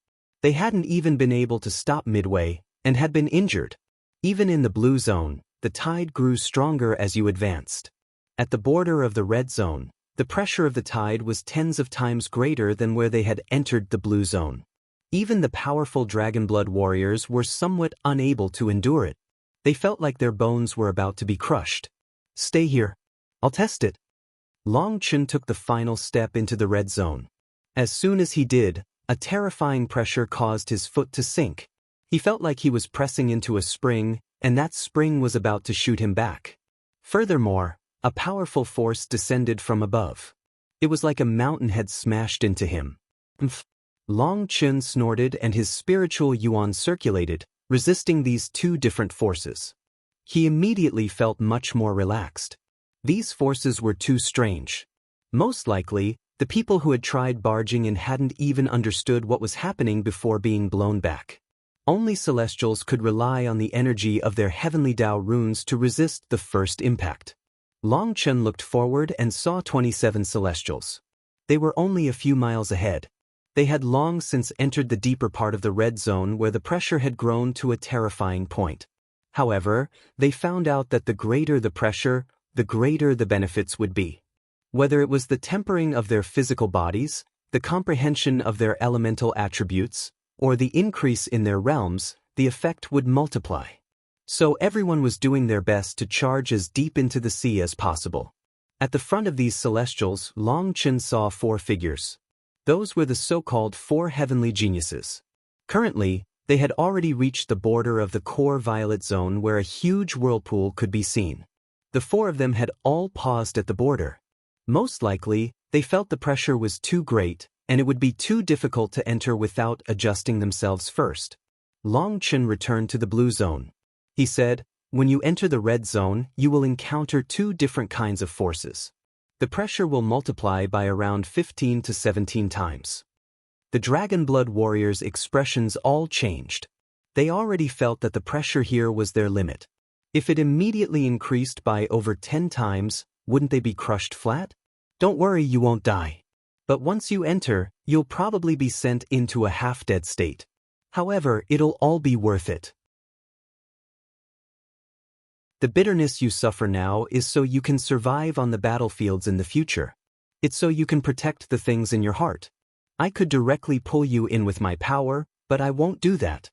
S1: They hadn't even been able to stop midway, and had been injured. Even in the blue zone, the tide grew stronger as you advanced. At the border of the red zone, the pressure of the tide was tens of times greater than where they had entered the blue zone. Even the powerful Dragonblood warriors were somewhat unable to endure it. They felt like their bones were about to be crushed. Stay here. I'll test it. Long Chen took the final step into the red zone. As soon as he did, a terrifying pressure caused his foot to sink. He felt like he was pressing into a spring, and that spring was about to shoot him back. Furthermore, a powerful force descended from above. It was like a mountain had smashed into him. Long Chen snorted and his spiritual yuan circulated, resisting these two different forces. He immediately felt much more relaxed. These forces were too strange. Most likely, the people who had tried barging in hadn't even understood what was happening before being blown back. Only Celestials could rely on the energy of their heavenly Dao runes to resist the first impact. Long Chen looked forward and saw 27 Celestials. They were only a few miles ahead. They had long since entered the deeper part of the red zone where the pressure had grown to a terrifying point. However, they found out that the greater the pressure, the greater the benefits would be. Whether it was the tempering of their physical bodies, the comprehension of their elemental attributes, or the increase in their realms, the effect would multiply. So everyone was doing their best to charge as deep into the sea as possible. At the front of these Celestials, Long Chen saw 4 figures. Those were the so-called 4 heavenly geniuses. Currently, they had already reached the border of the core violet zone where a huge whirlpool could be seen. The 4 of them had all paused at the border. Most likely, they felt the pressure was too great, and it would be too difficult to enter without adjusting themselves first. Long Chen returned to the blue zone. He said, "When you enter the red zone, you will encounter 2 different kinds of forces. The pressure will multiply by around 15 to 17 times. The Dragonblood warriors' expressions all changed. They already felt that the pressure here was their limit. If it immediately increased by over 10 times, wouldn't they be crushed flat? Don't worry, you won't die. But once you enter, you'll probably be sent into a half-dead state. However, it'll all be worth it. The bitterness you suffer now is so you can survive on the battlefields in the future. It's so you can protect the things in your heart. I could directly pull you in with my power, but I won't do that.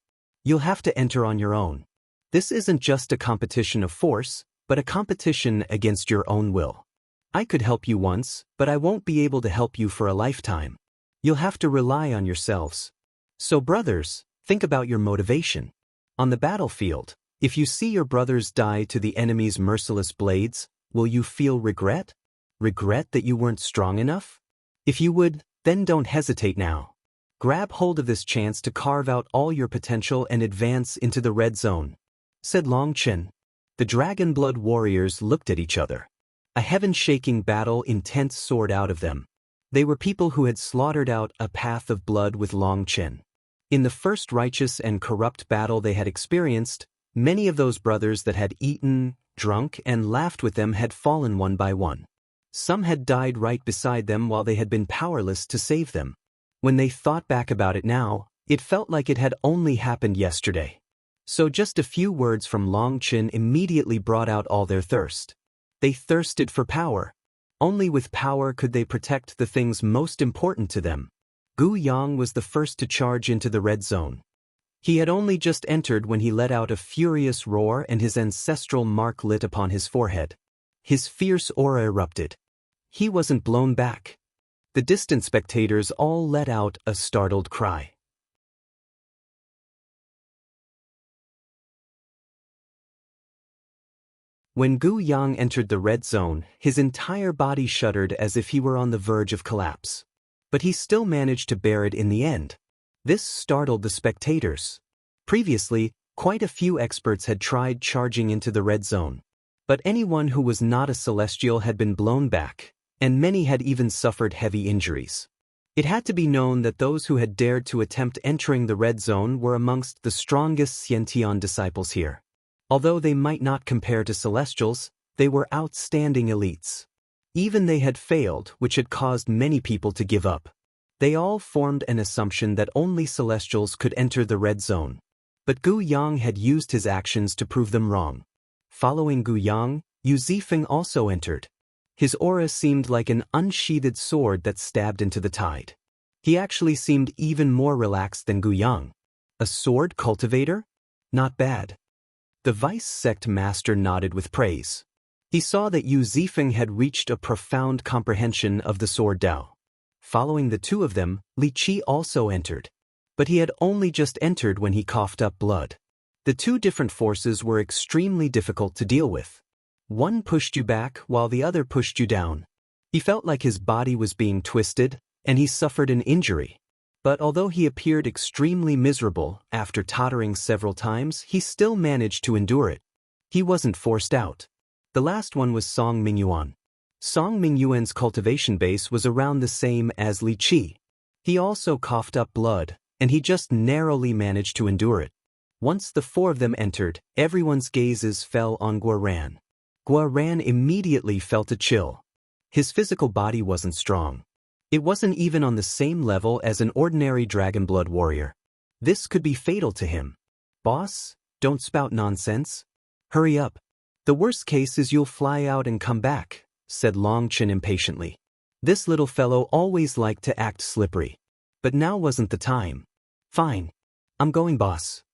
S1: You'll have to enter on your own. This isn't just a competition of force, but a competition against your own will. I could help you once, but I won't be able to help you for a lifetime. You'll have to rely on yourselves. So brothers, think about your motivation. On the battlefield, if you see your brothers die to the enemy's merciless blades, will you feel regret? Regret that you weren't strong enough? If you would, then don't hesitate now. Grab hold of this chance to carve out all your potential and advance into the red zone, said Long Chen. The Dragon Blood warriors looked at each other. A heaven-shaking battle intense soared out of them. They were people who had slaughtered out a path of blood with Long Chen. In the first righteous and corrupt battle they had experienced, many of those brothers that had eaten, drunk, and laughed with them had fallen one by one. Some had died right beside them while they had been powerless to save them. When they thought back about it now, it felt like it had only happened yesterday. So just a few words from Long Chen immediately brought out all their thirst. They thirsted for power. Only with power could they protect the things most important to them. Gu Yang was the first to charge into the red zone. He had only just entered when he let out a furious roar and his ancestral mark lit upon his forehead. His fierce aura erupted. He wasn't blown back. The distant spectators all let out a startled cry. When Gu Yang entered the red zone, his entire body shuddered as if he were on the verge of collapse. But he still managed to bear it in the end. This startled the spectators. Previously, quite a few experts had tried charging into the red zone. But anyone who was not a celestial had been blown back, and many had even suffered heavy injuries. It had to be known that those who had dared to attempt entering the red zone were amongst the strongest Xiantian disciples here. Although they might not compare to celestials, they were outstanding elites. Even they had failed, which had caused many people to give up. They all formed an assumption that only celestials could enter the red zone. But Gu Yang had used his actions to prove them wrong. Following Gu Yang, Yu Zifeng also entered. His aura seemed like an unsheathed sword that stabbed into the tide. He actually seemed even more relaxed than Gu Yang. A sword cultivator? Not bad. The Vice Sect Master nodded with praise. He saw that Yu Zifeng had reached a profound comprehension of the Sword Dao. Following the two of them, Li Qi also entered. But he had only just entered when he coughed up blood. The two different forces were extremely difficult to deal with. One pushed you back while the other pushed you down. He felt like his body was being twisted, and he suffered an injury. But although he appeared extremely miserable after tottering several times, he still managed to endure it. He wasn't forced out. The last one was Song Mingyuan. Song Mingyuan's cultivation base was around the same as Li Qi. He also coughed up blood, and he just narrowly managed to endure it. Once the four of them entered, everyone's gazes fell on Guoran. Guoran immediately felt a chill. His physical body wasn't strong. It wasn't even on the same level as an ordinary Dragon Blood warrior. This could be fatal to him. Boss, don't spout nonsense. Hurry up. The worst case is you'll fly out and come back, said Long Chen impatiently. This little fellow always liked to act slippery. But now wasn't the time. Fine. I'm going, boss.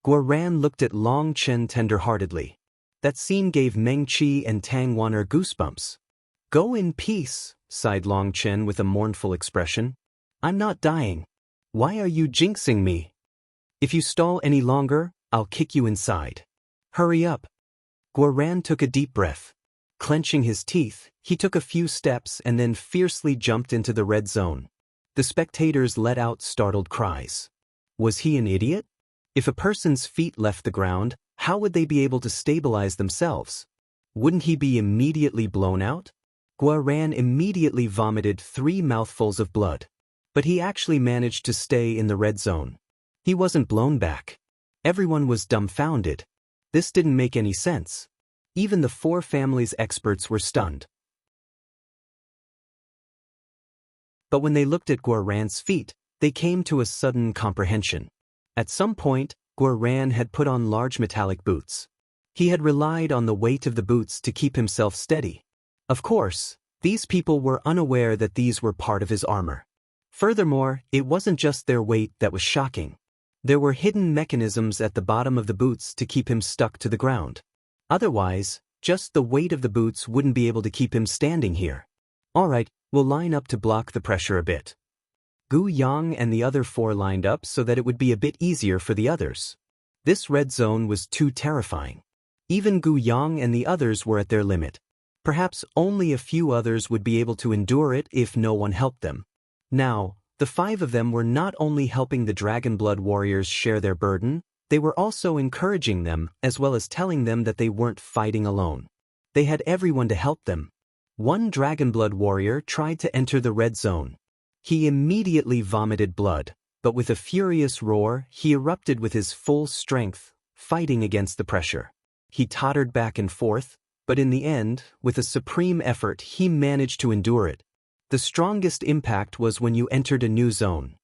S1: Guoran looked at Long Chen tender-heartedly. That scene gave Meng Qi and Tang Wan'er goosebumps. Go in peace, sighed Long Chen with a mournful expression. I'm not dying. Why are you jinxing me? If you stall any longer, I'll kick you inside. Hurry up. Guoran took a deep breath. Clenching his teeth, he took a few steps and then fiercely jumped into the red zone. The spectators let out startled cries. Was he an idiot? If a person's feet left the ground, how would they be able to stabilize themselves? Wouldn't he be immediately blown out? Guoran immediately vomited 3 mouthfuls of blood. But he actually managed to stay in the red zone. He wasn't blown back. Everyone was dumbfounded. This didn't make any sense. Even the 4 families' experts were stunned. But when they looked at Guoran's feet, they came to a sudden comprehension. At some point, Guoran had put on large metallic boots. He had relied on the weight of the boots to keep himself steady. Of course, these people were unaware that these were part of his armor. Furthermore, it wasn't just their weight that was shocking. There were hidden mechanisms at the bottom of the boots to keep him stuck to the ground. Otherwise, just the weight of the boots wouldn't be able to keep him standing here. Alright, we'll line up to block the pressure a bit. Gu Yang and the other four lined up so that it would be a bit easier for the others. This red zone was too terrifying. Even Gu Yang and the others were at their limit. Perhaps only a few others would be able to endure it if no one helped them. Now, the five of them were not only helping the Dragon Blood warriors share their burden, they were also encouraging them as well as telling them that they weren't fighting alone. They had everyone to help them. One Dragon Blood warrior tried to enter the red zone. He immediately vomited blood, but with a furious roar, he erupted with his full strength, fighting against the pressure. He tottered back and forth, but in the end, with a supreme effort, he managed to endure it. The strongest impact was when you entered a new zone.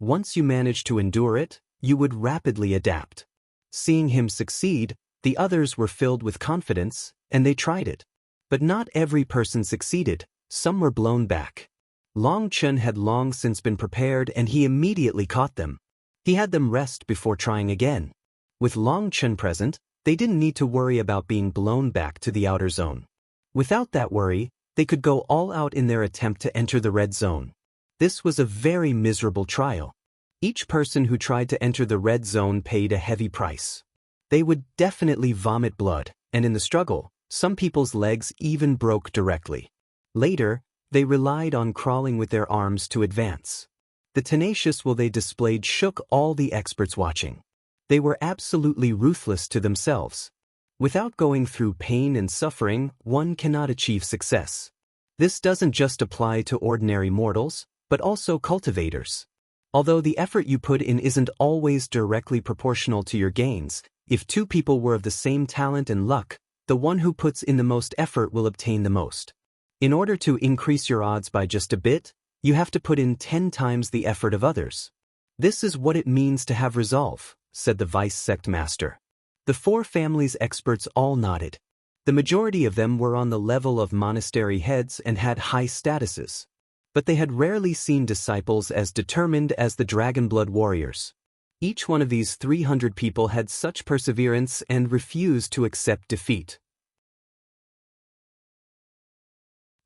S1: Once you managed to endure it, you would rapidly adapt. Seeing him succeed, the others were filled with confidence, and they tried it. But not every person succeeded, some were blown back. Long Chen had long since been prepared and he immediately caught them. He had them rest before trying again. With Long Chen present, they didn't need to worry about being blown back to the outer zone. Without that worry, they could go all out in their attempt to enter the red zone. This was a very miserable trial. Each person who tried to enter the red zone paid a heavy price. They would definitely vomit blood, and in the struggle, some people's legs even broke directly. Later, they relied on crawling with their arms to advance. The tenacious will they displayed shook all the experts watching. They were absolutely ruthless to themselves. Without going through pain and suffering, one cannot achieve success. This doesn't just apply to ordinary mortals, but also cultivators. Although the effort you put in isn't always directly proportional to your gains, if two people were of the same talent and luck, the one who puts in the most effort will obtain the most. In order to increase your odds by just a bit, you have to put in 10 times the effort of others. This is what it means to have resolve, said the vice sect master. The four families' experts all nodded. The majority of them were on the level of monastery heads and had high statuses. But they had rarely seen disciples as determined as the Dragon Blood warriors. Each one of these 300 people had such perseverance and refused to accept defeat.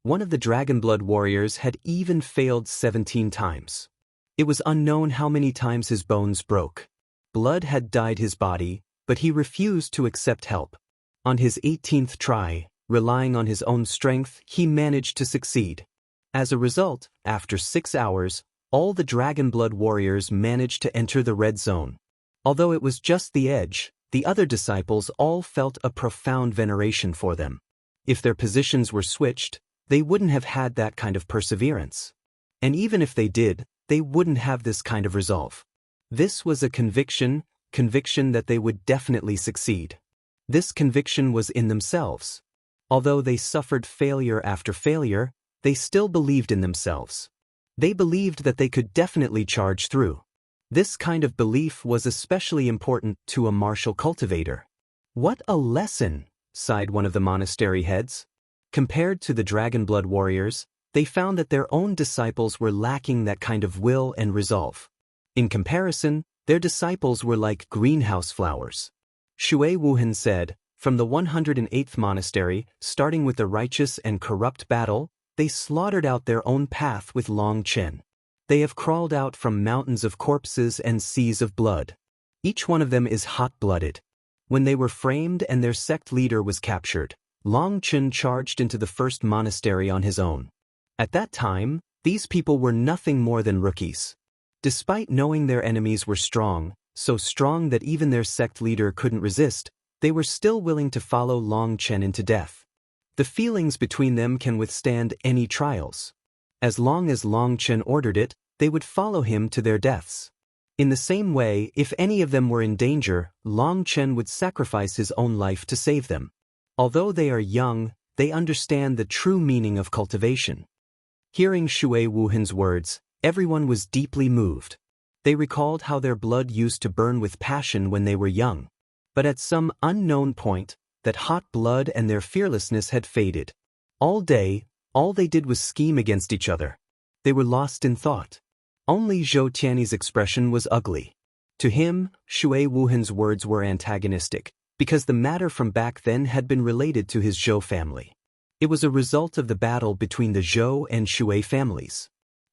S1: One of the Dragon Blood warriors had even failed 17 times. It was unknown how many times his bones broke. Blood had dyed his body, but he refused to accept help. On his 18th try, relying on his own strength, he managed to succeed. As a result, after 6 hours, all the Dragon Blood warriors managed to enter the red zone. Although it was just the edge, the other disciples all felt a profound veneration for them. If their positions were switched, they wouldn't have had that kind of perseverance. And even if they did, they wouldn't have this kind of resolve. This was a conviction that they would definitely succeed. This conviction was in themselves. Although they suffered failure after failure, they still believed in themselves. They believed that they could definitely charge through. This kind of belief was especially important to a martial cultivator. What a lesson, sighed one of the monastery heads. Compared to the Dragon Blood warriors, they found that their own disciples were lacking that kind of will and resolve. In comparison, their disciples were like greenhouse flowers. Shui Wuhan said, from the 108th monastery, starting with the righteous and corrupt battle, they slaughtered out their own path with Long Chen. They have crawled out from mountains of corpses and seas of blood. Each one of them is hot-blooded. When they were framed and their sect leader was captured, Long Chen charged into the first monastery on his own. At that time, these people were nothing more than rookies. Despite knowing their enemies were strong, so strong that even their sect leader couldn't resist, they were still willing to follow Long Chen into death. The feelings between them can withstand any trials. As long as Long Chen ordered it, they would follow him to their deaths. In the same way, if any of them were in danger, Long Chen would sacrifice his own life to save them. Although they are young, they understand the true meaning of cultivation. Hearing Shui Wuhan's words, everyone was deeply moved. They recalled how their blood used to burn with passion when they were young. But at some unknown point, that hot blood and their fearlessness had faded. All day, all they did was scheme against each other. They were lost in thought. Only Zhou Tiany's expression was ugly. To him, Shui Wuhan's words were antagonistic, because the matter from back then had been related to his Zhou family. It was a result of the battle between the Zhou and Shui families.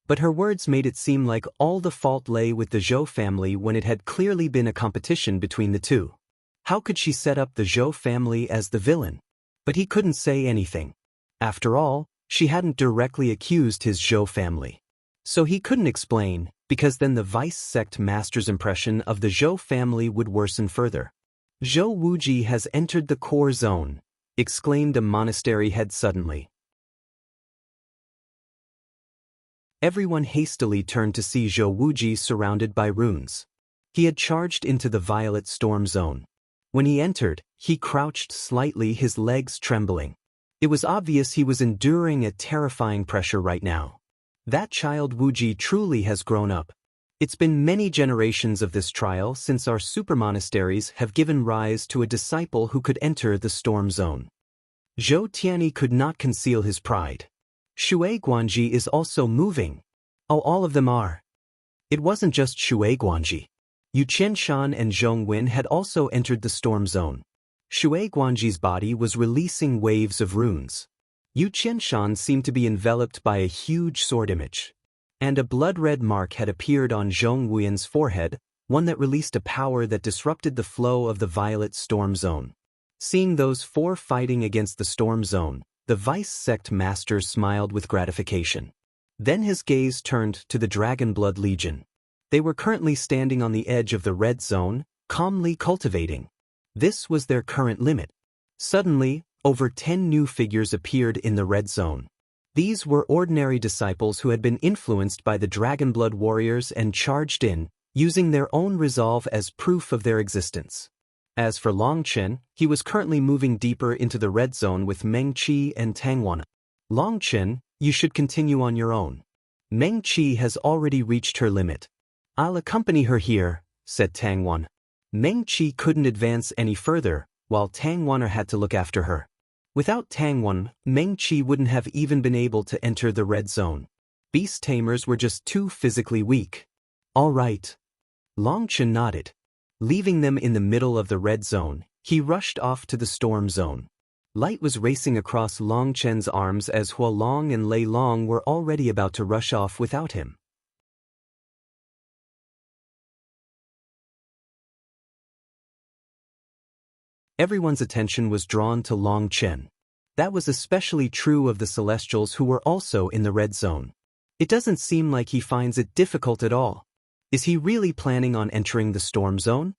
S1: But her words made it seem like all the fault lay with the Zhou family when it had clearly been a competition between the two. How could she set up the Zhou family as the villain? But he couldn't say anything. After all, she hadn't directly accused his Zhou family. So he couldn't explain, because then the vice sect master's impression of the Zhou family would worsen further. Zhou Wuji has entered the core zone, exclaimed a monastery head suddenly. Everyone hastily turned to see Zhou Wuji surrounded by runes. He had charged into the violet storm zone. When he entered, he crouched slightly, his legs trembling. It was obvious he was enduring a terrifying pressure right now. That child Wuji truly has grown up. It's been many generations of this trial since our super monasteries have given rise to a disciple who could enter the storm zone. Zhou Tianyi could not conceal his pride. Shui Guanji is also moving. Oh, all of them are. It wasn't just Shui Guanji. Yu Qianshan and Zhong Wen had also entered the storm zone. Shui Guanji's body was releasing waves of runes. Yu Qianshan seemed to be enveloped by a huge sword image. And a blood-red mark had appeared on Zhong Wen's forehead, one that released a power that disrupted the flow of the violet storm zone. Seeing those four fighting against the storm zone, the vice sect master smiled with gratification. Then his gaze turned to the Dragon Blood Legion. They were currently standing on the edge of the red zone, calmly cultivating. This was their current limit. Suddenly, over 10 new figures appeared in the red zone. These were ordinary disciples who had been influenced by the Dragonblood warriors and charged in, using their own resolve as proof of their existence. As for Long Chen, he was currently moving deeper into the red zone with Meng Qi and Tang Wan. Long Chen, you should continue on your own. Meng Qi has already reached her limit. I'll accompany her here, said Tang Wan. Meng Qi couldn't advance any further, while Tang Wan had to look after her. Without Tang Wan, Meng Qi wouldn't have even been able to enter the red zone. Beast tamers were just too physically weak. All right. Long Chen nodded. Leaving them in the middle of the red zone, he rushed off to the storm zone. Light was racing across Long Chen's arms as Hua Long and Lei Long were already about to rush off without him. Everyone's attention was drawn to Long Chen. That was especially true of the Celestials who were also in the red zone. It doesn't seem like he finds it difficult at all. Is he really planning on entering the storm zone?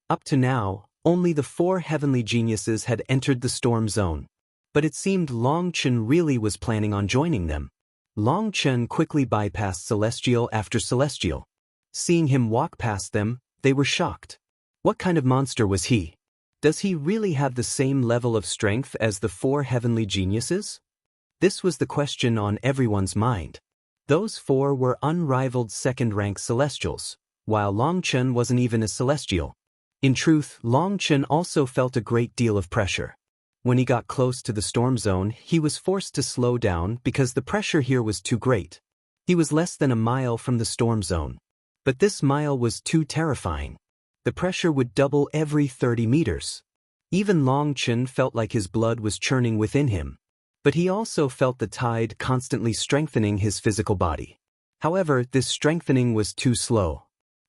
S1: Up to now, only the 4 heavenly geniuses had entered the storm zone. But it seemed Long Chen really was planning on joining them. Long Chen quickly bypassed Celestial after Celestial. Seeing him walk past them, they were shocked. What kind of monster was he? Does he really have the same level of strength as the 4 heavenly geniuses? This was the question on everyone's mind. Those 4 were unrivaled second-rank Celestials, while Long Chen wasn't even a Celestial. In truth, Long Chen also felt a great deal of pressure. When he got close to the storm zone, he was forced to slow down because the pressure here was too great. He was less than a mile from the storm zone. But this mile was too terrifying. The pressure would double every 30 meters. Even Long Chen felt like his blood was churning within him. But he also felt the tide constantly strengthening his physical body. However, this strengthening was too slow.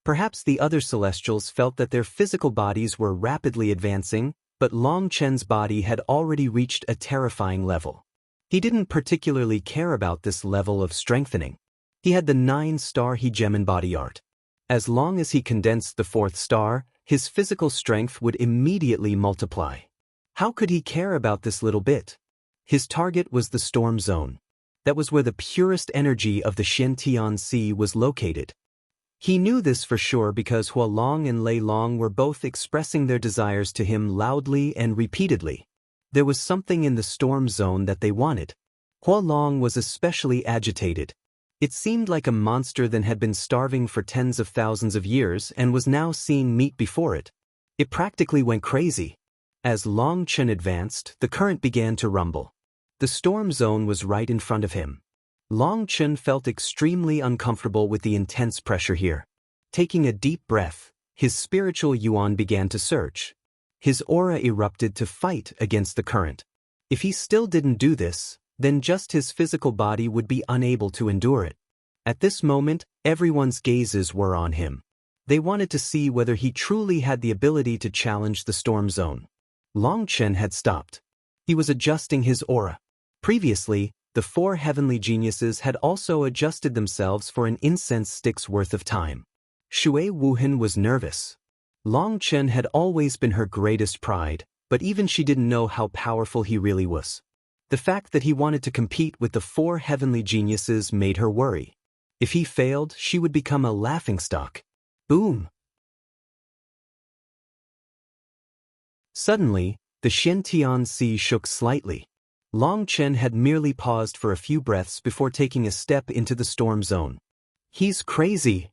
S1: Perhaps the other Celestials felt that their physical bodies were rapidly advancing, but Long Chen's body had already reached a terrifying level. He didn't particularly care about this level of strengthening. He had the 9-star Hegemon body art. As long as he condensed the 4th star, his physical strength would immediately multiply. How could he care about this little bit? His target was the storm zone. That was where the purest energy of the Xiantian Sea was located. He knew this for sure because Hua Long and Lei Long were both expressing their desires to him loudly and repeatedly. There was something in the storm zone that they wanted. Hua Long was especially agitated. It seemed like a monster that had been starving for tens of thousands of years and was now seeing meat before it. It practically went crazy. As Long Chen advanced, the current began to rumble. The storm zone was right in front of him. Long Chen felt extremely uncomfortable with the intense pressure here. Taking a deep breath, His spiritual yuan began to surge. His aura erupted to fight against the current. If he still didn't do this, then just his physical body would be unable to endure it. At this moment, everyone's gazes were on him. They wanted to see whether he truly had the ability to challenge the storm zone. Long Chen had stopped. He was adjusting his aura. Previously, the 4 heavenly geniuses had also adjusted themselves for an incense stick's worth of time. Shui Wuhan was nervous. Long Chen had always been her greatest pride, but even she didn't know how powerful he really was. The fact that he wanted to compete with the 4 heavenly geniuses made her worry. If he failed, she would become a laughingstock. Boom! Suddenly, the Shintian Sea shook slightly. Long Chen had merely paused for a few breaths before taking a step into the storm zone. He's crazy!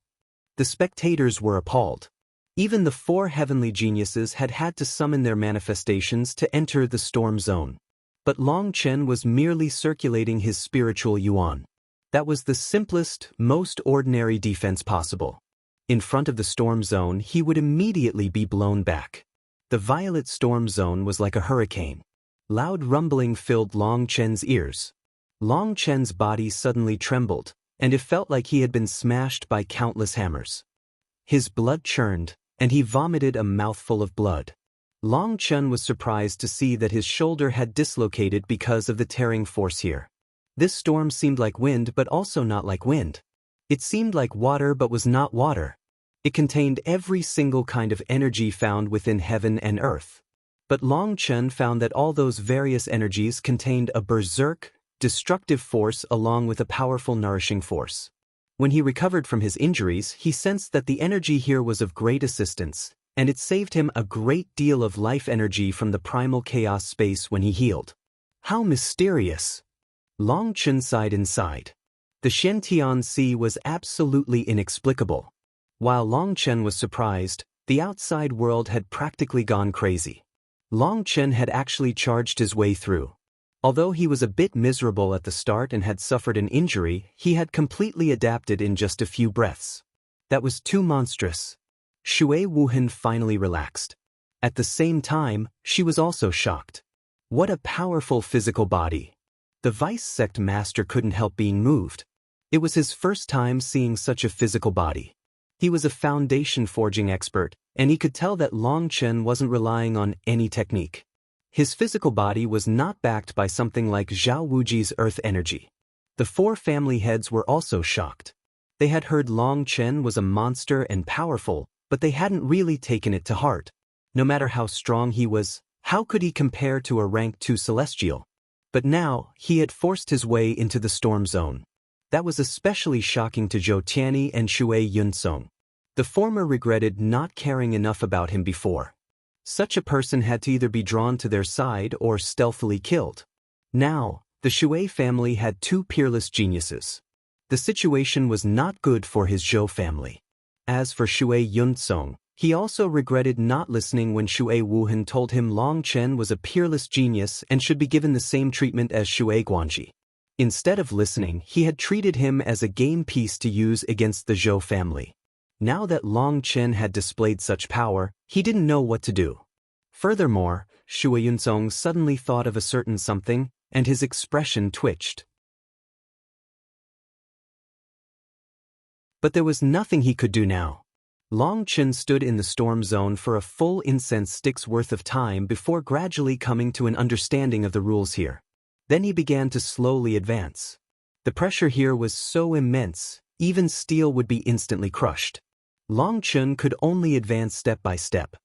S1: The spectators were appalled. Even the 4 heavenly geniuses had had to summon their manifestations to enter the storm zone. But Long Chen was merely circulating his spiritual yuan. That was the simplest, most ordinary defense possible. In front of the storm zone, he would immediately be blown back. The violet storm zone was like a hurricane. Loud rumbling filled Long Chen's ears. Long Chen's body suddenly trembled, and it felt like he had been smashed by countless hammers. His blood churned, and he vomited a mouthful of blood. Long Chen was surprised to see that his shoulder had dislocated because of the tearing force here. This storm seemed like wind but also not like wind. It seemed like water but was not water. It contained every single kind of energy found within heaven and earth. But Long Chen found that all those various energies contained a berserk, destructive force along with a powerful nourishing force. When he recovered from his injuries, he sensed that the energy here was of great assistance, and it saved him a great deal of life energy from the primal chaos space when he healed. How mysterious! Long Chen sighed inside. The Shintian Sea was absolutely inexplicable. While Long Chen was surprised, the outside world had practically gone crazy. Long Chen had actually charged his way through. Although he was a bit miserable at the start and had suffered an injury, he had completely adapted in just a few breaths. That was too monstrous. Shui Wuhan finally relaxed. At the same time, she was also shocked. What a powerful physical body. The Vice Sect Master couldn't help being moved. It was his first time seeing such a physical body. He was a foundation forging expert, and he could tell that Long Chen wasn't relying on any technique. His physical body was not backed by something like Zhao Wuji's earth energy. The 4 family heads were also shocked. They had heard Long Chen was a monster and powerful, but they hadn't really taken it to heart. No matter how strong he was, how could he compare to a rank 2 celestial? But now, he had forced his way into the storm zone. That was especially shocking to Zhou Tianyi and Shui Yunsong. The former regretted not caring enough about him before. Such a person had to either be drawn to their side or stealthily killed. Now, the Shui family had 2 peerless geniuses. The situation was not good for his Zhou family. As for Shui Yunsong, he also regretted not listening when Shui Wuhan told him Long Chen was a peerless genius and should be given the same treatment as Shui Guanji. Instead of listening, he had treated him as a game piece to use against the Zhou family. Now that Long Chen had displayed such power, he didn't know what to do. Furthermore, Shui Yunsong suddenly thought of a certain something, and his expression twitched. But there was nothing he could do now. Long Chen stood in the storm zone for a full incense stick's worth of time before gradually coming to an understanding of the rules here. Then he began to slowly advance. The pressure here was so immense, even steel would be instantly crushed. Long Chen could only advance step by step.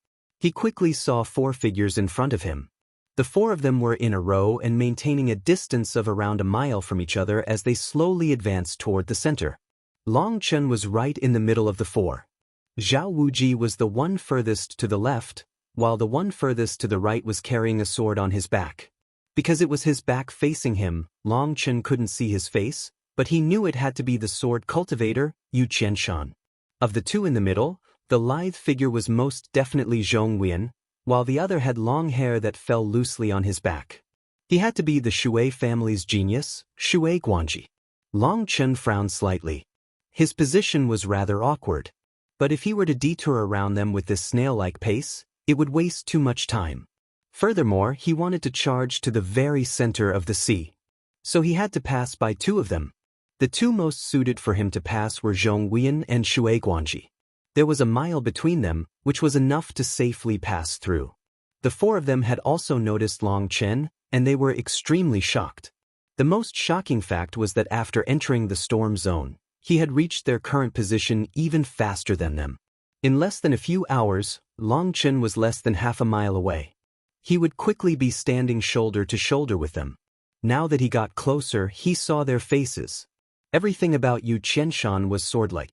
S1: He quickly saw 4 figures in front of him. The 4 of them were in a row and maintaining a distance of around a mile from each other as they slowly advanced toward the center. Long Chen was right in the middle of the 4. Zhao Wuji was the one furthest to the left, while the one furthest to the right was carrying a sword on his back. Because it was his back facing him, Long Chen couldn't see his face, but he knew it had to be the sword cultivator, Yu Qianshan. Of the 2 in the middle, the lithe figure was most definitely Zhong Wian, while the other had long hair that fell loosely on his back. He had to be the Shui family's genius, Shui Guanji. Long Chen frowned slightly. His position was rather awkward. But if he were to detour around them with this snail-like pace, it would waste too much time. Furthermore, he wanted to charge to the very center of the sea. So he had to pass by two of them. The two most suited for him to pass were Zhongguan and Shui Guanji. There was a mile between them, which was enough to safely pass through. The four of them had also noticed Long Chen, and they were extremely shocked. The most shocking fact was that after entering the storm zone, he had reached their current position even faster than them. In less than a few hours, Long Chen was less than half a mile away. He would quickly be standing shoulder to shoulder with them. Now that he got closer, he saw their faces. Everything about Yu Qianshan was sword-like.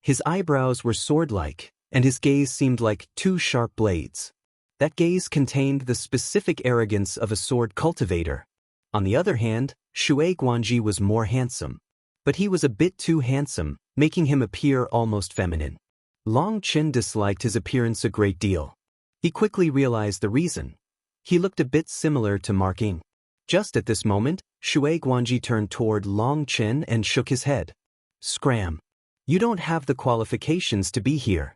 S1: His eyebrows were sword-like, and his gaze seemed like two sharp blades. That gaze contained the specific arrogance of a sword cultivator. On the other hand, Shui Guanji was more handsome. But he was a bit too handsome, making him appear almost feminine. Long Chen disliked his appearance a great deal. He quickly realized the reason. He looked a bit similar to Mark Ying. Just at this moment, Shui Guanji turned toward Long Chen and shook his head. Scram. You don't have the qualifications to be here.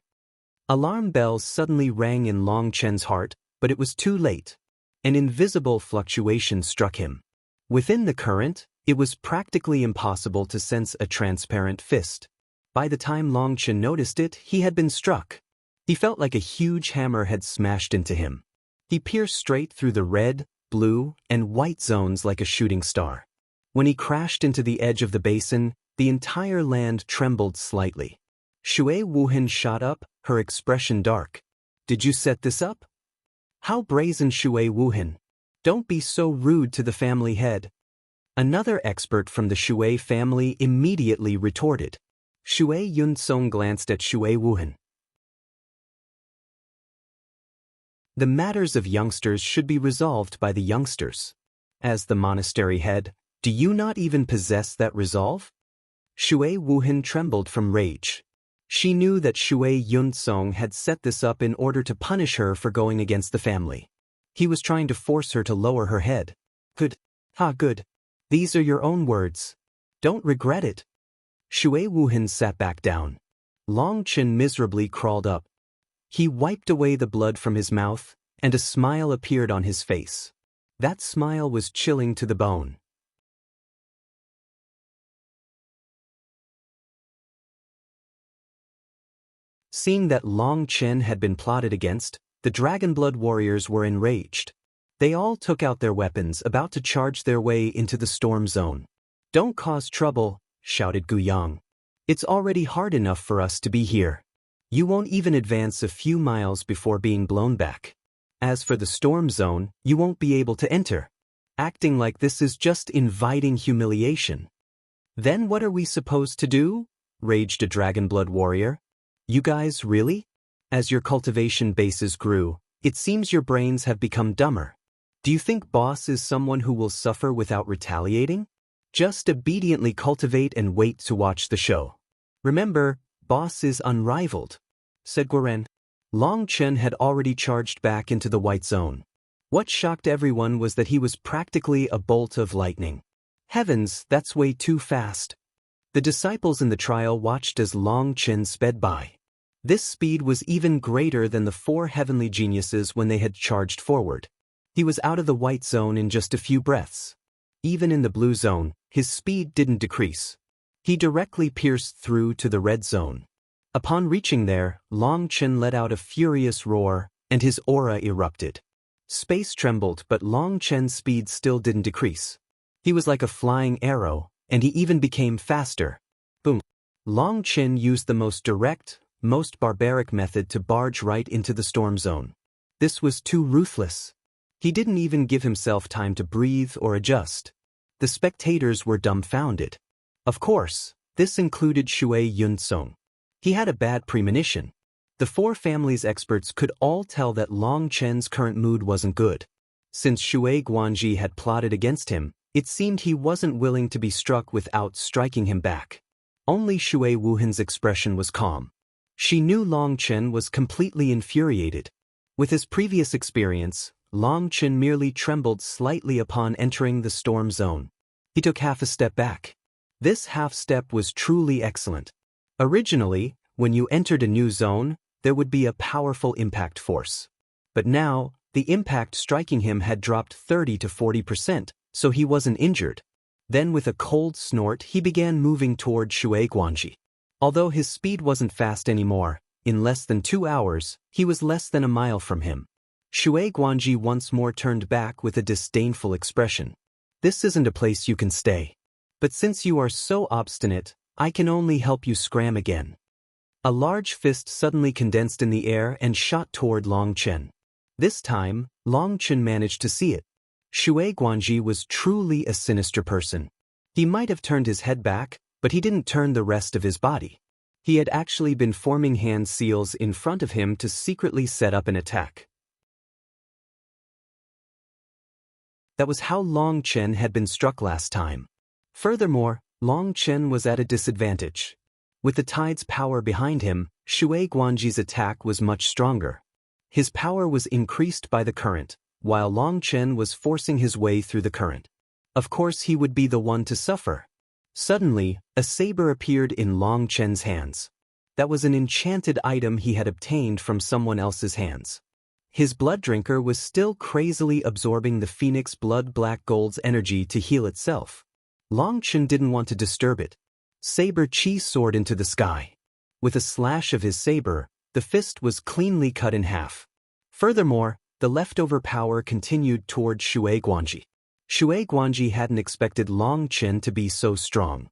S1: Alarm bells suddenly rang in Long Chen's heart, but it was too late. An invisible fluctuation struck him. Within the current, it was practically impossible to sense a transparent fist. By the time Long Chen noticed it, he had been struck. He felt like a huge hammer had smashed into him. He pierced straight through the red, blue, and white zones like a shooting star. When he crashed into the edge of the basin, the entire land trembled slightly. Shui Wuhan shot up, her expression dark. Did you set this up? How brazen, Shui Wuhan. Don't be so rude to the family head. Another expert from the Shui family immediately retorted. Shui Yunsong glanced at Shui Wuhan. The matters of youngsters should be resolved by the youngsters. As the monastery head, do you not even possess that resolve? Shui Wuhan trembled from rage. She knew that Shui Yunsong had set this up in order to punish her for going against the family. He was trying to force her to lower her head. Good. Good. These are your own words. Don't regret it. Shui Wuhan sat back down. Long Chen miserably crawled up. He wiped away the blood from his mouth, and a smile appeared on his face. That smile was chilling to the bone. Seeing that Long Chen had been plotted against, the Dragonblood warriors were enraged. They all took out their weapons, about to charge their way into the storm zone. Don't cause trouble, shouted Guyang. It's already hard enough for us to be here. You won't even advance a few miles before being blown back. As for the storm zone, you won't be able to enter. Acting like this is just inviting humiliation. Then what are we supposed to do? Raged a Dragonblood warrior. You guys really? As your cultivation bases grew, it seems your brains have become dumber. Do you think boss is someone who will suffer without retaliating? Just obediently cultivate and wait to watch the show. Remember, boss is unrivaled, said Guoren. Long Chen had already charged back into the white zone. What shocked everyone was that he was practically a bolt of lightning. Heavens, that's way too fast. The disciples in the trial watched as Long Chen sped by. This speed was even greater than the four heavenly geniuses when they had charged forward. He was out of the white zone in just a few breaths. Even in the blue zone, his speed didn't decrease. He directly pierced through to the red zone. Upon reaching there, Long Chen let out a furious roar, and his aura erupted. Space trembled, but Long Chen's speed still didn't decrease. He was like a flying arrow, and he even became faster. Boom. Long Chen used the most direct, most barbaric method to barge right into the storm zone. This was too ruthless. He didn't even give himself time to breathe or adjust. The spectators were dumbfounded. Of course, this included Shui Yunsong. He had a bad premonition. The four families' experts could all tell that Long Chen's current mood wasn't good. Since Shui Guanji had plotted against him, it seemed he wasn't willing to be struck without striking him back. Only Shui Wuhan's expression was calm. She knew Long Chen was completely infuriated. With his previous experience, Long Chen merely trembled slightly upon entering the storm zone. He took half a step back. This half step was truly excellent. Originally, When you entered a new zone, there would be a powerful impact force. But now, the impact striking him had dropped 30 to 40%, so he wasn't injured. Then with a cold snort he began moving toward Shui Guanji. Although his speed wasn't fast anymore, in less than 2 hours, he was less than a mile from him. Shui Guanji once more turned back with a disdainful expression. This isn't a place you can stay. But since you are so obstinate, I can only help you scram again. A large fist suddenly condensed in the air and shot toward Long Chen. This time, Long Chen managed to see it. Shui Guanji was truly a sinister person. He might have turned his head back, but he didn't turn the rest of his body. He had actually been forming hand seals in front of him to secretly set up an attack. That was how Long Chen had been struck last time. Furthermore, Long Chen was at a disadvantage. With the tide's power behind him, Shui Guanji's attack was much stronger. His power was increased by the current, while Long Chen was forcing his way through the current. Of course he would be the one to suffer. Suddenly, a saber appeared in Long Chen's hands. That was an enchanted item he had obtained from someone else's hands. His blood drinker was still crazily absorbing the Phoenix Blood Black Gold's energy to heal itself. Long Chen didn't want to disturb it. Saber Chi soared into the sky. With a slash of his saber, the fist was cleanly cut in half. Furthermore, the leftover power continued toward Shui Guanji. Shui Guanji hadn't expected Long Chen to be so strong.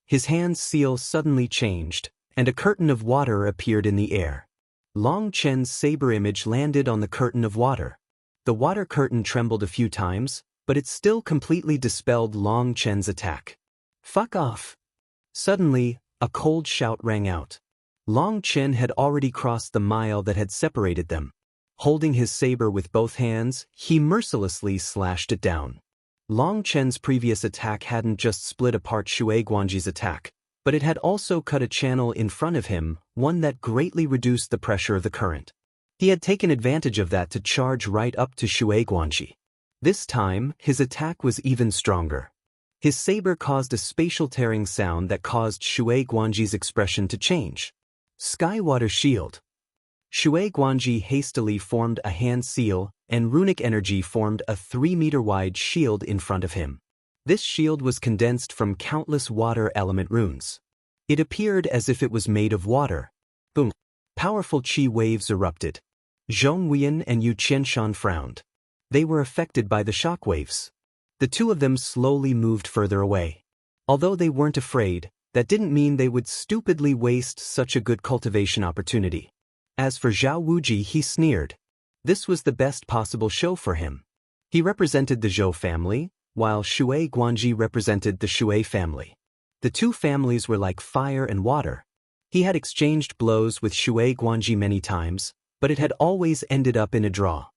S1: His hand's seal suddenly changed, and a curtain of water appeared in the air. Long Chen's saber image landed on the curtain of water. The water curtain trembled a few times, but it still completely dispelled Long Chen's attack. Fuck off! Suddenly, a cold shout rang out. Long Chen had already crossed the mile that had separated them. Holding his saber with both hands, he mercilessly slashed it down. Long Chen's previous attack hadn't just split apart Shui Guanji's attack, but it had also cut a channel in front of him, one that greatly reduced the pressure of the current. He had taken advantage of that to charge right up to Shui Guanji. This time, his attack was even stronger. His saber caused a spatial tearing sound that caused Shui Guanji's expression to change. Skywater Shield. Shui Guanji hastily formed a hand seal, and runic energy formed a 3-meter-wide shield in front of him. This shield was condensed from countless water element runes. It appeared as if it was made of water. Boom! Powerful chi waves erupted. Zhong Weyan and Yu Qianshan frowned. They were affected by the shock waves. The two of them slowly moved further away. Although they weren't afraid, that didn't mean they would stupidly waste such a good cultivation opportunity. As for Zhao Wuji, he sneered. This was the best possible show for him. He represented the Zhou family, while Shui Guanji represented the Shui family. The two families were like fire and water. He had exchanged blows with Shui Guanji many times, but it had always ended up in a draw.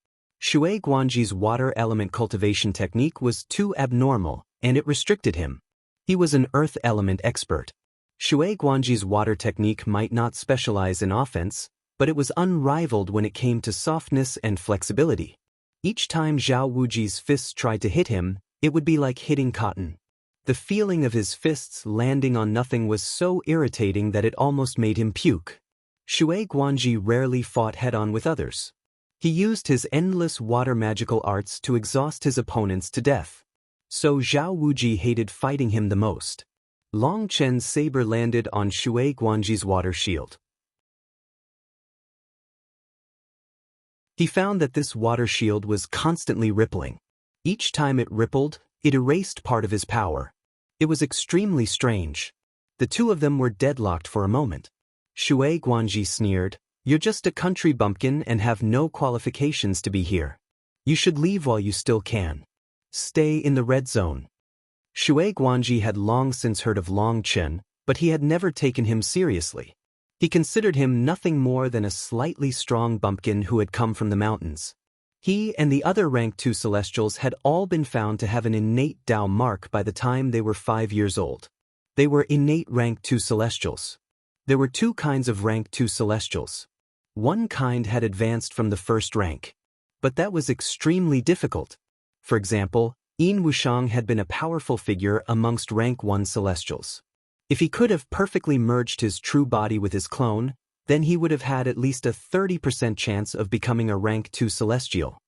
S1: Shui Guanji's water element cultivation technique was too abnormal, and it restricted him. He was an earth element expert. Shui Guanji's water technique might not specialize in offense, but it was unrivaled when it came to softness and flexibility. Each time Zhao Wuji's fists tried to hit him, it would be like hitting cotton. The feeling of his fists landing on nothing was so irritating that it almost made him puke. Shui Guanji rarely fought head-on with others. He used his endless water magical arts to exhaust his opponents to death. So Zhao Wuji hated fighting him the most. Long Chen's saber landed on Shui Guanji's water shield. He found that this water shield was constantly rippling. Each time it rippled, it erased part of his power. It was extremely strange. The two of them were deadlocked for a moment. Shui Guanji sneered, "You're just a country bumpkin and have no qualifications to be here. You should leave while you still can. Stay in the red zone." Shui Guanji had long since heard of Long Chen, but he had never taken him seriously. He considered him nothing more than a slightly strong bumpkin who had come from the mountains. He and the other Rank 2 Celestials had all been found to have an innate Dao mark by the time they were 5 years old. They were innate Rank 2 Celestials. There were two kinds of Rank 2 Celestials. One kind had advanced from the first rank. But that was extremely difficult. For example, Yin Wushang had been a powerful figure amongst Rank 1 Celestials. If he could have perfectly merged his true body with his clone, then he would have had at least a 30% chance of becoming a rank 2 celestial.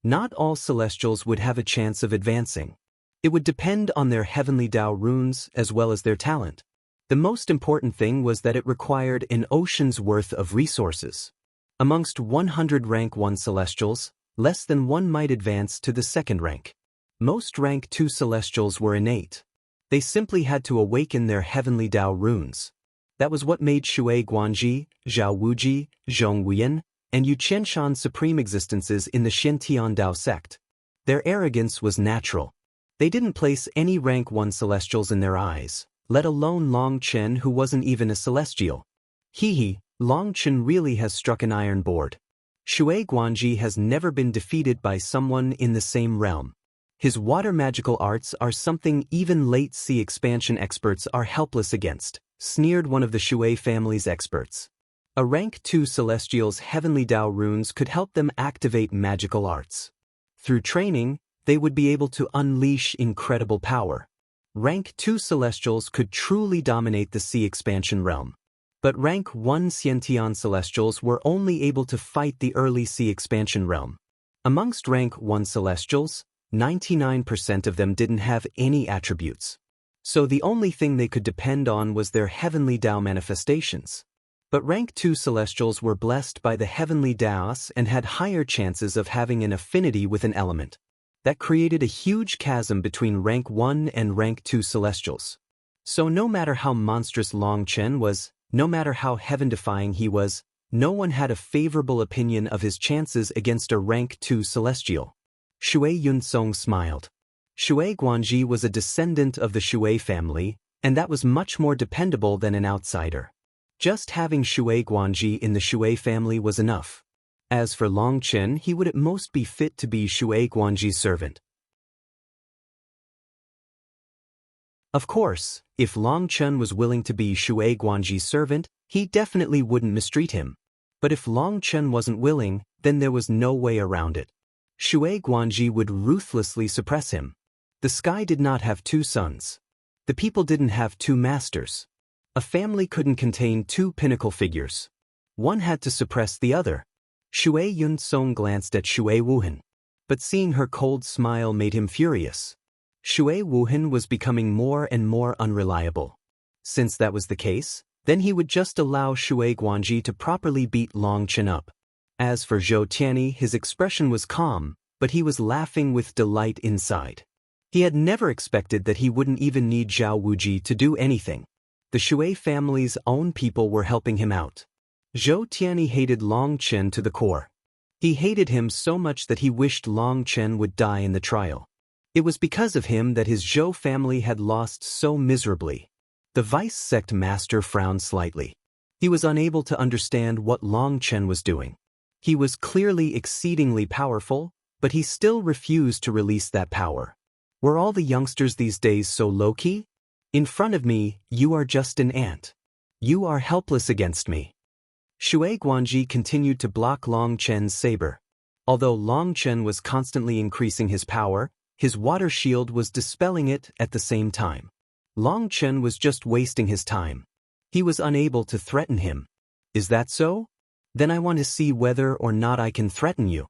S1: Not all celestials would have a chance of advancing. It would depend on their heavenly Tao runes as well as their talent. The most important thing was that it required an ocean's worth of resources. Amongst 100 rank 1 celestials, less than one might advance to the second rank. Most rank 2 celestials were innate. They simply had to awaken their heavenly Tao runes. That was what made Shui Guanji, Zhao Wuji, Zhong Wuyan, and Yu Qianshan supreme existences in the Xiantian Dao sect. Their arrogance was natural. They didn't place any rank 1 celestials in their eyes, let alone Long Chen, who wasn't even a celestial. Long Chen really has struck an iron board. Shui Guanji has never been defeated by someone in the same realm. His water magical arts are something even late sea expansion experts are helpless against, sneered one of the Shui family's experts. A rank 2 celestial's heavenly Tao runes could help them activate magical arts. Through training, they would be able to unleash incredible power. Rank 2 celestials could truly dominate the sea expansion realm. But rank 1 Xiantian celestials were only able to fight the early sea expansion realm. Amongst rank 1 celestials, 99% of them didn't have any attributes. So the only thing they could depend on was their heavenly Tao manifestations. But rank 2 celestials were blessed by the heavenly Taos and had higher chances of having an affinity with an element. That created a huge chasm between rank 1 and rank 2 celestials. So no matter how monstrous Long Chen was, no matter how heaven-defying he was, no one had a favorable opinion of his chances against a rank 2 celestial. Shui Yunsong smiled. Shui Guanji was a descendant of the Shui family, and that was much more dependable than an outsider. Just having Shui Guanji in the Shui family was enough. As for Long Chen, he would at most be fit to be Shui Guanji's servant. Of course, if Long Chen was willing to be Shui Guanji's servant, he definitely wouldn't mistreat him. But if Long Chen wasn't willing, then there was no way around it. Shui Guanji would ruthlessly suppress him. The sky did not have 2 suns. The people didn't have 2 masters. A family couldn't contain 2 pinnacle figures. One had to suppress the other. Shui Yunsong glanced at Shui Wuhan. But seeing her cold smile made him furious. Shui Wuhan was becoming more and more unreliable. Since that was the case, then he would just allow Shui Guanji to properly beat Long Chen up. As for Zhou Tianyi, his expression was calm, but he was laughing with delight inside. He had never expected that he wouldn't even need Zhao Wuji to do anything. The Shui family's own people were helping him out. Zhou Tianyi hated Long Chen to the core. He hated him so much that he wished Long Chen would die in the trial. It was because of him that his Zhou family had lost so miserably. The vice sect master frowned slightly. He was unable to understand what Long Chen was doing. He was clearly exceedingly powerful, but he still refused to release that power. Were all the youngsters these days so low-key? In front of me, you are just an ant. You are helpless against me. Shui Guanji continued to block Long Chen's saber. Although Long Chen was constantly increasing his power, his water shield was dispelling it at the same time. Long Chen was just wasting his time. He was unable to threaten him. Is that so? Then I want to see whether or not I can threaten you.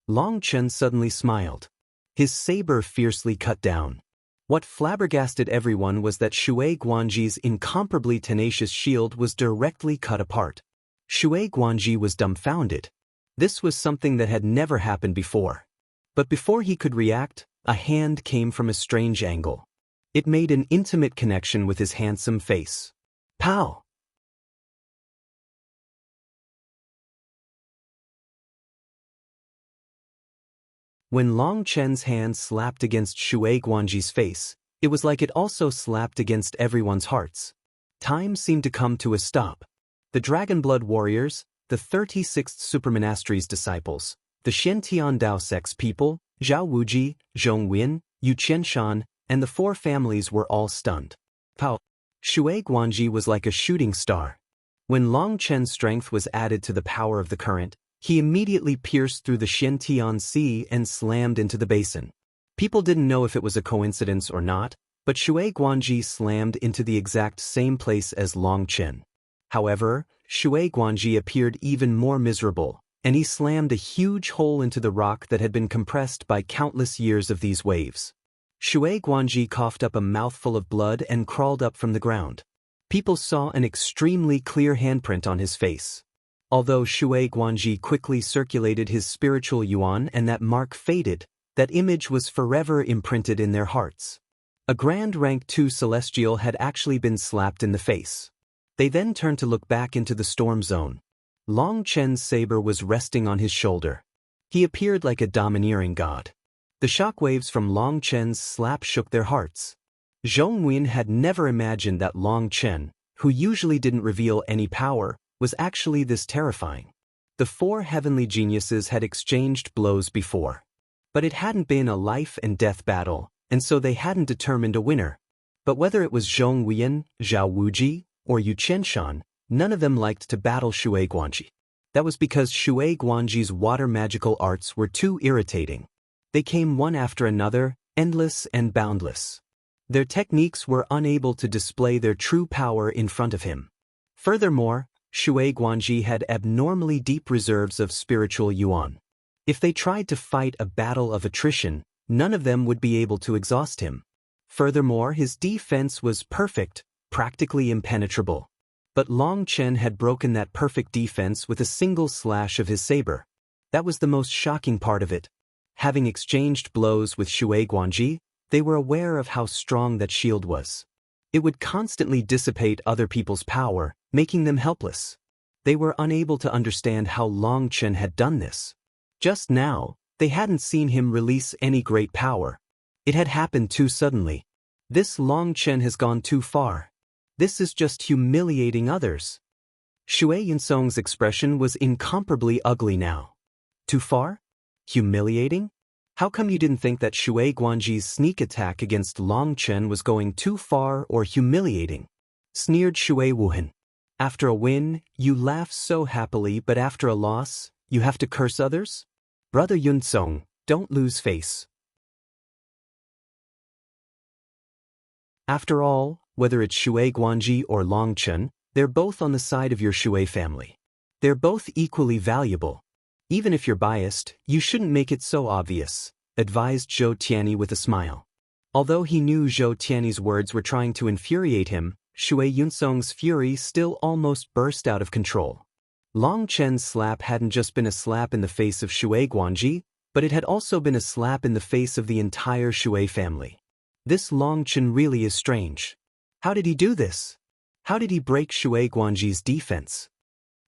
S1: Long Chen suddenly smiled. His saber fiercely cut down. What flabbergasted everyone was that Shui Guanji's incomparably tenacious shield was directly cut apart. Shui Guanji was dumbfounded. This was something that had never happened before. But before he could react, a hand came from a strange angle. It made an intimate connection with his handsome face. Pow! When Long Chen's hand slapped against Shui Guanji's face, it was like it also slapped against everyone's hearts. Time seemed to come to a stop. The Dragonblood warriors, the 36th Supermonastery's disciples, the Xiantian Dao sect's people, Zhao Wuji, Zhong Wuyan, Yu Qianshan, and the 4 families were all stunned. Pow! Shui Guanji was like a shooting star. When Long Chen's strength was added to the power of the current, he immediately pierced through the Xiantian Sea and slammed into the basin. People didn't know if it was a coincidence or not, But Shui Guanji slammed into the exact same place as Long Chen. However, Shui Guanji appeared even more miserable, and he slammed a huge hole into the rock that had been compressed by countless years of these waves. Shui Guanji coughed up a mouthful of blood and crawled up from the ground. People saw an extremely clear handprint on his face. Although Shui Guanji quickly circulated his spiritual yuan and that mark faded, that image was forever imprinted in their hearts. A Grand Rank 2 Celestial had actually been slapped in the face. They then turned to look back into the storm zone. Long Chen's saber was resting on his shoulder. He appeared like a domineering god. The shockwaves from Long Chen's slap shook their hearts. Zhong Wen had never imagined that Long Chen, who usually didn't reveal any power, was actually this terrifying. The four heavenly geniuses had exchanged blows before. But it hadn't been a life-and-death battle, and so they hadn't determined a winner. But whether it was Zhong Wen, Zhao Wuji, or Yu Chenshan, none of them liked to battle Shui Guanji. That was because Shui Guanji's water magical arts were too irritating. They came one after another, endless and boundless. Their techniques were unable to display their true power in front of him. Furthermore, Shui Guanji had abnormally deep reserves of spiritual yuan. If they tried to fight a battle of attrition, none of them would be able to exhaust him. Furthermore, his defense was perfect, practically impenetrable. But Long Chen had broken that perfect defense with a single slash of his saber. That was the most shocking part of it. Having exchanged blows with Shui Guanji, they were aware of how strong that shield was. It would constantly dissipate other people's power, making them helpless. They were unable to understand how Long Chen had done this. Just now, they hadn't seen him release any great power. It had happened too suddenly. This Long Chen has gone too far. This is just humiliating others. Shui Yunsong's expression was incomparably ugly now. Too far? Humiliating? How come you didn't think that Shui Guanji's sneak attack against Long Chen was going too far or humiliating? Sneered Shui Wuhan. After a win, you laugh so happily, but after a loss, you have to curse others? Brother Yunsong, don't lose face. After all, whether it's Shui Guanji or Long Chen, they're both on the side of your Shui family. They're both equally valuable. Even if you're biased, you shouldn't make it so obvious, advised Zhou Tianyi with a smile. Although he knew Zhou Tianyi's words were trying to infuriate him, Shui Yunsong's fury still almost burst out of control. Long Chen's slap hadn't just been a slap in the face of Shui Guanji, but it had also been a slap in the face of the entire Shui family. This Long Chen really is strange. How did he do this? How did he break Shui Guanji's defense?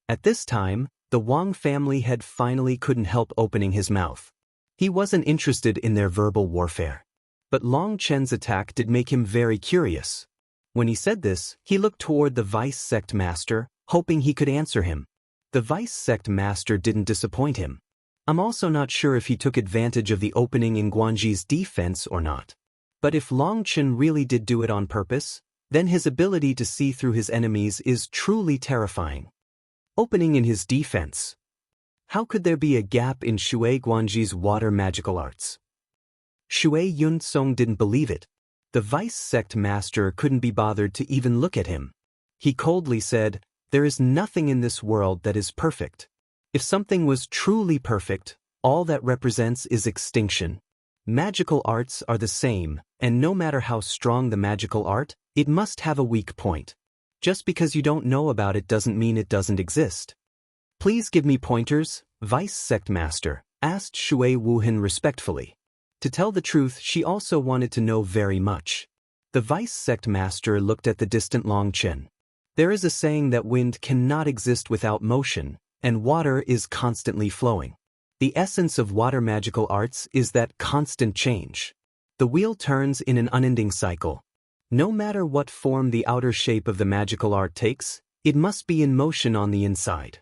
S1: At this time, the Wang family head finally couldn't help opening his mouth. He wasn't interested in their verbal warfare. But Long Chen's attack did make him very curious. When he said this, he looked toward the vice sect master, hoping he could answer him. The vice sect master didn't disappoint him. I'm also not sure if he took advantage of the opening in Guanji's defense or not. But if Long Chen really did do it on purpose, then his ability to see through his enemies is truly terrifying. Opening in his defense. How could there be a gap in Shui Guanji's water magical arts? Shui Yunsong didn't believe it. The vice sect master couldn't be bothered to even look at him. He coldly said, "There is nothing in this world that is perfect. If something was truly perfect, all that represents is extinction. Magical arts are the same, and no matter how strong the magical art, it must have a weak point. Just because you don't know about it doesn't mean it doesn't exist." "Please give me pointers, Vice Sect Master," asked Shui Wuhan respectfully. To tell the truth, she also wanted to know very much. The Vice Sect Master looked at the distant Long Chen. There is a saying that wind cannot exist without motion, and water is constantly flowing. The essence of water magical arts is that constant change. The wheel turns in an unending cycle. No matter what form the outer shape of the magical art takes, it must be in motion on the inside.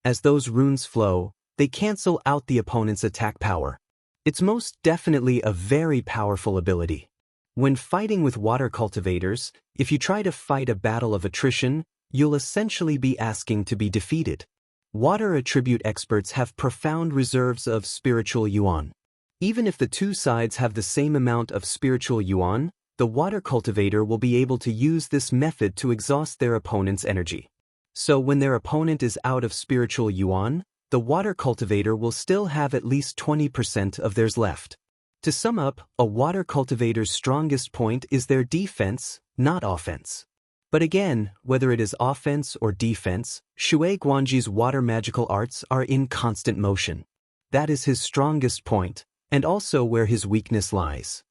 S1: As those runes flow, they cancel out the opponent's attack power. It's most definitely a very powerful ability. When fighting with water cultivators, if you try to fight a battle of attrition, you'll essentially be asking to be defeated. Water attribute experts have profound reserves of spiritual yuan. Even if the two sides have the same amount of spiritual yuan, the water cultivator will be able to use this method to exhaust their opponent's energy. So when their opponent is out of spiritual yuan, the water cultivator will still have at least 20% of theirs left. To sum up, a water cultivator's strongest point is their defense, not offense. But again, whether it is offense or defense, Shui Guanji's water magical arts are in constant motion. That is his strongest point, and also where his weakness lies.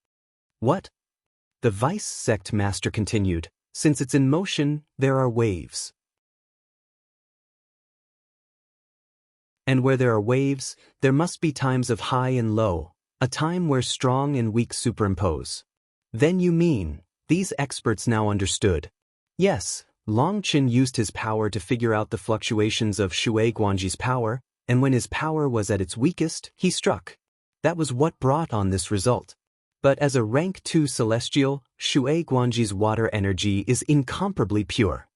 S1: What? The Vice Sect Master continued, since it's in motion, there are waves. And where there are waves, there must be times of high and low, a time where strong and weak superimpose. Then you mean, these experts now understood. Yes, Long Qin used his power to figure out the fluctuations of Shui Guanji's power, and when his power was at its weakest, he struck. That was what brought on this result. But as a rank 2 celestial, Shui Guanji's water energy is incomparably pure.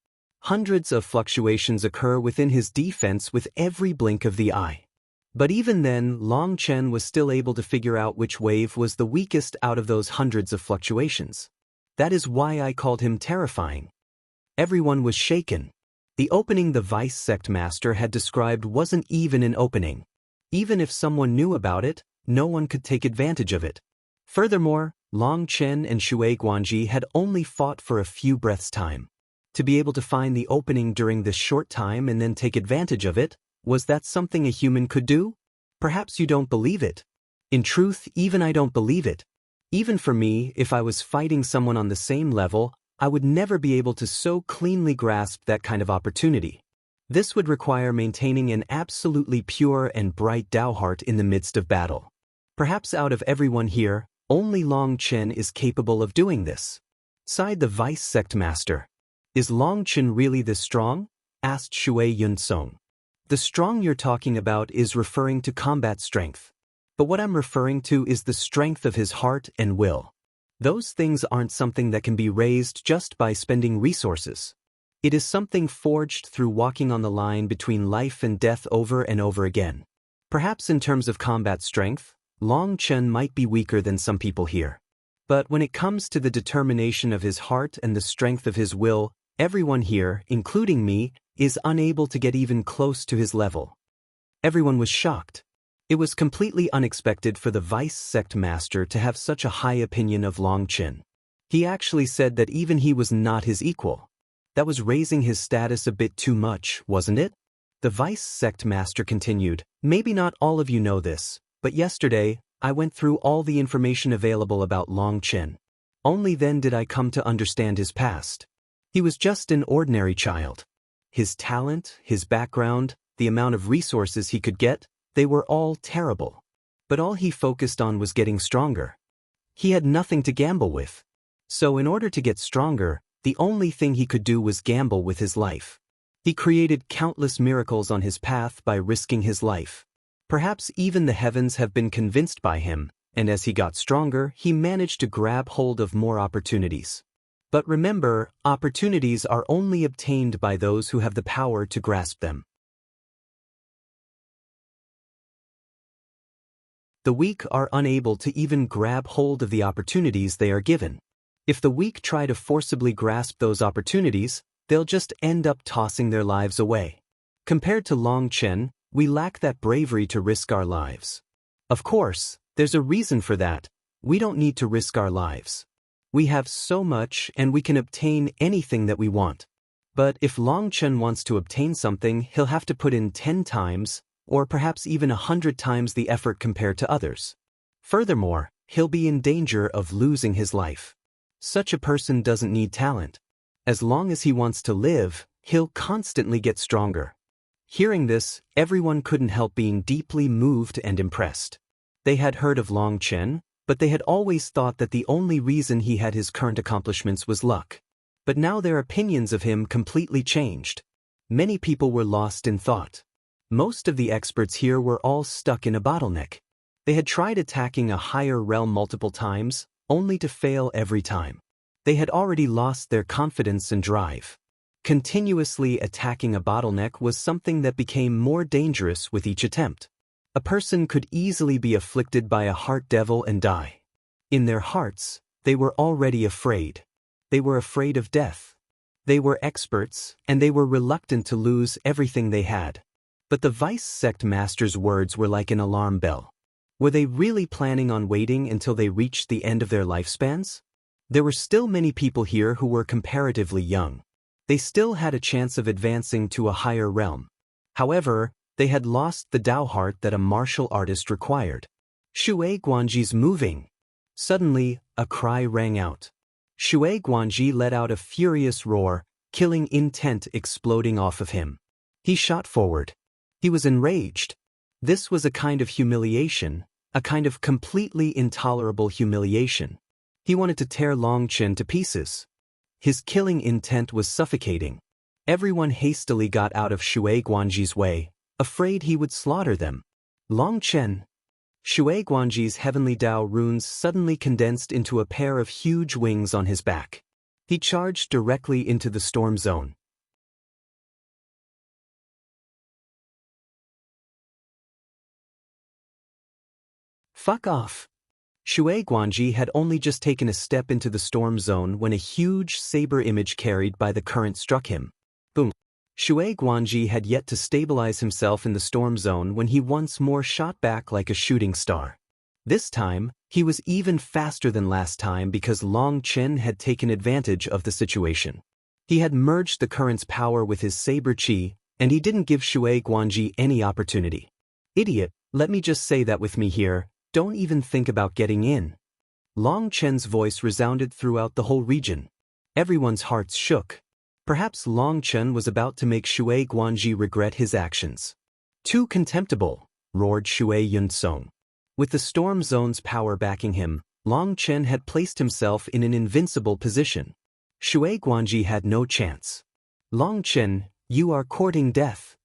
S1: Hundreds of fluctuations occur within his defense with every blink of the eye. But even then, Long Chen was still able to figure out which wave was the weakest out of those hundreds of fluctuations. That is why I called him terrifying. Everyone was shaken. The opening the Vice Sect Master had described wasn't even an opening. Even if someone knew about it, no one could take advantage of it. Furthermore, Long Chen and Shui Guanji had only fought for a few breaths' time. To be able to find the opening during this short time and then take advantage of it, was that something a human could do? Perhaps you don't believe it. In truth, even I don't believe it. Even for me, if I was fighting someone on the same level, I would never be able to so cleanly grasp that kind of opportunity. This would require maintaining an absolutely pure and bright Tao heart in the midst of battle. Perhaps out of everyone here, only Long Chen is capable of doing this. Sighed the Vice Sect Master. Is Long Chen really this strong? Asked Shui Yunsong. The strong you're talking about is referring to combat strength. But what I'm referring to is the strength of his heart and will. Those things aren't something that can be raised just by spending resources. It is something forged through walking on the line between life and death over and over again. Perhaps in terms of combat strength, Long Chen might be weaker than some people here. But when it comes to the determination of his heart and the strength of his will, everyone here, including me, is unable to get even close to his level. Everyone was shocked. It was completely unexpected for the Vice Sect Master to have such a high opinion of Long Chen. He actually said that even he was not his equal. That was raising his status a bit too much, wasn't it? The Vice Sect Master continued, maybe not all of you know this, but yesterday, I went through all the information available about Long Chen. Only then did I come to understand his past. He was just an ordinary child. His talent, his background, the amount of resources he could get, they were all terrible. But all he focused on was getting stronger. He had nothing to gamble with. So in order to get stronger, the only thing he could do was gamble with his life. He created countless miracles on his path by risking his life. Perhaps even the heavens have been convinced by him, and as he got stronger, he managed to grab hold of more opportunities. But remember, opportunities are only obtained by those who have the power to grasp them. The weak are unable to even grab hold of the opportunities they are given. If the weak try to forcibly grasp those opportunities, they'll just end up tossing their lives away. Compared to Long Chen, we lack that bravery to risk our lives. Of course, there's a reason for that. We don't need to risk our lives. We have so much and we can obtain anything that we want. But if Long Chen wants to obtain something, he'll have to put in 10 times, or perhaps even 100 times the effort compared to others. Furthermore, he'll be in danger of losing his life. Such a person doesn't need talent. As long as he wants to live, he'll constantly get stronger. Hearing this, everyone couldn't help being deeply moved and impressed. They had heard of Long Chen, but they had always thought that the only reason he had his current accomplishments was luck. But now their opinions of him completely changed. Many people were lost in thought. Most of the experts here were all stuck in a bottleneck. They had tried attacking a higher realm multiple times, only to fail every time. They had already lost their confidence and drive. Continuously attacking a bottleneck was something that became more dangerous with each attempt. A person could easily be afflicted by a heart devil and die. In their hearts, They were already afraid. They were afraid of death. They were experts, and they were reluctant to lose everything they had. But the vice sect master's words were like an alarm bell. Were they really planning on waiting until they reached the end of their lifespans? There were still many people here who were comparatively young. They still had a chance of advancing to a higher realm. However, they had lost the Dao heart that a martial artist required. Shui Guanji's moving. Suddenly, a cry rang out. Shui Guanji let out a furious roar, killing intent exploding off of him. He shot forward. He was enraged. This was a kind of humiliation, a kind of completely intolerable humiliation. He wanted to tear Long Chen to pieces. His killing intent was suffocating. Everyone hastily got out of Shui Guanji's way, afraid he would slaughter them. Long Chen. Shui Guanji's heavenly Dao runes suddenly condensed into a pair of huge wings on his back. He charged directly into the storm zone. Fuck off. Shui Guanji had only just taken a step into the storm zone when a huge saber image carried by the current struck him. Boom. Shui Guanji had yet to stabilize himself in the storm zone when he once more shot back like a shooting star. This time, he was even faster than last time because Long Chen had taken advantage of the situation. He had merged the current's power with his saber chi, and he didn't give Shui Guanji any opportunity. Idiot, let me just say that with me here, don't even think about getting in. Long Chen's voice resounded throughout the whole region. Everyone's hearts shook. Perhaps Long Chen was about to make Shui Guanji regret his actions. Too contemptible, roared Shui Yunsong. With the storm zone's power backing him, Long Chen had placed himself in an invincible position. Shui Guanji had no chance. Long Chen, you are courting death.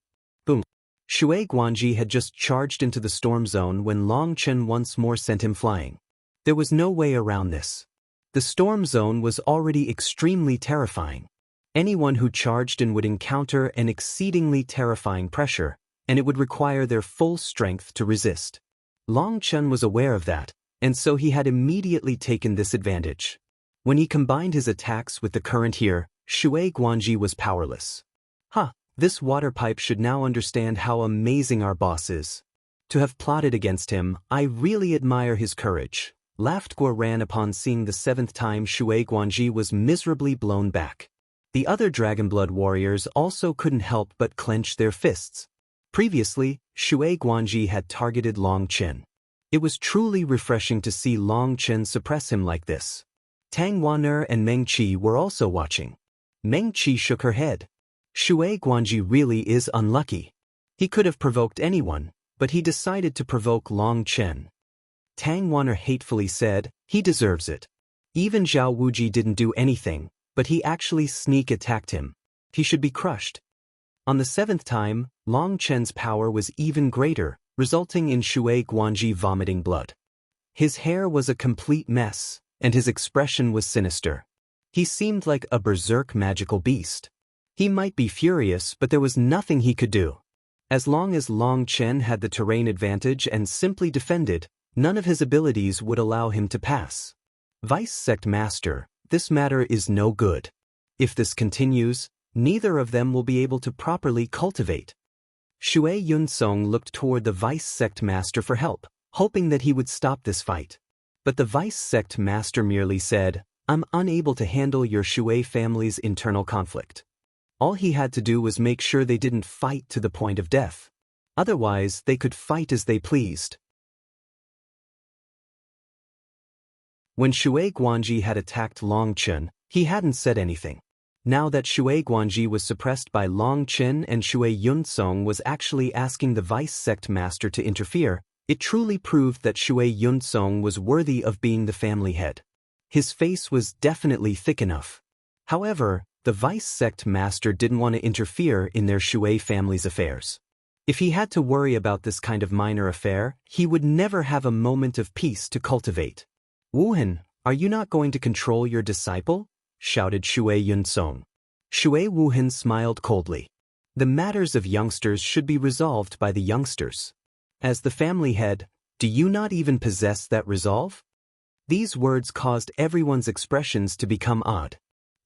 S1: Boom. Shui Guanji had just charged into the storm zone when Long Chen once more sent him flying. There was no way around this. The storm zone was already extremely terrifying. Anyone who charged in would encounter an exceedingly terrifying pressure, and it would require their full strength to resist. Long Chen was aware of that, and so he had immediately taken this advantage. When he combined his attacks with the current here, Shui Guanji was powerless. This water pipe should now understand how amazing our boss is. To have plotted against him, I really admire his courage. Laughed Guo Ran upon seeing the seventh time Shui Guanji was miserably blown back. The other Dragonblood warriors also couldn't help but clench their fists. Previously, Shui Guanji had targeted Long Chen. It was truly refreshing to see Long Chen suppress him like this. Tang Wan'er and Meng Qi were also watching. Meng Qi shook her head. Shui Guanji really is unlucky. He could have provoked anyone, but he decided to provoke Long Chen. Tang Wan'er hatefully said, he deserves it. Even Zhao Wuji didn't do anything, but he actually sneak attacked him. He should be crushed. On the seventh time, Long Chen's power was even greater, resulting in Shui Guanji vomiting blood. His hair was a complete mess, and his expression was sinister. He seemed like a berserk magical beast. He might be furious, but there was nothing he could do. As long as Long Chen had the terrain advantage and simply defended, none of his abilities would allow him to pass. Vice Sect Master, this matter is no good. If this continues, neither of them will be able to properly cultivate. Shui Yunsong looked toward the Vice Sect Master for help, hoping that he would stop this fight. But the Vice Sect Master merely said, I'm unable to handle your Shui family's internal conflict. All he had to do was make sure they didn't fight to the point of death. Otherwise, they could fight as they pleased. When Shui Guanji had attacked Long Chen, he hadn't said anything. Now that Shui Guanji was suppressed by Long Chen and Shui Yunsong was actually asking the Vice Sect Master to interfere, it truly proved that Shui Yunsong was worthy of being the family head. His face was definitely thick enough. However, the Vice Sect Master didn't want to interfere in their Shui family's affairs. If he had to worry about this kind of minor affair, he would never have a moment of peace to cultivate. Wuhan, are you not going to control your disciple? Shouted Shui Yunsong. Shui Wuhan smiled coldly. The matters of youngsters should be resolved by the youngsters. As the family head, do you not even possess that resolve? These words caused everyone's expressions to become odd.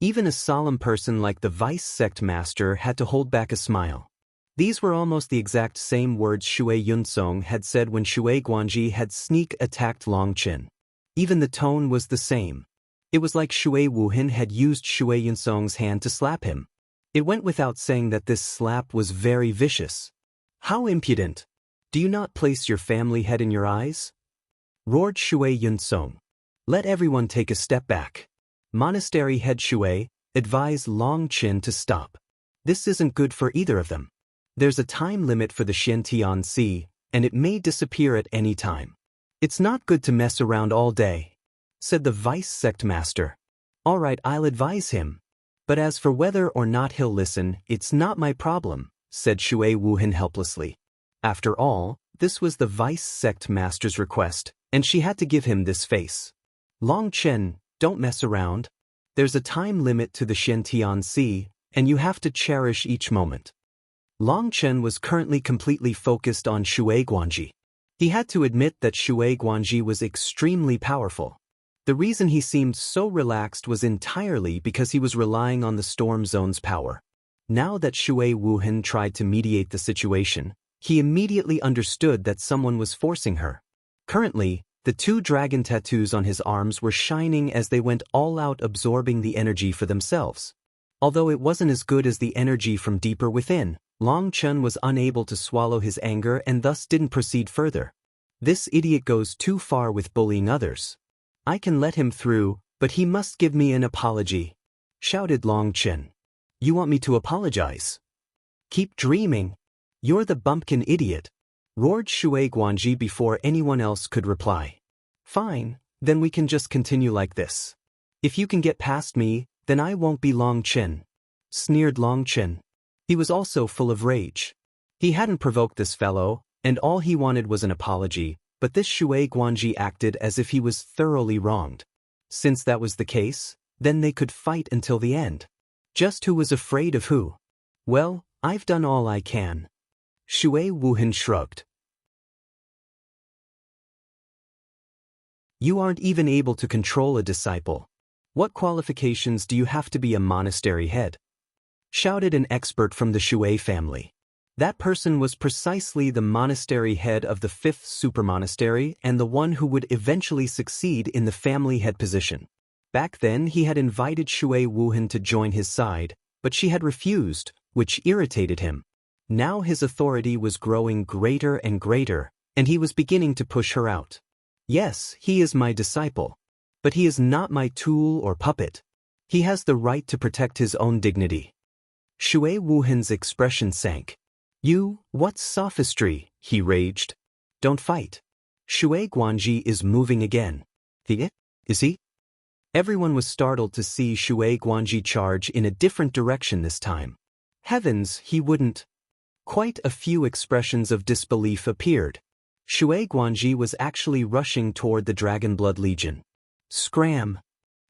S1: Even a solemn person like the vice sect master had to hold back a smile. These were almost the exact same words Shui Yunsong had said when Shui Guanji had sneak attacked Long Qin. Even the tone was the same. It was like Shui Wuhan had used Shui Yunsong's hand to slap him. It went without saying that this slap was very vicious. How impudent! Do you not place your family head in your eyes? Roared Shui Yunsong. Let everyone take a step back. Monastery head Shui, advise Long Qin to stop. This isn't good for either of them. There's a time limit for the Xiantian Sea, and it may disappear at any time. It's not good to mess around all day, said the vice sect master. All right, I'll advise him. But as for whether or not he'll listen, it's not my problem, said Shui Wuhan helplessly. After all, this was the vice sect master's request, and she had to give him this face. Long Qin, don't mess around. There's a time limit to the Xiantian Sea, and you have to cherish each moment. Long Qin was currently completely focused on Shui Guanji. He had to admit that Shui Guanji was extremely powerful. The reason he seemed so relaxed was entirely because he was relying on the Storm Zone's power. Now that Shui Wuhan tried to mediate the situation, he immediately understood that someone was forcing her. Currently, the 2 dragon tattoos on his arms were shining as they went all out, absorbing the energy for themselves. Although it wasn't as good as the energy from deeper within, Long Qin was unable to swallow his anger and thus didn't proceed further. This idiot goes too far with bullying others. I can let him through, but he must give me an apology, shouted Long Qin. You want me to apologize? Keep dreaming. You're the bumpkin idiot, roared Shui Guanji before anyone else could reply. Fine, then we can just continue like this. If you can get past me, then I won't be Long Qin, sneered Long Qin. He was also full of rage. He hadn't provoked this fellow, and all he wanted was an apology, but this Shui Guanji acted as if he was thoroughly wronged. Since that was the case, then they could fight until the end. Just who was afraid of who? Well, I've done all I can. Shui Wuhan shrugged. You aren't even able to control a disciple. What qualifications do you have to be a monastery head? Shouted an expert from the Shui family. That person was precisely the monastery head of the 5th supermonastery and the one who would eventually succeed in the family head position. Back then he had invited Shui Wuhan to join his side, but she had refused, which irritated him. Now his authority was growing greater and greater, and he was beginning to push her out. Yes, he is my disciple. But he is not my tool or puppet. He has the right to protect his own dignity. Shui Wuhan's expression sank. What sophistry, he raged. Don't fight. Shui Guanji is moving again. Is he? Everyone was startled to see Shui Guanji charge in a different direction this time. Heavens, he wouldn't. Quite a few expressions of disbelief appeared. Shui Guanji was actually rushing toward the Dragon Blood Legion. Scram!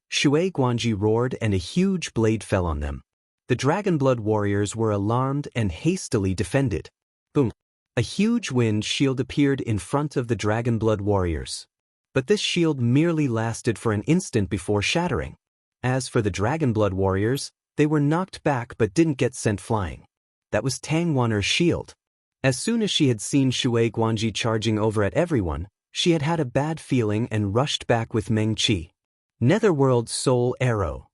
S1: Shui Guanji roared and a huge blade fell on them. The Dragon Blood warriors were alarmed and hastily defended. Boom! A huge wind shield appeared in front of the Dragon Blood warriors. But this shield merely lasted for an instant before shattering. As for the Dragon Blood warriors, they were knocked back but didn't get sent flying. That was Tang Wan'er's shield. As soon as she had seen Shui Guanji charging over at everyone, she had had a bad feeling and rushed back with Meng Qi. Netherworld Soul Arrow.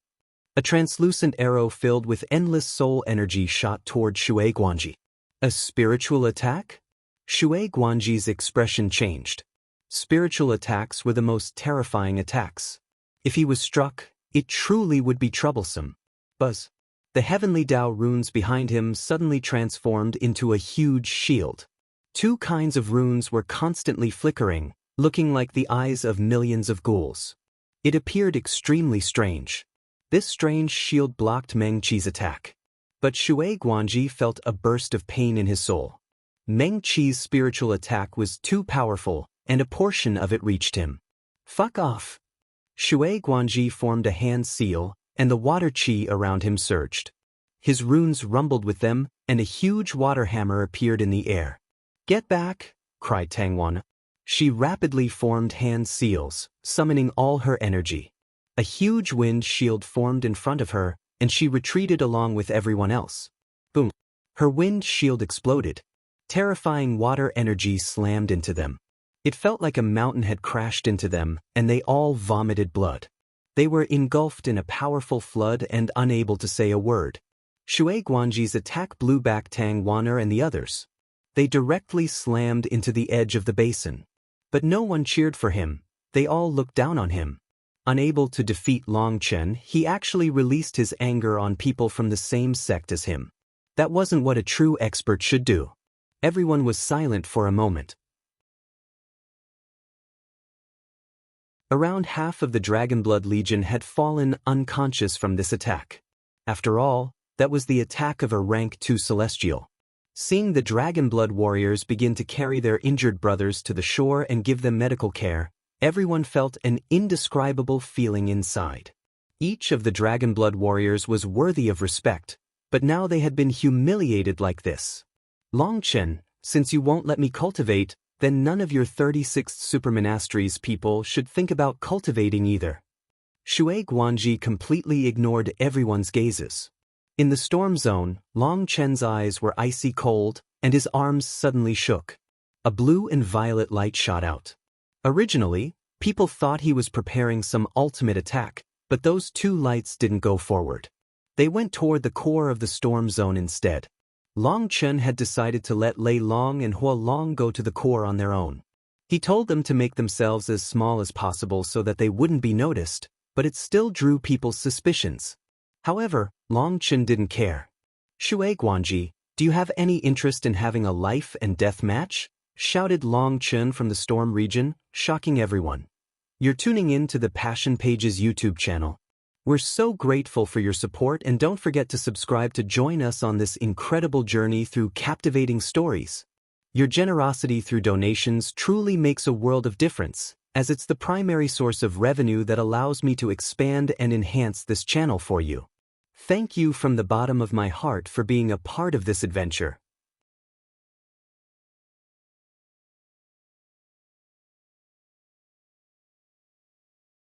S1: A translucent arrow filled with endless soul energy shot toward Shui Guanji. A spiritual attack? Shui Guanji's expression changed. Spiritual attacks were the most terrifying attacks. If he was struck, it truly would be troublesome. Buzz. The heavenly Tao runes behind him suddenly transformed into a huge shield. 2 kinds of runes were constantly flickering, looking like the eyes of millions of ghouls. It appeared extremely strange. This strange shield blocked Meng Qi's attack. But Shui Guanji felt a burst of pain in his soul. Meng Qi's spiritual attack was too powerful, and a portion of it reached him. Fuck off! Shui Guanji formed a hand seal, and the water qi around him surged. His runes rumbled with them, and a huge water hammer appeared in the air. Get back! Cried Tang Wan. She rapidly formed hand seals, summoning all her energy. A huge wind shield formed in front of her, and she retreated along with everyone else. Boom! Her wind shield exploded. Terrifying water energy slammed into them. It felt like a mountain had crashed into them, and they all vomited blood. They were engulfed in a powerful flood and unable to say a word. Shui Guanji's attack blew back Tang Wan'er and the others. They directly slammed into the edge of the basin. But no one cheered for him. They all looked down on him. Unable to defeat Long Chen, he actually released his anger on people from the same sect as him. That wasn't what a true expert should do. Everyone was silent for a moment. Around half of the Dragonblood Legion had fallen unconscious from this attack. After all, that was the attack of a rank 2 Celestial. Seeing the Dragonblood warriors begin to carry their injured brothers to the shore and give them medical care, everyone felt an indescribable feeling inside. Each of the Dragonblood warriors was worthy of respect, but now they had been humiliated like this. Long Chen, since you won't let me cultivate, then none of your 36th Supermonasteries people should think about cultivating either. Shui Guanji completely ignored everyone's gazes. In the storm zone, Long Chen's eyes were icy cold, and his arms suddenly shook. A blue and violet light shot out. Originally, people thought he was preparing some ultimate attack, but those two lights didn't go forward. They went toward the core of the storm zone instead. Long Chen had decided to let Lei Long and Hua Long go to the core on their own. He told them to make themselves as small as possible so that they wouldn't be noticed, but it still drew people's suspicions. However, Long Chen didn't care. Shui Guanji, do you have any interest in having a life and death match? Shouted Long Chen from the storm region, shocking everyone. You're tuning in to the Passion Pages YouTube channel. We're so grateful for your support, and don't forget to subscribe to join us on this incredible journey through captivating stories. Your generosity through donations truly makes a world of difference, as it's the primary source of revenue that allows me to expand and enhance this channel for you. Thank you from the bottom of my heart for being a part of this adventure.